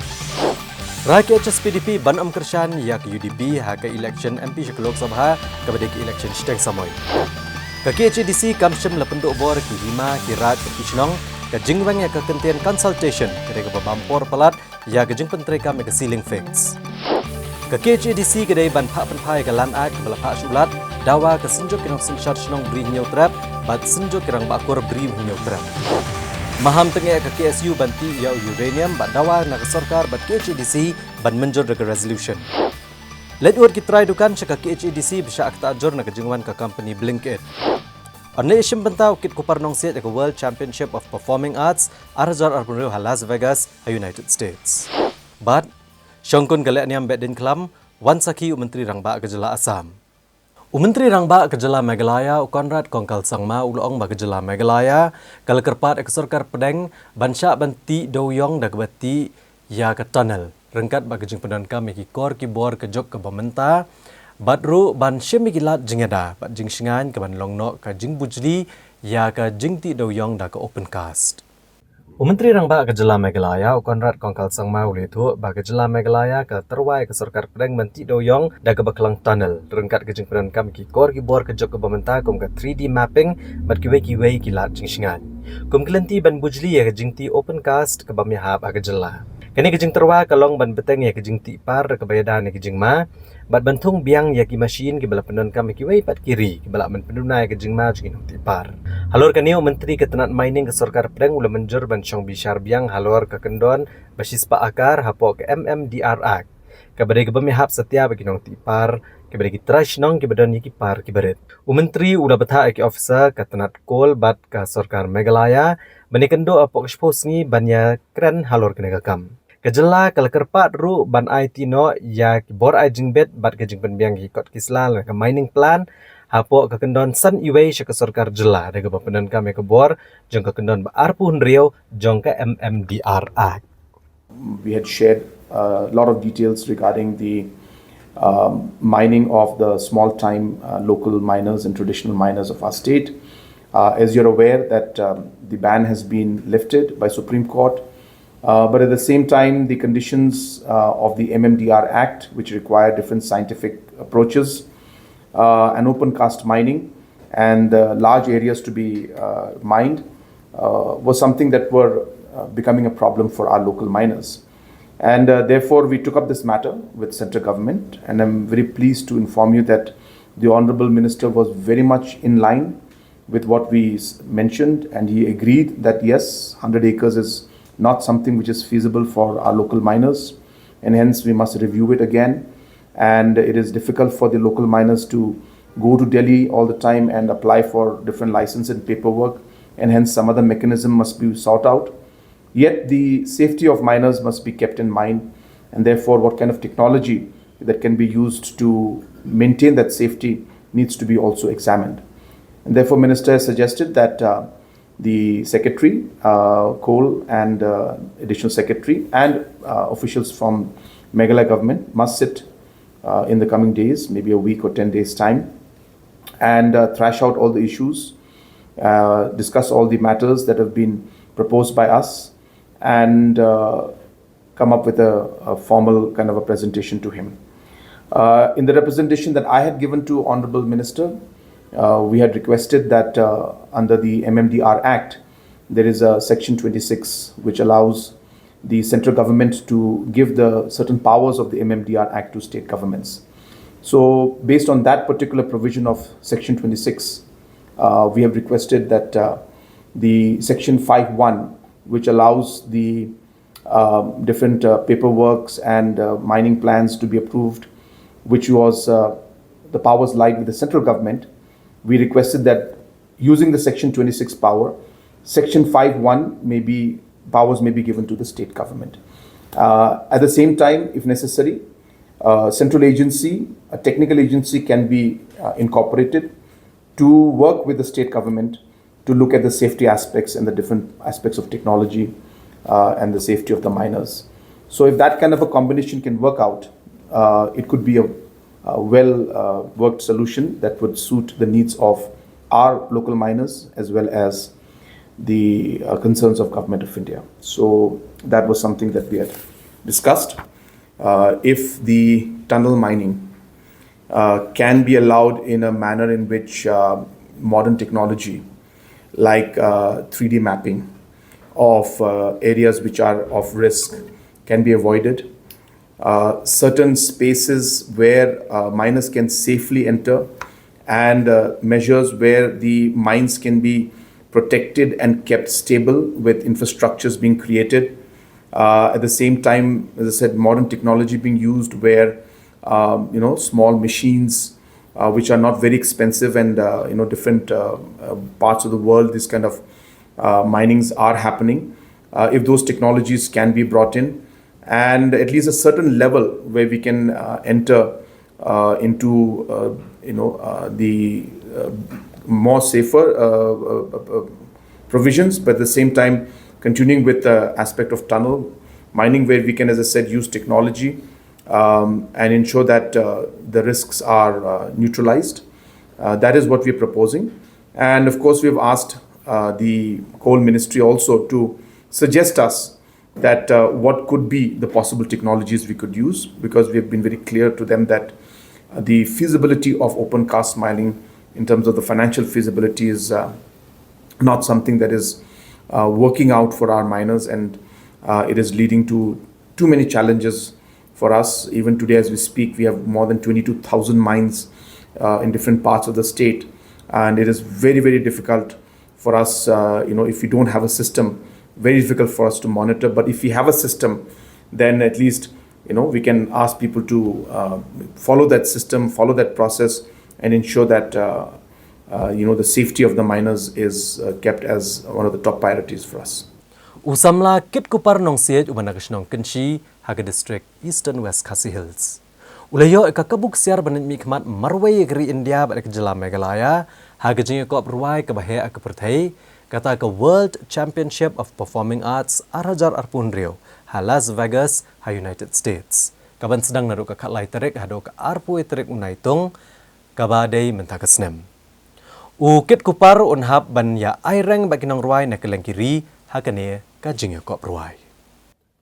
Rakyat HSPDP ban am kershan ya ke UDP ha ke election MP ke Lok Sabha ke bade ke election steng samoy. Ke KHDC kamshem la penduk bor ki hima ki rat ke kishnong ke jingwang ya ke kentian consultation ke ke bampor pelat ya ke jing penteri kami ke ceiling fix. Ke KHDC ke day ban pak penpai ke lan ak ke bala syulat dawa ke senjuk kinong sensyar shnong beri hinyau trap bat senjuk kirang bakur beri hinyau trap. Maham tengah ke KSU banti ya uranium bat dawa nak sarkar bat KHDC ban menjur ke resolution. Let word kita try dukan ke KHDC bisa akta ajur nak jingwan ke company Blinkit. Ane isim bentau kit kupar nong set ke World Championship of Performing Arts Arzar Arpunrio Las Vegas, United States. But Syongkun galak niam bedin kelam wan saki Menteri Rangba Kejela Assam. Menteri Rangba Kejela Meghalaya Konrad Kongkal Sangma ulong ba Kejela Meghalaya kal kerpat ek sarkar pedeng bansya banti doyong dak bati ya ke tunnel rengkat ba kejing pedan kami ki kor ki bor ke jok ke bamenta Badru ban syemi gilat jingeda bat jing singan ke ban longno ka jing bujli ya ka jing ti doyong da ka open cast. Menteri Rangba Kejela Meghalaya Konrad Kongkal Sangma ulitu ba Kejela Meghalaya ka terwai ke sarkar pedang menti doyong da ka baklang tunnel rengkat ke jing pedan kam ki kor ki bor ke jok ke bamenta kum ka 3D mapping bat ki wei gilat jing singan. Kum kelenti ban bujli ya ka jing ti open cast ke bamyahab Kejela. Kini kejing terwa kalong ban beteng ya kejing ti par ke bayadan ya kejing ma bat bantung biang ya ki mesin ki bala pendon kam ki wei pat kiri ki bala men penduna ya kejing ma jing ti par. Halor kanio menteri ketenat mining ke sarkar pedang ula menjur ban syong bishar biang halor ke kendon basis pa akar hapo ke MMDR Act. Ke badai ke bamihap setia bagi nong ti par ke badai ki trash nong ki badan ki par ki baret. Menteri ula betha ki officer ketenat kol bat ke sarkar Meghalaya bani kendo apok expose ni banya keren halor kene kam. Kejela kal kerpat ru ban IT no ya bor ai jingbet bat ke jingpen biang ki kot kisla ke mining plan hapo ke kendon san iwei ke sarkar jela de ke bapenan kami ke bor jong ke kendon ba arpun riau jong ke MMDR Act. We had shared a lot of details regarding the mining of the small time local miners and traditional miners of our state. As you're aware that the ban has been lifted by Supreme Court. But at the same time, the conditions of the MMDR Act, which require different scientific approaches, and open cast mining, and large areas to be mined, was something that were becoming a problem for our local miners. And therefore, we took up this matter with central government, and I'm very pleased to inform you that the Honorable Minister was very much in line with what we mentioned, and he agreed that yes, 100 acres is not something which is feasible for our local miners, and hence we must review it again. And it is difficult for the local miners to go to Delhi all the time and apply for different license and paperwork, and hence some other mechanism must be sought out. Yet the safety of miners must be kept in mind, and therefore what kind of technology that can be used to maintain that safety needs to be also examined. And therefore, Minister has suggested that the Secretary, Coal and Additional Secretary and officials from Meghalaya government must sit in the coming days, maybe a week or 10 days time, and thrash out all the issues, discuss all the matters that have been proposed by us, and come up with a formal kind of a presentation to him. In the representation that I had given to Honorable Minister, we had requested that under the MMDR Act, there is a Section 26 which allows the central government to give the certain powers of the MMDR Act to state governments. So based on that particular provision of Section 26, we have requested that the Section 5.1, which allows the different paperworks and mining plans to be approved, which was the powers lie with the central government, we requested that using the Section 26 power, Section 5.1 powers may be given to the state government. At the same time, if necessary, central agency, a technical agency can be incorporated to work with the state government to look at the safety aspects and the different aspects of technology and the safety of the miners. So if that kind of a combination can work out, it could be a well-worked solution that would suit the needs of our local miners as well as the concerns of Government of India. So that was something that we had discussed. If the tunnel mining can be allowed in a manner in which modern technology like 3D mapping of areas which are of risk can be avoided, certain spaces where miners can safely enter, and measures where the mines can be protected and kept stable with infrastructures being created. At the same time, as I said, modern technology being used where small machines which are not very expensive and different parts of the world, this kind of minings are happening. If those technologies can be brought in, and at least a certain level where we can enter into the more safer provisions, but at the same time continuing with the aspect of tunnel mining where we can, as I said, use technology and ensure that the risks are neutralized. That is what we are proposing. And of course, we have asked the Coal Ministry also to suggest us that what could be the possible technologies we could use, because we have been very clear to them that the feasibility of open cast mining in terms of the financial feasibility is not something that is working out for our miners, and it is leading to too many challenges for us. Even today as we speak, we have more than 22,000 mines in different parts of the state, and it is very, very difficult for us, if we don't have a system, very difficult for us to monitor. But if we have a system, then at least we can ask people to follow that system, follow that process, and ensure that the safety of the miners is kept as one of the top priorities for us. Usamla kit kupar nong siet umanagashnon kenshi haga district Eastern West Khasi Hills. Ulayo ikakabuk siar banit mikmat marway gri India balik jela Meghalaya haga jinga ko apruai ke bahaya ke perthai kata ke World Championship of Performing Arts Arajar Arpunrio ha Las Vegas ha United States. Kaban sedang naruk ke kalai terik hado ke arpu terik unaitung kabadai mentakasnem. Ukit kupar unhab ban ya aireng bagi nong ruai nak keleng kiri hakane ka jinga ko apruai.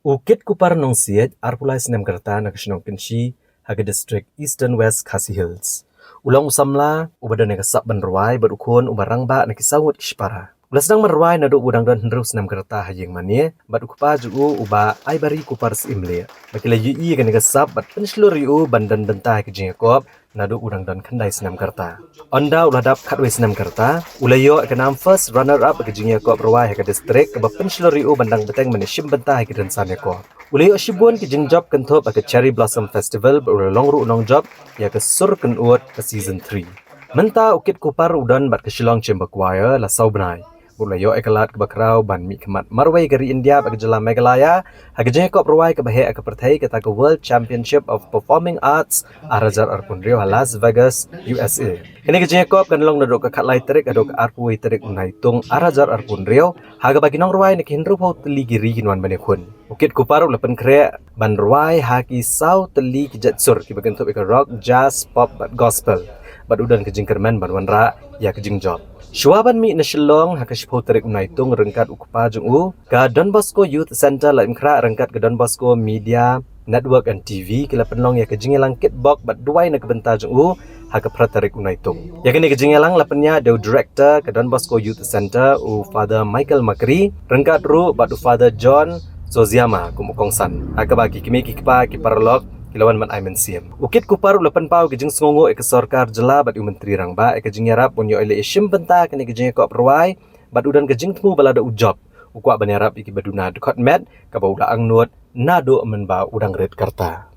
Ukit kupar nong siet arpulai senem kerta nak senong kenshi haga district Eastern West Khasi Hills. Ulang usamla ubadan nak sab ban ruai berukun ubarang ba nak kisangut kishpara. Ulah sedang meruai naduk budang dan hendruk senam kereta hajing mania, bat ukupa juga uba ai bari kupar simle. Bakila yui kan kesab bat penselur yu bandan bentah ke jingakop naduk udang dan kendai senam kereta. Onda ulah dap katwe senam kereta, ulah yo kenam first runner up ke jingakop ruai ke distrik ke penselur yu bandang beteng menishim bentah ke densan ko. Ulah yo shibun ke jingjop kentup ke Cherry Blossom Festival berulong ru unong job ya ke sur kenut ke season 3. Menta ukit kupar udan bat ke Shillong Chamber Choir la sau benai. Bulayo ekalat ke bakrau ban mi kemat marwai gari India bagi jela Meghalaya hagje kop ruai ke bahe ke perthai ke tak World Championship of Performing Arts Arazar Arpun Rio Las Vegas USA. Ini ke kop kan long nadok ke khatlai terik adok arpui terik unaitung Arazar Arpun Rio haga bagi nong ruai nek hinru pau teli giri kinwan bane kun. Bukit Kuparu lepen kre ban ruai haki sau teli ki jatsur ki bagen top rock jazz pop bat gospel. Bat udan ke jingkerman ban wanra ya ke jingjop. Shuaban mi na Shillong hakashpo terik unaitung rengkat ukpa jung u ka Don Bosco Youth Center la imkra rengkat ke Don Bosco Media Network and TV kila penlong ya ke jingelang kitbok bat duai na kebenta jung u haka praterik unaitung. Ya kini ke jingelang lapenya de director ke Don Bosco Youth Center u Father Michael Makri rengkat ru bat u Father John Zoziama kumukongsan. Haka bagi kimi kikpa ki parlok kilawan man aimen siem. Ukit Kuparu lepan pau ke jing songo ek sarkar jela bat u menteri rangba ek jing yarap punyo ele isim benta kini ke jing ko perwai bat udan ke jing temu balada ujob. Ukwa banarap iki baduna dekot med ka bauda angnut nado menba udang red karta.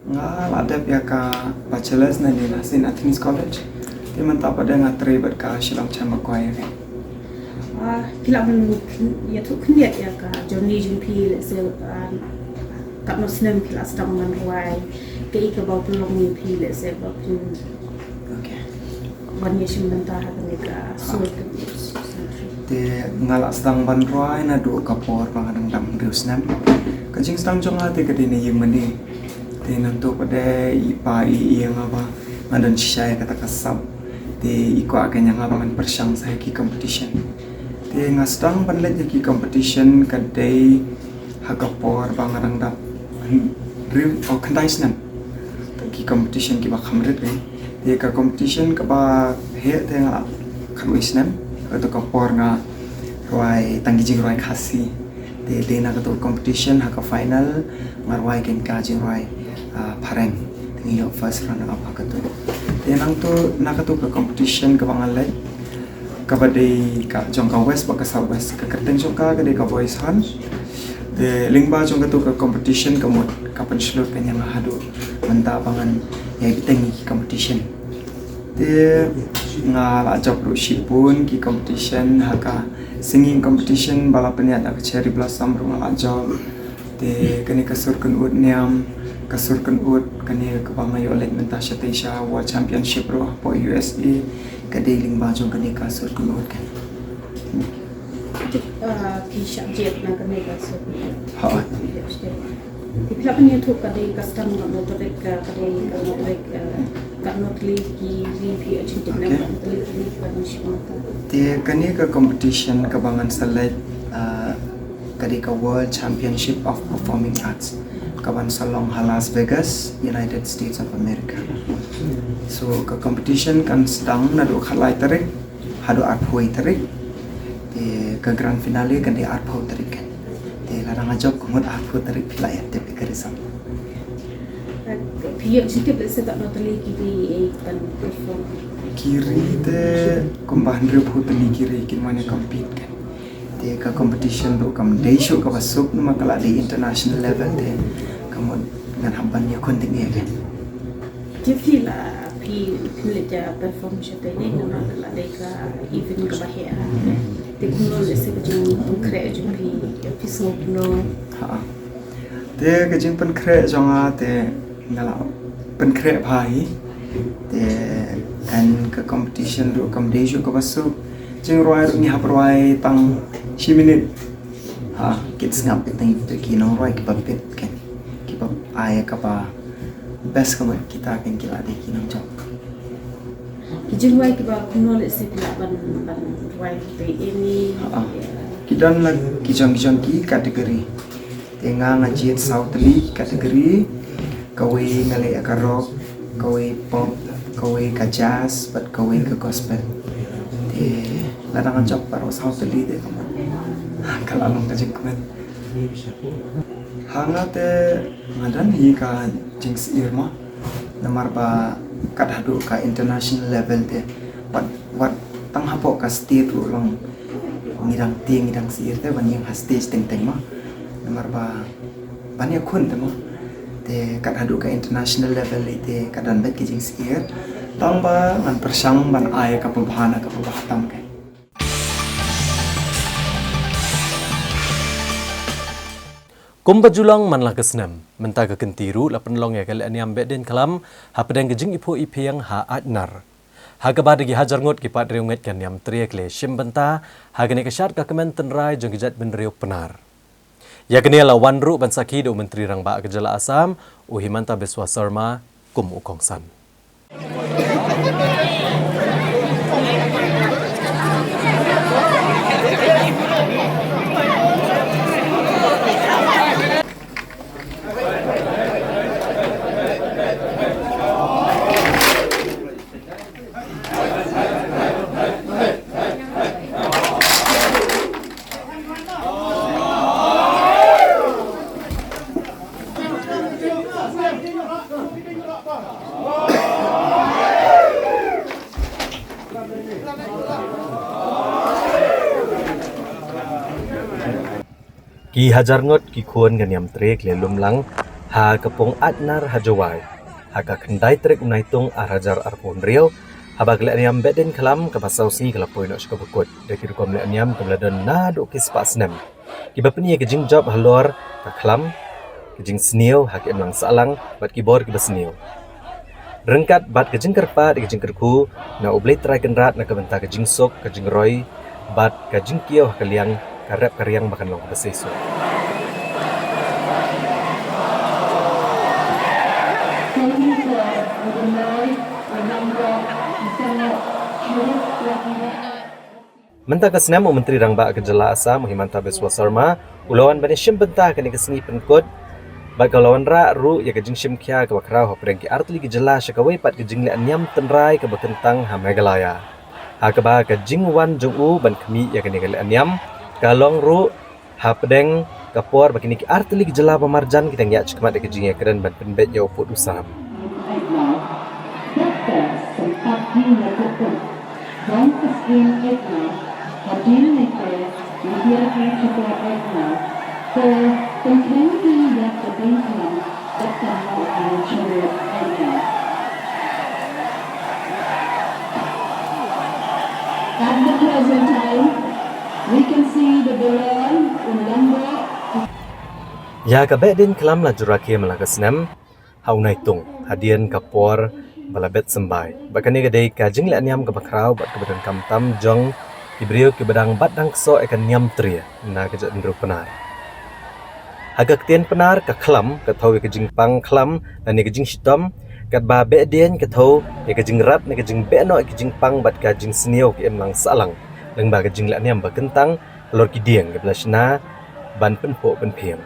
Nga ladap ya ka bachelors na ni St. Anthony's College. Di menta pada ngatri bat ka Shillong Chamber Choir. Kila men ya tu kniat ya ka Johnny Jumpi le se kat no snem kila stang man ruai ke ika bau pelong ni pi le se bau pin ban ye shim benta ha kan ka suit te ngala stang ban ruai na do kapor bang dam riu snem ka jing stang jong ha te ka dine yim mani te nan to pada ipa i yang apa ngadan shaya kata kasab te iko akan yang apa man persyang saya ki competition te ngastang ban le ki competition kadai hakapor bang dam riu o kandai snam ki competition ki ba khamrit be ye ka competition ka ba he te nga khamwi snam ka to kapor nga roi tangi jing roi khasi te na ka to competition ha ka final marwai ken ka jing roi phareng tingi yo first runner up ka to te nang to na ka to ka competition ka bangalai ka ba dei ka jong ka west ba ka south west ka kateng jong ka dei ka voice han de lingba jong ka to ka competition ka mod kapan slot kan yang hadu menta pangan ya bitengi ki competition de ngala job ru shipun ki competition haka singing competition balapan ya da cherry blossom ru ngala job de kani kasur kan ud niam kasur kan ud kani ka bangayo let menta shatisha world championship ru po USA ka de lingba jong kani kasur kan ud kan ki subject na kami ka so ha Pila punya tu kadai custom nak motorik kadai motorik kat notli ki review agentik nak motorik pada syurga. Te kani ka competition kabangan select kadai ka World Championship of Performing Arts kaban salong Las Vegas, United States of America. So ka competition kan sedang nado khalai tarik, hado arpoi tarik. Te ka grand finale kan dia arpoi tarik. Te larang ajak kumut arpoi tarik pila ya te karisam. Pihak setiap sekat notli kiri kan perform. Kiri te kumbahan ribu teli kiri kinwanya compete kan. Te ka competition do kam desho ka basuk nama kala di international level te kamu dengan hambannya konting ya kan. Jadi lah pi pilihan perform syaitan ini nama kala di ka event ka bahaya. Te kuno lese kejung pengkreat jumpi episode kuno. Ha. Te kejung pengkreat jonga te ngala pengkreat bhai te and ke competition do kam desho ka basuk jeng roi ni haproi tang 10 minit ha kits ngap tang itu ki nong roi ke babet kan ki bab ai ka ba best ka kita kan kila de ki nong job Kijing roi ke ba kuno le se pila ban roi pe ini kidan lag kijang ki kategori tenga ngajit sautli kategori kawe ngale ka rock kawe pop kawe ka jazz but kawe ka gospel te larang job paro sautli de kamu kalau nong kajik kuat hangate ngadan hi ka jings irma namar ba kadhadu ka international level te what tang hapo ka state ulong ngidang ting ngidang sir te ban yang stage teng teng ma namar ba banyak kun te ma te kadhadu ka international level te kadan bet ki jings ir tang ba man persang ban ai ka pabhana ka pabhatam ke Kumpa julang manlah kesnam, mentah kentiru lapan long ya kali aniam beden kalam, hapadang kejing ipo ipiang ha adnar. Haga badagi hajar ngot ki pat reunget kan yam triak le shimbenta, haga ne kasyat ka kemen tenrai jong kijat ben riuk penar. Ya kini la wanru ban saki do menteri rang ba kejala Asam, Himanta Biswa Sarma kum ukongsan. Ki hajar ngot ki kuan gan yam trek le lumlang ha kapong adnar hajawai ha ka kendai trek unaitung ar hajar ar pon riau ha bag le yam beden kalam ka pasau si kala poin ok bekut de ki kom le yam kamladan na do ki spas nem ki bapni ke jing job halor ka kalam ki jing sneu ha ki emlang salang bat ki bor ki basneu rengkat bat ke jing kerpa de ke jing kerku na oblate trai kenrat na ka benta ke jing sok ke jing roi bat ka jing kiau ha kaliang karep karyang makan long beseso. Mentang kesenam Menteri Rangba Kejala Asam Himanta Biswa Sarma ulawan bani shim bentah kani kesengi penkod bag lawan ra ru ya kejing shim kya ka bakrau hapreng ki artli kejala syakawai pat kejing le anyam tenrai ka bekentang ha Meghalaya ha ka ba kejing wan jung u ban kemi ya kani le anyam kalong ru hapdeng kapor bakini ki artli kejala pamarjan kita ngia cekmat ke kejing ya keren ban penbet ya uput usam. At the present time, we can see the balloon in Lombok. Ya kabe din kelam la juraki malaka senam haunai tung hadian kapor balabet sembai bakani gadai kajing le anyam ka bakrau bat kebadan kamtam jong ibrio ke badang badang so ekan nyam tria na kejat ndru penar agak tien penar ka klam ka thau ke jing pang klam dan ke jing shitom kat ba be den ke thau ke jing rat ne ke jing be no ke jing pang bat ka jing sneo ke emlang salang leng ba ke jing le anyam ba kentang lor ki dieng ke blasna ban penpo penpiang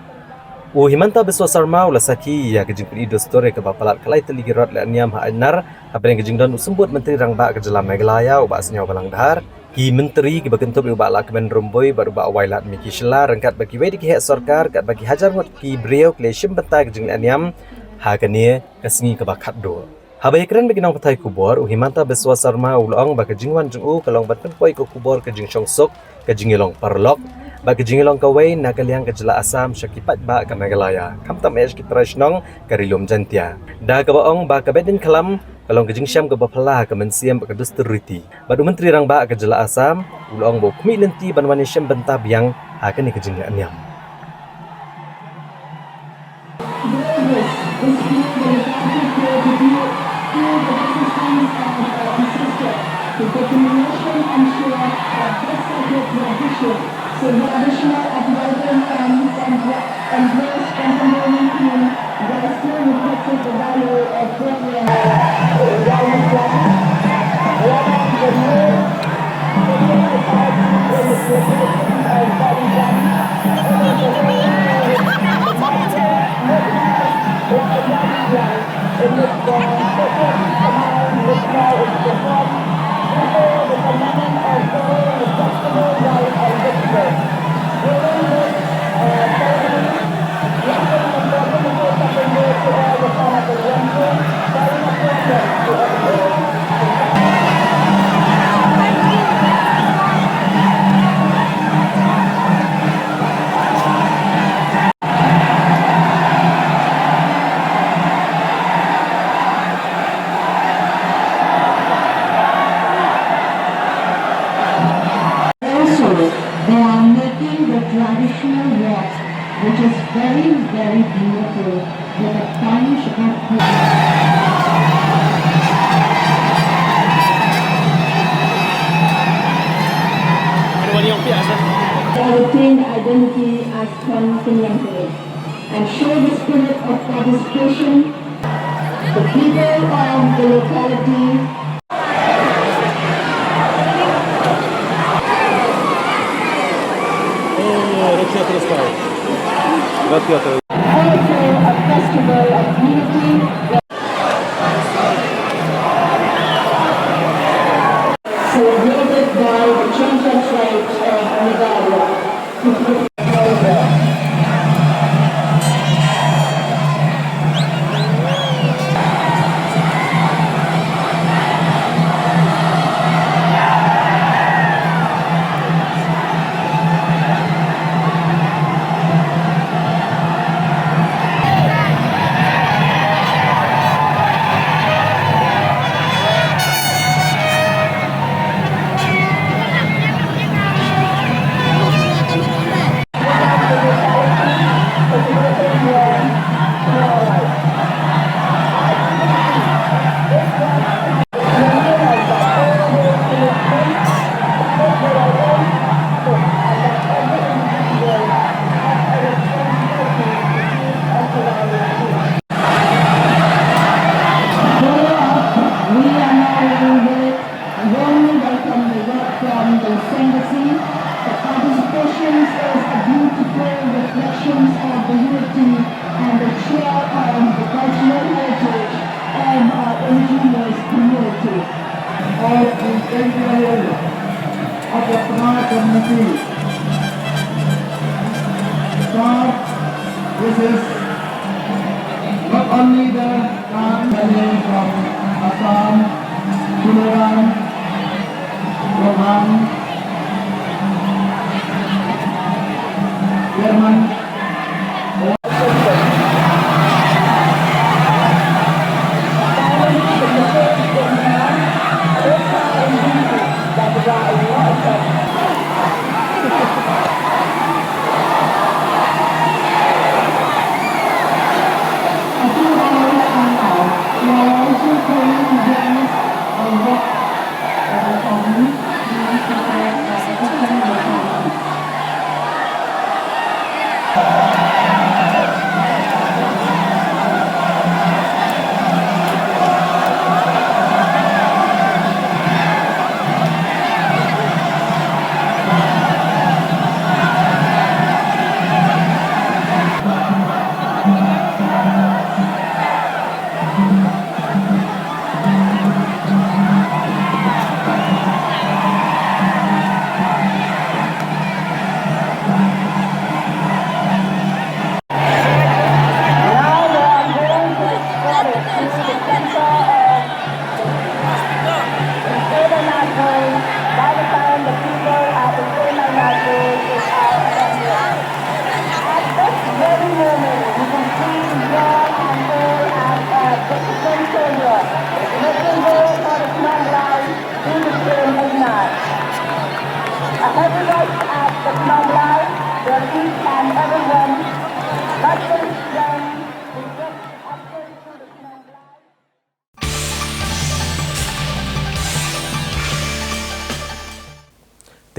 Himanta Biswa Sarma ula saki ya kejing pedi dostore ke bapalat kalai teligi rot le anyam ha anar apeng kejing don usembut menteri rangba ke jela Meghalaya uba senyau balang dahar ki menteri ki bakentup uba la kemen romboi baru ba wailat miki shela rengkat bagi wedi ki hek sarkar kat bagi hajar ngot ki breu kle shim benta kejing le anyam ha kanie kesengi ke bakat do habai keren bagi nang patai kubor Himanta Biswa Sarma ulong ba kejing wan jung u kalong ban penpoi ko kubor kejing syongsok kejing long parlok ba kejing long kawai na kaliang kejela Asam syakipat ba ka Meghalaya kamtam es ki trashnong karilum jantia da ka baong ba ka bedin kalam kalong kejing syam ka bapala ka mensiam ka dusteriti badu menteri rang ba kejela Asam ulong bo kumi lenti banwani syam benta biang akan ni kejing anyam So the additional advisor funds and those continuing team that is still reflected the value of program is very beautiful. But the time should not be. Retain identity as Kenyante and show the spirit of participation. The people of the locality also a festival of unity. Celebrated by the Changcha tribes of Meghalaya. This is not only the family from Assam, Kunuran, Rohan, German,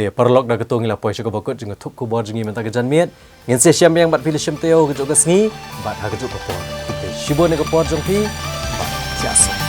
Te perlok da ketung ila poi syaka bokot jeung thup kubor jeung menta kejan miet ngin se syam yang bat pilih syam teo kejuk kesngi bat ha kejuk kopor. Te shibon ne kopor jeung pi bat siasa.